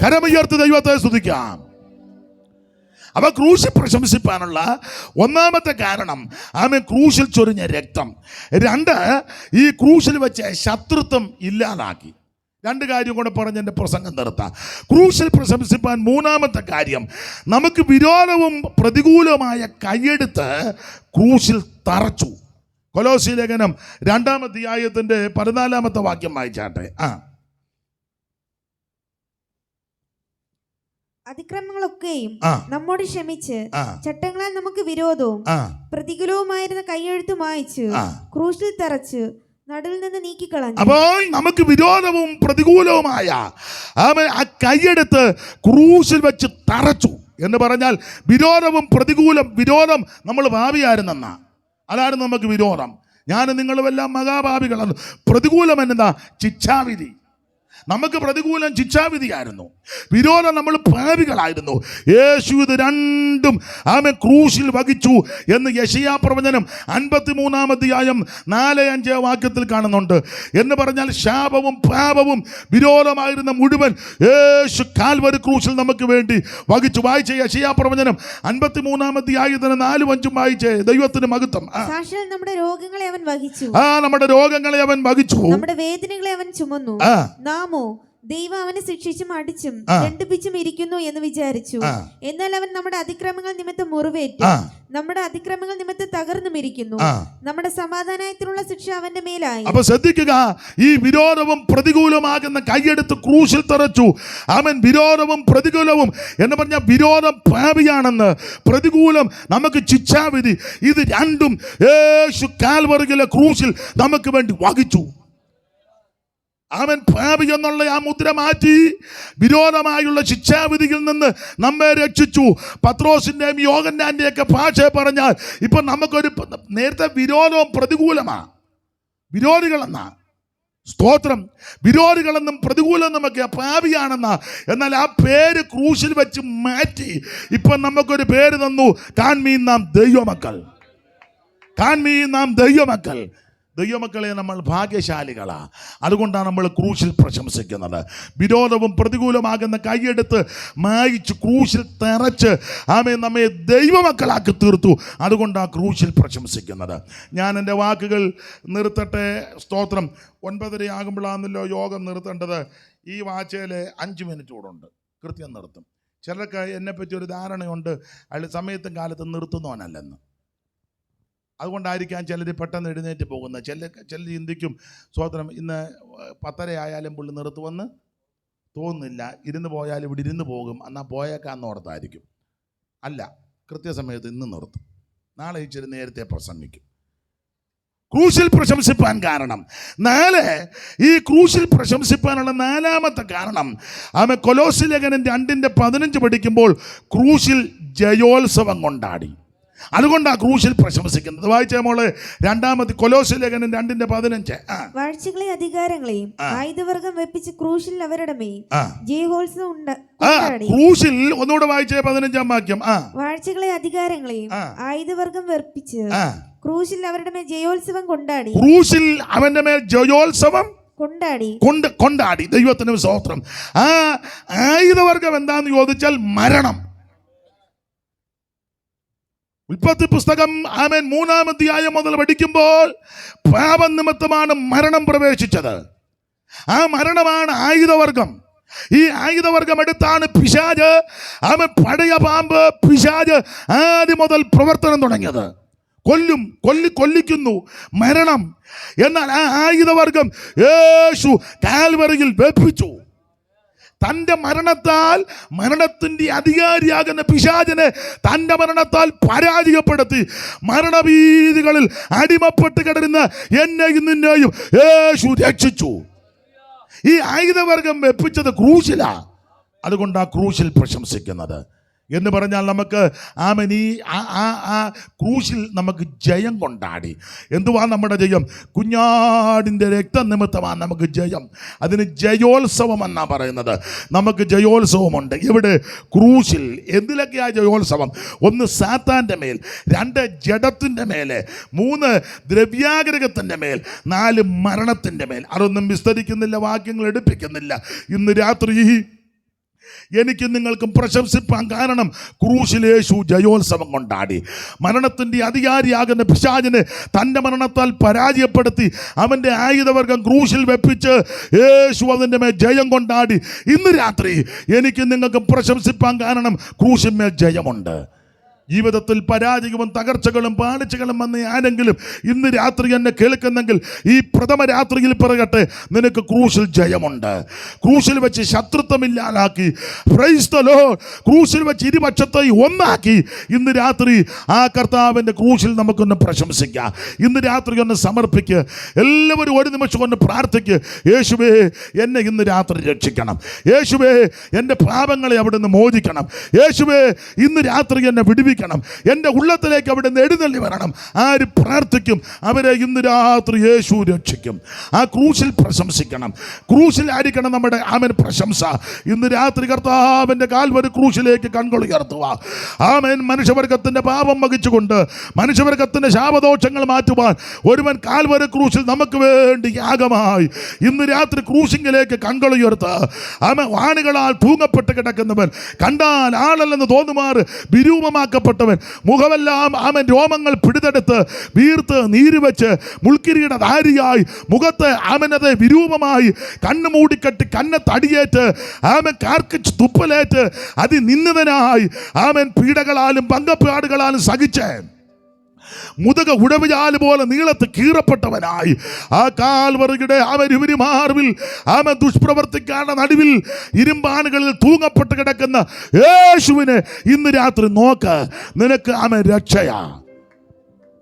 കരമുയർത്തി ദൈവത്തെ സ്തുതിക്കാം. അവ ക്രൂശിൽ പ്രശംസിപ്പാനുള്ള ഒന്നാമത്തെ കാരണം ആമേൻ ക്രൂശിൽ ചൊരിഞ്ഞ രക്തം. 2, ഈ ക്രൂശിൽ വെച്ച് ശത്രുത്വം ഇല്ലാതാക്കി. 2 കാര്യം കൂടെ പറഞ്ഞ് എൻ്റെ പ്രസംഗം നിർത്താം. ക്രൂശിൽ പ്രശംസിപ്പാൻ മൂന്നാമത്തെ കാര്യം, നമുക്ക് വിരോധവും പ്രതികൂലമായ കൈയെടുത്ത് ക്രൂശിൽ തറച്ചു. കൊലോസ്യ ലേഖനം 2-ാം അധ്യായത്തിൻ്റെ 14-ാമത്തെ വാക്യം വായിച്ചാട്ടെ. അതിക്രമങ്ങളൊക്കെയും നമ്മോട് ക്ഷമിച്ച് ചട്ടങ്ങളാൽ നമുക്ക് വിരോധവും പ്രതികൂലവുമായിരുന്ന കൈയെഴുത്ത് മായ്ച്ച് ക്രൂശിൽ തറച്ച് നടുവിൽ നിന്ന് നീക്കിക്കളഞ്ഞു. അപ്പോൾ നമുക്ക് വിരോധവും പ്രതികൂലവുമായ ആ കൈയെടുത്ത് ക്രൂശിൽ വെച്ച് തറച്ചു എന്ന് പറഞ്ഞാൽ വിരോധവും പ്രതികൂലം. വിരോധം നമ്മൾ ഭാവിയായിരുന്നെന്നാ. അതായിരുന്നു നമുക്ക് വിരോധം. ഞാൻ നിങ്ങളുമെല്ലാം മഹാഭാവികളാണ്. പ്രതികൂലം എന്നതാ? ശിക്ഷാവിധി. നമുക്ക് പ്രതികൂലം ശിക്ഷാവിധിയായിരുന്നു. വിരോധം നമ്മൾ പാപികളായിരുന്നു. യേശു ഇത് രണ്ടും ആമേൻ ക്രൂശിൽ വഹിച്ചു എന്ന് യെശയ്യാ പ്രവചനം 53-ാം അധ്യായം 4-5 വാക്യത്തിൽ കാണുന്നുണ്ട്. എന്ന് പറഞ്ഞാൽ ശാപവും പാപവും വിരോധമായിരുന്ന മുഴുവൻ യേശു കാൽവരി ക്രൂശിൽ നമുക്ക് വേണ്ടി വഹിച്ചു. വായിച്ച യെശയ്യാ പ്രവചനം 53-ാം അധ്യായത്തിന് 4-5 വായിച്ചേ. ദൈവത്തിന് മഹത്വം. നമ്മുടെ രോഗങ്ങളെ അവൻ വഹിച്ചു. നമ്മുടെ രോഗങ്ങളെ അവൻ വഹിച്ചു. നമ്മുടെ വേദനകളെ അവൻ ചുമന്നു. നാമോ ദൈവം അവനെ ശിക്ഷിച്ചും അടിച്ചും ദണ്ഡിപ്പിച്ചും ഇരിക്കുന്നു എന്ന് വിചാരിച്ചു. എന്നാൽ അവൻ നമ്മുടെ അതിക്രമങ്ങൾ നിമിത്തം മുറിവേറ്റു, നമ്മുടെ അതിക്രമങ്ങൾ നിമിത്തം തകർന്നും ഇരിക്കുന്നു. നമ്മുടെ സമാധാനത്തിനുള്ള ശിക്ഷ അവന്റെ മേലായി. അപ്പൊ ശ്രദ്ധിക്കുക, ഈ വിരോധവും പ്രതികൂലമാകുന്ന കൈയെടുത്ത് ക്രൂശിൽ തറച്ചു. അവൻ വിരോധവും പ്രതികൂലവും എന്ന് പറഞ്ഞാൽ വിരോധം പാപിയാണെന്ന്, പ്രതികൂലം നമുക്ക് ശിക്ഷാവിധി. ഇത് രണ്ടും യേശു കാൽവറിയിലെ ക്രൂശിൽ നമുക്ക് വേണ്ടി വഹിച്ചു. അവൻ പാപി എന്നുള്ള ആ മുദ്ര മാറ്റി വിരോധമായുള്ള ശിക്ഷാവിധിയിൽ നിന്ന് നമ്മെ രക്ഷിച്ചു. പത്രോസിൻ്റെയും യോഹന്നാൻ്റെയൊക്കെ ഭാഷ പറഞ്ഞാൽ ഇപ്പം നമുക്കൊരു നേരത്തെ വിരോധവും പ്രതികൂലമാണ്. വിരോധികളെന്നാ സ്തോത്രം. വിരോധികളെന്നും പ്രതികൂലെന്നുമൊക്കെ പാപിയാണെന്നാ. എന്നാൽ ആ പേര് ക്രൂശിൽ വെച്ച് മാറ്റി ഇപ്പം നമുക്കൊരു പേര് തന്നു. കാൺമീൻ നാം ദൈവമക്കൾ. കാൺമീൻ നാം ദൈവമക്കൾ. ദൈവമക്കളെ നമ്മൾ ഭാഗ്യശാലികളാ. അതുകൊണ്ടാണ് നമ്മൾ ക്രൂശിൽ പ്രശംസിക്കുന്നത്. വിരോധവും പ്രതികൂലമാകുന്ന കൈയെടുത്ത് മായിച്ച് ക്രൂശിൽ തറച്ച് ആമേൻ നമ്മെ ദൈവമക്കളാക്കി തീർത്തു. അതുകൊണ്ടാണ് ക്രൂശിൽ പ്രശംസിക്കുന്നത്. ഞാൻ എൻ്റെ വാക്കുകൾ നിർത്തട്ടെ. സ്തോത്രം. 9:30 ആകുമ്പോഴാണല്ലോ യോഗം നിർത്തേണ്ടത്. ഈ വാച്ചയിൽ 5 മിനിറ്റ് കൂടെ ഉണ്ട്, കൃത്യം നിർത്തും. ചിലർക്ക് എന്നെപ്പറ്റി ഒരു ധാരണയുണ്ട്, അയാൾ സമയത്തും കാലത്തും നിർത്തുന്നവനല്ലെന്ന്. അതുകൊണ്ടായിരിക്കാം ചിലർ പെട്ടെന്ന് എഴുന്നേറ്റ് പോകുന്നത്. ചിലർ ചിന്തിക്കും, സ്തോത്രം, ഇന്ന് 10:30 ആയാലും പുള്ളി നിർത്തുമെന്ന് തോന്നുന്നില്ല, ഇരുന്ന് പോയാലും ഇവിടെ ഇരുന്ന് പോകും, എന്നാൽ പോയേക്കാന്ന് ഓർത്തായിരിക്കും. അല്ല, കൃത്യസമയത്ത് ഇന്ന് നിർത്തും, നാളെ ഇച്ചിരി നേരത്തെ പ്രസംഗിക്കും. ക്രൂശിൽ പ്രശംസിപ്പാൻ കാരണം 4, ഈ ക്രൂശിൽ പ്രശംസിപ്പാനുള്ള 4-ാമത്തെ കാരണം ആമേൻ കൊലോസ്യ ലേഖനം 2:15 പഠിക്കുമ്പോൾ ക്രൂശിൽ ജയോത്സവം കൊണ്ടാടി. അതുകൊണ്ട് ആ ക്രൂശിൽ പ്രശംസിക്കുന്നത്. വായിച്ച മോള് 2 കൊലോസ്യ ലേഖനം 2:15. വാഴ്ചകളെയും അധികാരങ്ങളെയും ആയുധവർഗം വെപ്പിച്ച് ക്രൂശിൽ അവരുടെ മേൽ ആ. ജയോത്സവം ക്രൂശിൽ ഒന്നുകൂടെ വായിച്ചേ 15-ാം വാക്യം. വാഴ്ചകളെയും അധികാരങ്ങളെയും ആയുധവർഗം വെപ്പിച്ച് ക്രൂശിൽ അവരുടെ മേൽ ജയോത്സവം കൊണ്ടാടി. ക്രൂശിൽ അവന്റെ മേൽ ജയോത്സവം കൊണ്ടാടി. ദൈവത്തിന് സ്തോത്രം. ആ ആയുധവർഗം എന്താന്ന് ചോദിച്ചാൽ മരണം. ഉൽപ്പത്തി പുസ്തകം 3-ാം അധ്യായം മുതൽ പഠിക്കുമ്പോൾ പാപനിമിത്തമാണ് മരണം പ്രവേശിച്ചത്. ആ മരണമാണ് ആയുധവർഗം. ഈ ആയുധവർഗം എടുത്താണ് പിശാച്, പഴയ പാമ്പ് പിശാച് ആദ്യം മുതൽ പ്രവർത്തനം തുടങ്ങിയത്. കൊല്ലിക്കുന്നു മരണം. എന്നാൽ ആ ആയുധവർഗം യേശു കാൽവറിയിൽ വെപ്പിച്ചു. തൻ്റെ മരണത്താൽ മരണത്തിൻ്റെ അധികാരിയാകുന്ന പിശാചിനെ തൻ്റെ മരണത്താൽ പരാജയപ്പെടുത്തി മരണഭീതികളിൽ അടിമപ്പെട്ട് കിടരുന്ന എന്നെയും നിന്നെയും യേശു രക്ഷിച്ചു. ഈ ആയുധവർഗം വെപ്പിച്ചത് ക്രൂശിലാ. അതുകൊണ്ട് ആ ക്രൂശിൽ പ്രശംസിക്കുന്നത് എന്ന് പറഞ്ഞാൽ നമുക്ക് ആ ക്രൂശിൽ നമുക്ക് ജയം കൊണ്ടാടി. എന്തുവാ നമ്മുടെ ജയം? കുഞ്ഞാടിൻ്റെ രക്തനിമിത്തമാണ് നമുക്ക് ജയം. അതിന് ജയോത്സവം എന്നാണ് പറയുന്നത്. നമുക്ക് ജയോത്സവമുണ്ട്. ഇവിടെ ക്രൂശിൽ. എന്തിലൊക്കെയാ ജയോത്സവം? 1 സാത്താൻ്റെ മേൽ, 2 ജഡത്തിൻ്റെ മേലെ, 3 ദ്രവ്യാഗ്രഹത്തിൻ്റെ മേൽ, 4 മരണത്തിൻ്റെ മേൽ. അതൊന്നും വിസ്തരിക്കുന്നില്ല, വാക്യങ്ങൾ എടുപ്പിക്കുന്നില്ല. ഇന്ന് രാത്രി എനിക്കും നിങ്ങൾക്കും പ്രശംസിപ്പാൻ കാരണം ക്രൂശിൽ യേശു ജയോത്സവം കൊണ്ടാടി. മരണത്തിൻ്റെ അധികാരിയാകുന്ന പിശാചിനെ തൻ്റെ മരണത്താൽ പരാജയപ്പെടുത്തി അവൻ്റെ ആയുധവർഗം ക്രൂശിൽ വെപ്പിച്ച് യേശു അതിൻ്റെ മേൽ ജയം കൊണ്ടാടി. ഇന്ന് രാത്രി എനിക്കും നിങ്ങൾക്കും പ്രശംസിപ്പാൻ കാരണം ക്രൂശിന്മേൽ ജയമുണ്ട്. ജീവിതത്തിൽ പരാജയവും തകർച്ചകളും പാളിച്ചകളും വന്ന് ആരെങ്കിലും ഇന്ന് രാത്രി എന്നെ കേൾക്കുന്നെങ്കിൽ ഈ പ്രഥമ രാത്രിയിൽ പറയട്ടെ, നിനക്ക് ക്രൂശിൽ ജയമുണ്ട്. ക്രൂശിൽ വെച്ച് ശത്രുത്വമില്ലാതാക്കി, പ്രൈസ് ദി ലോർഡ്, ക്രൂശിൽ വെച്ച് ഇരുപക്ഷത്തെയും ഒന്നാക്കി. ഇന്ന് രാത്രി ആ കർത്താവിൻ്റെ ക്രൂശിൽ നമുക്കൊന്ന് പ്രശംസിക്കാം. ഇന്ന് രാത്രി ഒന്ന് സമർപ്പിക്കുക. എല്ലാവരും ഒരു നിമിഷം ഒന്ന് പ്രാർത്ഥിക്കുക. യേശുവേ, എന്നെ ഇന്ന് രാത്രി രക്ഷിക്കണം. യേശുവേ, എൻ്റെ പാപങ്ങളെ അവിടുന്ന് മോചിക്കണം. യേശുവേ, ഇന്ന് രാത്രി എന്നെ വിടുവിക്കണം. എൻ്റെ ഉള്ളത്തിലേക്ക് അവിടെ നിന്ന് എഴുന്നള്ളി വരണം. ആര് പ്രാർത്ഥിക്കും അവരെ ഇന്ന് രാത്രി യേശു രക്ഷിക്കും. ആ ക്രൂശിൽ പ്രശംസിക്കണം. ക്രൂശിലായിരിക്കണം നമ്മുടെ പ്രശംസ. ഇന്ന് രാത്രി കർത്താവിൻ്റെ കാൽവരി ക്രൂശിലേക്ക് കൺകൾ ഉയർത്തുക. ആമേൻ. മനുഷ്യവർഗത്തിൻ്റെ പാപം വഹിച്ചുകൊണ്ട് മനുഷ്യവർഗത്തിൻ്റെ ശാപദോഷങ്ങൾ മാറ്റുവാൻ ഒരുവൻ കാൽവരി ക്രൂശിൽ നമുക്ക് വേണ്ടി യാഗമായി ഇന്ന് രാത്രി ക്രൂശിങ്കിലേക്ക് കൺകൾ ഉയർത്തുക. വാണുകളാൽ തൂങ്ങപ്പെട്ട് കിടക്കുന്നവൻ, കണ്ടാൽ ആളല്ലെന്ന് തോന്നുമാറ് വിരൂപമാക്കപ്പെട്ടവൻ, മുഖമെല്ലാം രോമങ്ങൾ പിടിതെടുത്ത് വീർത്ത് നീര് വെച്ച് മുൾക്കിരീടധാരിയായി മുഖത്ത് അവനത് വിരൂപമായി കണ്ണ് മൂടിക്കെട്ടി കന്നത്തടിയേറ്റ് കാർക്കിച്ച് തുപ്പലേറ്റ് അതിനിന്ദിതനായി പീഡകളാലും പങ്കപ്പാടുകളാലും സഹിച്ച് മുതുക ഉടവുചാല് പോലെ നീളത്ത് കീറപ്പെട്ടവനായി ആ കാൽവറിയുടെ മാർവിൽ ദുഷ്പ്രവർത്തിക്കാരുടെ നടുവിൽ ഇരുമ്പാണുകളിൽ തൂങ്ങപ്പെട്ട് കിടക്കുന്ന യേശുവിനെ ഇന്ന് രാത്രി നോക്ക്. നിനക്ക് രക്ഷയാ.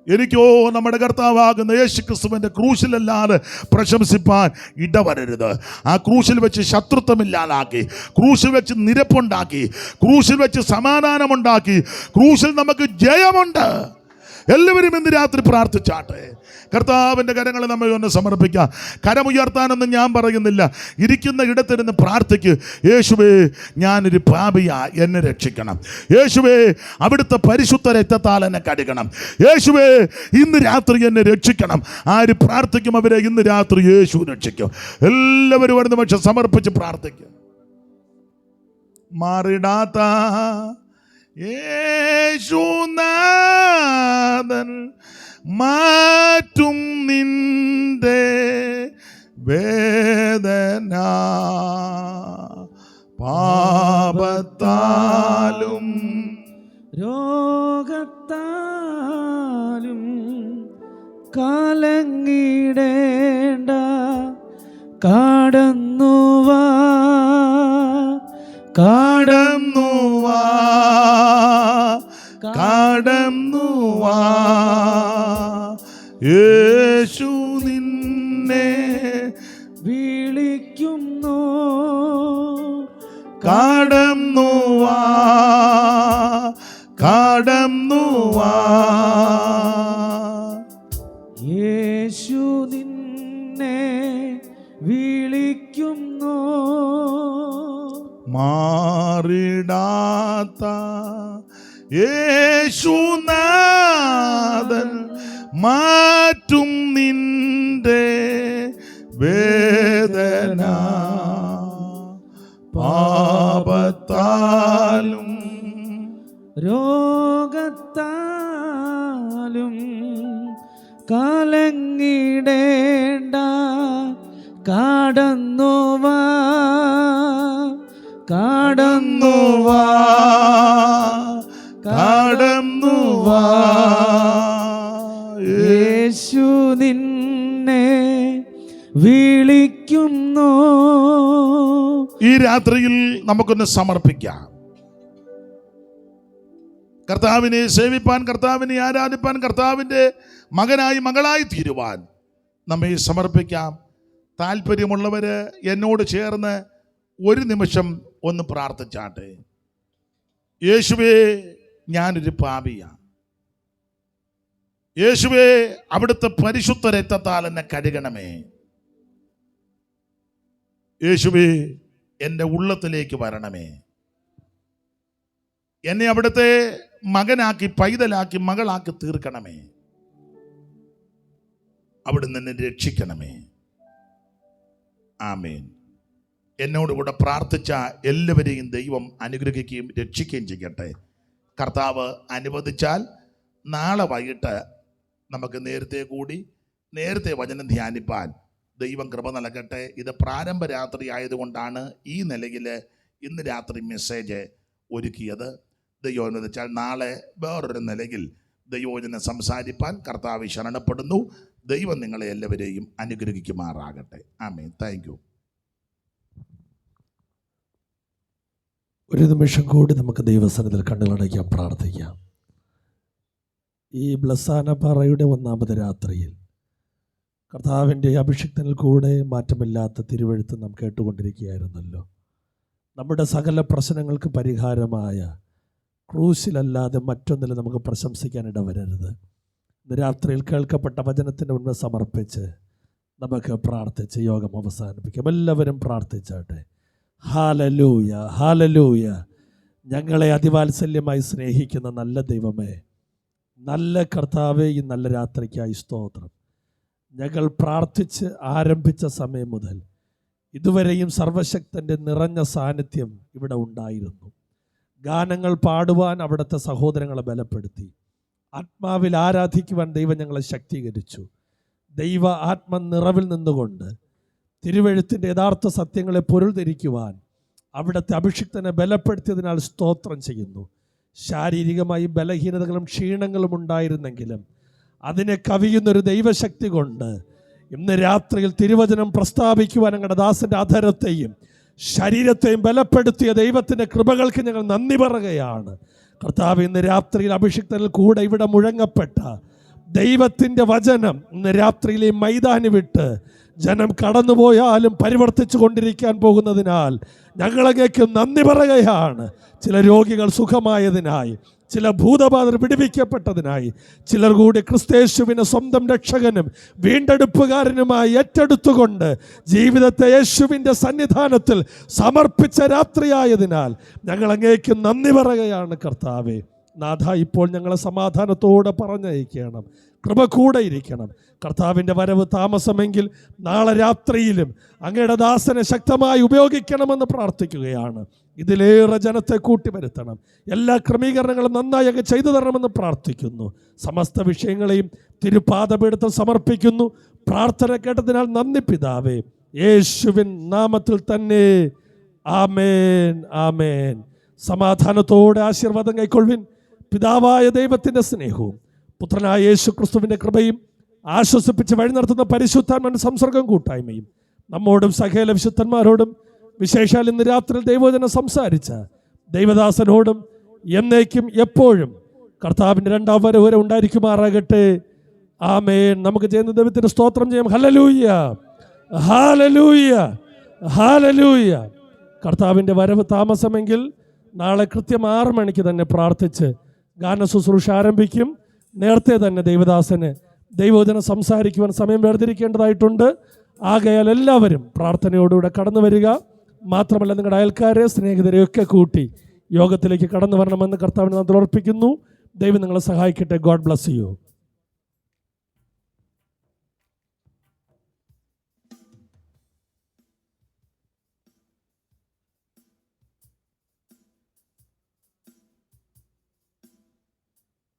എനിക്കോ നമ്മുടെ കർത്താവാകുന്ന യേശു ക്രിസ്തുവിൻ്റെ ക്രൂശിലല്ലാതെ പ്രശംസിപ്പാൻ ഇടവരരുത്. ആ ക്രൂശിൽ വെച്ച് ശത്രുത്വമില്ലാതാക്കി, ക്രൂശിൽ വെച്ച് നിരപ്പുണ്ടാക്കി, ക്രൂശിൽ വെച്ച് സമാധാനമുണ്ടാക്കി, ക്രൂശിൽ നമുക്ക് ജയമുണ്ട്. എല്ലാവരും ഇന്ന് രാത്രി പ്രാർത്ഥിച്ചാട്ടെ. കർത്താവിൻ്റെ കരങ്ങളെ നമ്മൾ ഒന്ന് സമർപ്പിക്കാം. കരമുയർത്താനൊന്നും ഞാൻ പറയുന്നില്ല. ഇരിക്കുന്ന ഇടത്തിരുന്ന് പ്രാർത്ഥിക്ക്. യേശുവേ, ഞാനൊരു പാപിയാ, എന്നെ രക്ഷിക്കണം. യേശുവേ, അവിടുത്തെ പരിശുദ്ധ രക്തത്താൽ എന്നെ കഴുകണം. യേശുവേ, ഇന്ന് രാത്രി എന്നെ രക്ഷിക്കണം. ആര് പ്രാർത്ഥിക്കും അവരെ ഇന്ന് രാത്രി യേശു രക്ഷിക്കും. എല്ലാവരും വരുന്ന പക്ഷെ സമർപ്പിച്ച് പ്രാർത്ഥിക്കും. മാറിടാത്ത യേശുനാഥൻ മാറ്റും നിന്റെ വേദന, പാപത്താലും രോഗത്താലും കലങ്ങിടേണ്ട, കടന്നുവാ കടന്നുവാ കടന്നുവാ, യേശു നിന്നെ വിളിക്കുന്നു. കടന്നുവാ കടന്നുവാ, യേശു നിന്നെ വിളിക്കുന്നു. മാറിടാത്ത യേശുനാഥൻ മാറ്റും നിന്റെ വേദന. പാപത്താലും രോഗത്താലും കലങ്ങിടേണ്ട, കടന്നുവാ കടന്നുവാ കടന്നുവാ. യേശു നിന്നെ വിളിക്കുന്നു. ഈ രാത്രിയിൽ നമുക്കൊന്ന് സമർപ്പിക്കാം. കർത്താവിനെ സേവിപ്പാൻ, കർത്താവിനെ ആരാധിപ്പാൻ, കർത്താവിൻ്റെ മകനായി മകളായി തീരുവാൻ നമ്മെ സമർപ്പിക്കാം. താല്പര്യമുള്ളവർ എന്നോട് ചേർന്ന് ഒരു നിമിഷം ഒന്ന് പ്രാർത്ഥിച്ചാട്ടെ. യേശുവേ, ഞാനൊരു പാപിയാണ്. യേശുവേ, അവിടുത്തെ പരിശുദ്ധ രക്തത്താൽ എന്നെ കഴുകണമേ. യേശുവേ, എൻ്റെ ഉള്ളത്തിലേക്ക് വരണമേ. എന്നെ അവിടുത്തെ മകനാക്കി, പൈതലാക്കി, മകളാക്കി തീർക്കണമേ. അവിടുന്ന് എന്നെ രക്ഷിക്കണമേ. ആമേൻ. എന്നോടുകൂടെ പ്രാർത്ഥിച്ച എല്ലാവരെയും ദൈവം അനുഗ്രഹിക്കുകയും രക്ഷിക്കുകയും ചെയ്യട്ടെ. കർത്താവ് അനുവദിച്ചാൽ നാളെ വൈകിട്ട് നമുക്ക് നേരത്തെ വചനം ധ്യാനിപ്പാൻ ദൈവം കൃപ നൽകട്ടെ. ഇത് പ്രാരംഭ രാത്രി ആയതുകൊണ്ടാണ് ഈ നിലയിൽ ഇന്ന് രാത്രി മെസ്സേജ് ഒരുക്കിയത്. ദൈവം അനുവദിച്ചാൽ നാളെ വേറൊരു നിലയിൽ ദൈവവചനം സംസാരിപ്പാൻ കർത്താവ് ശരണപ്പെടുന്നു. ദൈവം നിങ്ങളെ എല്ലാവരെയും അനുഗ്രഹിക്കുമാറാകട്ടെ. ആമേൻ. Thank you. ഒരു നിമിഷം കൂടി നമുക്ക് ദൈവസന്നിധിയിൽ കണ്ണുകളടയ്ക്കാൻ പ്രാർത്ഥിക്കാം. ഈ ബ്ലസാന പാറയുടെ 1-ാമത് രാത്രിയിൽ കർത്താവിൻ്റെ അഭിഷിക്തനിൽ കൂടെ മാറ്റമില്ലാത്ത തിരുവെഴുത്ത് നാം കേട്ടുകൊണ്ടിരിക്കുകയായിരുന്നല്ലോ. നമ്മുടെ സകല പ്രശ്നങ്ങൾക്ക് പരിഹാരമായ ക്രൂശിലല്ലാതെ മറ്റൊന്നിലും നമുക്ക് പ്രശംസിക്കാനിട വരരുത്. ഇന്ന് രാത്രിയിൽ കേൾക്കപ്പെട്ട വചനത്തിൻ്റെ മുൻപ് സമർപ്പിച്ച് നമുക്ക് പ്രാർത്ഥിച്ച് യോഗം അവസാനിപ്പിക്കാം. എല്ലാവരും പ്രാർത്ഥിച്ചാട്ടെ. Hallelujah, hallelujah. ഞങ്ങളെ അതിവാത്സല്യമായി സ്നേഹിക്കുന്ന നല്ല ദൈവമേ, നല്ല കർത്താവേ, ഈ നല്ല രാത്രിക്കായി സ്തോത്രം. ഞങ്ങൾ പ്രാർത്ഥിച്ച് ആരംഭിച്ച സമയം മുതൽ ഇതുവരെയും സർവശക്തൻ്റെ നിറഞ്ഞ സാന്നിധ്യം ഇവിടെ ഉണ്ടായിരുന്നു. ഗാനങ്ങൾ പാടുവാൻ അവിടുത്തെ സഹോദരങ്ങളെ ബലപ്പെടുത്തി. ആത്മാവിൽ ആരാധിക്കുവാൻ ദൈവം ഞങ്ങളെ ശക്തീകരിച്ചു. ദൈവ ആത്മനിറവിൽ നിന്നുകൊണ്ട് തിരുവെഴുത്തിൻ്റെ യഥാർത്ഥ സത്യങ്ങളെ പൊരുൾ ധരിക്കുവാൻ അവിടുത്തെ അഭിഷിക്തനെ ബലപ്പെടുത്തിയതിനാൽ സ്തോത്രം ചെയ്യുന്നു. ശാരീരികമായി ബലഹീനതകളും ക്ഷീണങ്ങളും ഉണ്ടായിരുന്നെങ്കിലും അതിനെ കവിയുന്നൊരു ദൈവശക്തി കൊണ്ട് ഇന്ന് രാത്രിയിൽ തിരുവചനം പ്രസ്താവിക്കുവാൻ ഞങ്ങളുടെ ദാസൻ്റെ അധരത്തെയും ശരീരത്തെയും ബലപ്പെടുത്തിയ ദൈവത്തിൻ്റെ കൃപകൾക്ക് ഞങ്ങൾ നന്ദി പറയുകയാണ്. കർത്താവ്, ഇന്ന് രാത്രിയിൽ അഭിഷിക്തനിൽ കൂടെ ഇവിടെ മുഴങ്ങപ്പെട്ട ദൈവത്തിൻ്റെ വചനം ഇന്ന് രാത്രിയിൽ ഈ മൈതാനി വിട്ട് ജനം കടന്നുപോയാലും പരിവർത്തിച്ചു കൊണ്ടിരിക്കാൻ പോകുന്നതിനാൽ ഞങ്ങളങ്ങേക്ക് നന്ദി പറയുകയാണ്. ചില രോഗികൾ സുഖമായതിനായി, ചില ഭൂതബാധർ പിടിപ്പിക്കപ്പെട്ടതിനായി, ചിലർ കൂടി ക്രിസ്തയേശുവിനെ സ്വന്തം രക്ഷകനും വീണ്ടെടുപ്പുകാരനുമായി ഏറ്റെടുത്തുകൊണ്ട് ജീവിതത്തെ യേശുവിൻ്റെ സന്നിധാനത്തിൽ സമർപ്പിച്ച രാത്രിയായതിനാൽ ഞങ്ങൾ അങ്ങേക്ക് നന്ദി പറയുകയാണ്. കർത്താവേ, നാഥ, ഇപ്പോൾ ഞങ്ങളെ സമാധാനത്തോടെ പറഞ്ഞയക്കണം. കൃപ കൂടെ ഇരിക്കണം. കർത്താവിൻ്റെ വരവ് താമസമെങ്കിൽ നാളെ രാത്രിയിലും അങ്ങയുടെ ദാസനെ ശക്തമായി ഉപയോഗിക്കണമെന്ന് പ്രാർത്ഥിക്കുകയാണ്. ഇതിലേറെ ജനത്തെ കൂട്ടിവരുത്തണം. എല്ലാ ക്രമീകരണങ്ങളും നന്നായി അങ്ങ് ചെയ്തു തരണമെന്ന് പ്രാർത്ഥിക്കുന്നു. സമസ്ത വിഷയങ്ങളെയും തിരുപാദപീഠത്തിൽ സമർപ്പിക്കുന്നു. പ്രാർത്ഥന കേട്ടതിനാൽ നന്ദി പിതാവേ, യേശുവിൻ നാമത്തിൽ തന്നെ. ആമേൻ, ആമേൻ. സമാധാനത്തോടെ ആശീർവാദം കൈക്കൊള്ളുവിൻ. പിതാവായ ദൈവത്തിൻ്റെ സ്നേഹവും പുത്രനായ യേശു ക്രിസ്തുവിൻ്റെ കൃപയും ആശ്വസിപ്പിച്ച് വഴി നടത്തുന്ന പരിശുദ്ധാത്മാവിന്റെ സംസർഗം കൂട്ടായ്മയും നമ്മോടും സകല വിശുദ്ധന്മാരോടും വിശേഷാൽ ഇന്ന് രാത്രി ദൈവവചനം സംസാരിച്ച ദൈവദാസനോടും എന്നേക്കും എപ്പോഴും കർത്താവിൻ്റെ 2ാം വരവ് ഉണ്ടായിരിക്കുമാറാകട്ടെ. ആമേൻ. നമുക്ക് ചെയ്യുന്ന ദൈവത്തിന് സ്തോത്രം ചെയ്യാം. Hallelujah, hallelujah, hallelujah. കർത്താവിൻ്റെ വരവ് താമസമെങ്കിൽ നാളെ കൃത്യം 6 മണിക്ക് തന്നെ പ്രാർത്ഥിച്ച് ഗാന ശുശ്രൂഷ ആരംഭിക്കും. നേരത്തെ തന്നെ ദൈവദാസന് ദൈവവചനം സംസാരിക്കുവാൻ സമയം വേർതിരിക്കേണ്ടതായിട്ടുണ്ട്. ആകയാൽ എല്ലാവരും പ്രാർത്ഥനയോടുകൂടെ കടന്നു വരിക. മാത്രമല്ല, നിങ്ങളുടെ അയൽക്കാരെ, സ്നേഹിതരെയൊക്കെ കൂട്ടി യോഗത്തിലേക്ക് കടന്നു വരണമെന്ന് കർത്താവിനെ നാമത്തിൽ ഓർപ്പിക്കുന്നു. ദൈവം നിങ്ങളെ സഹായിക്കട്ടെ. God bless you.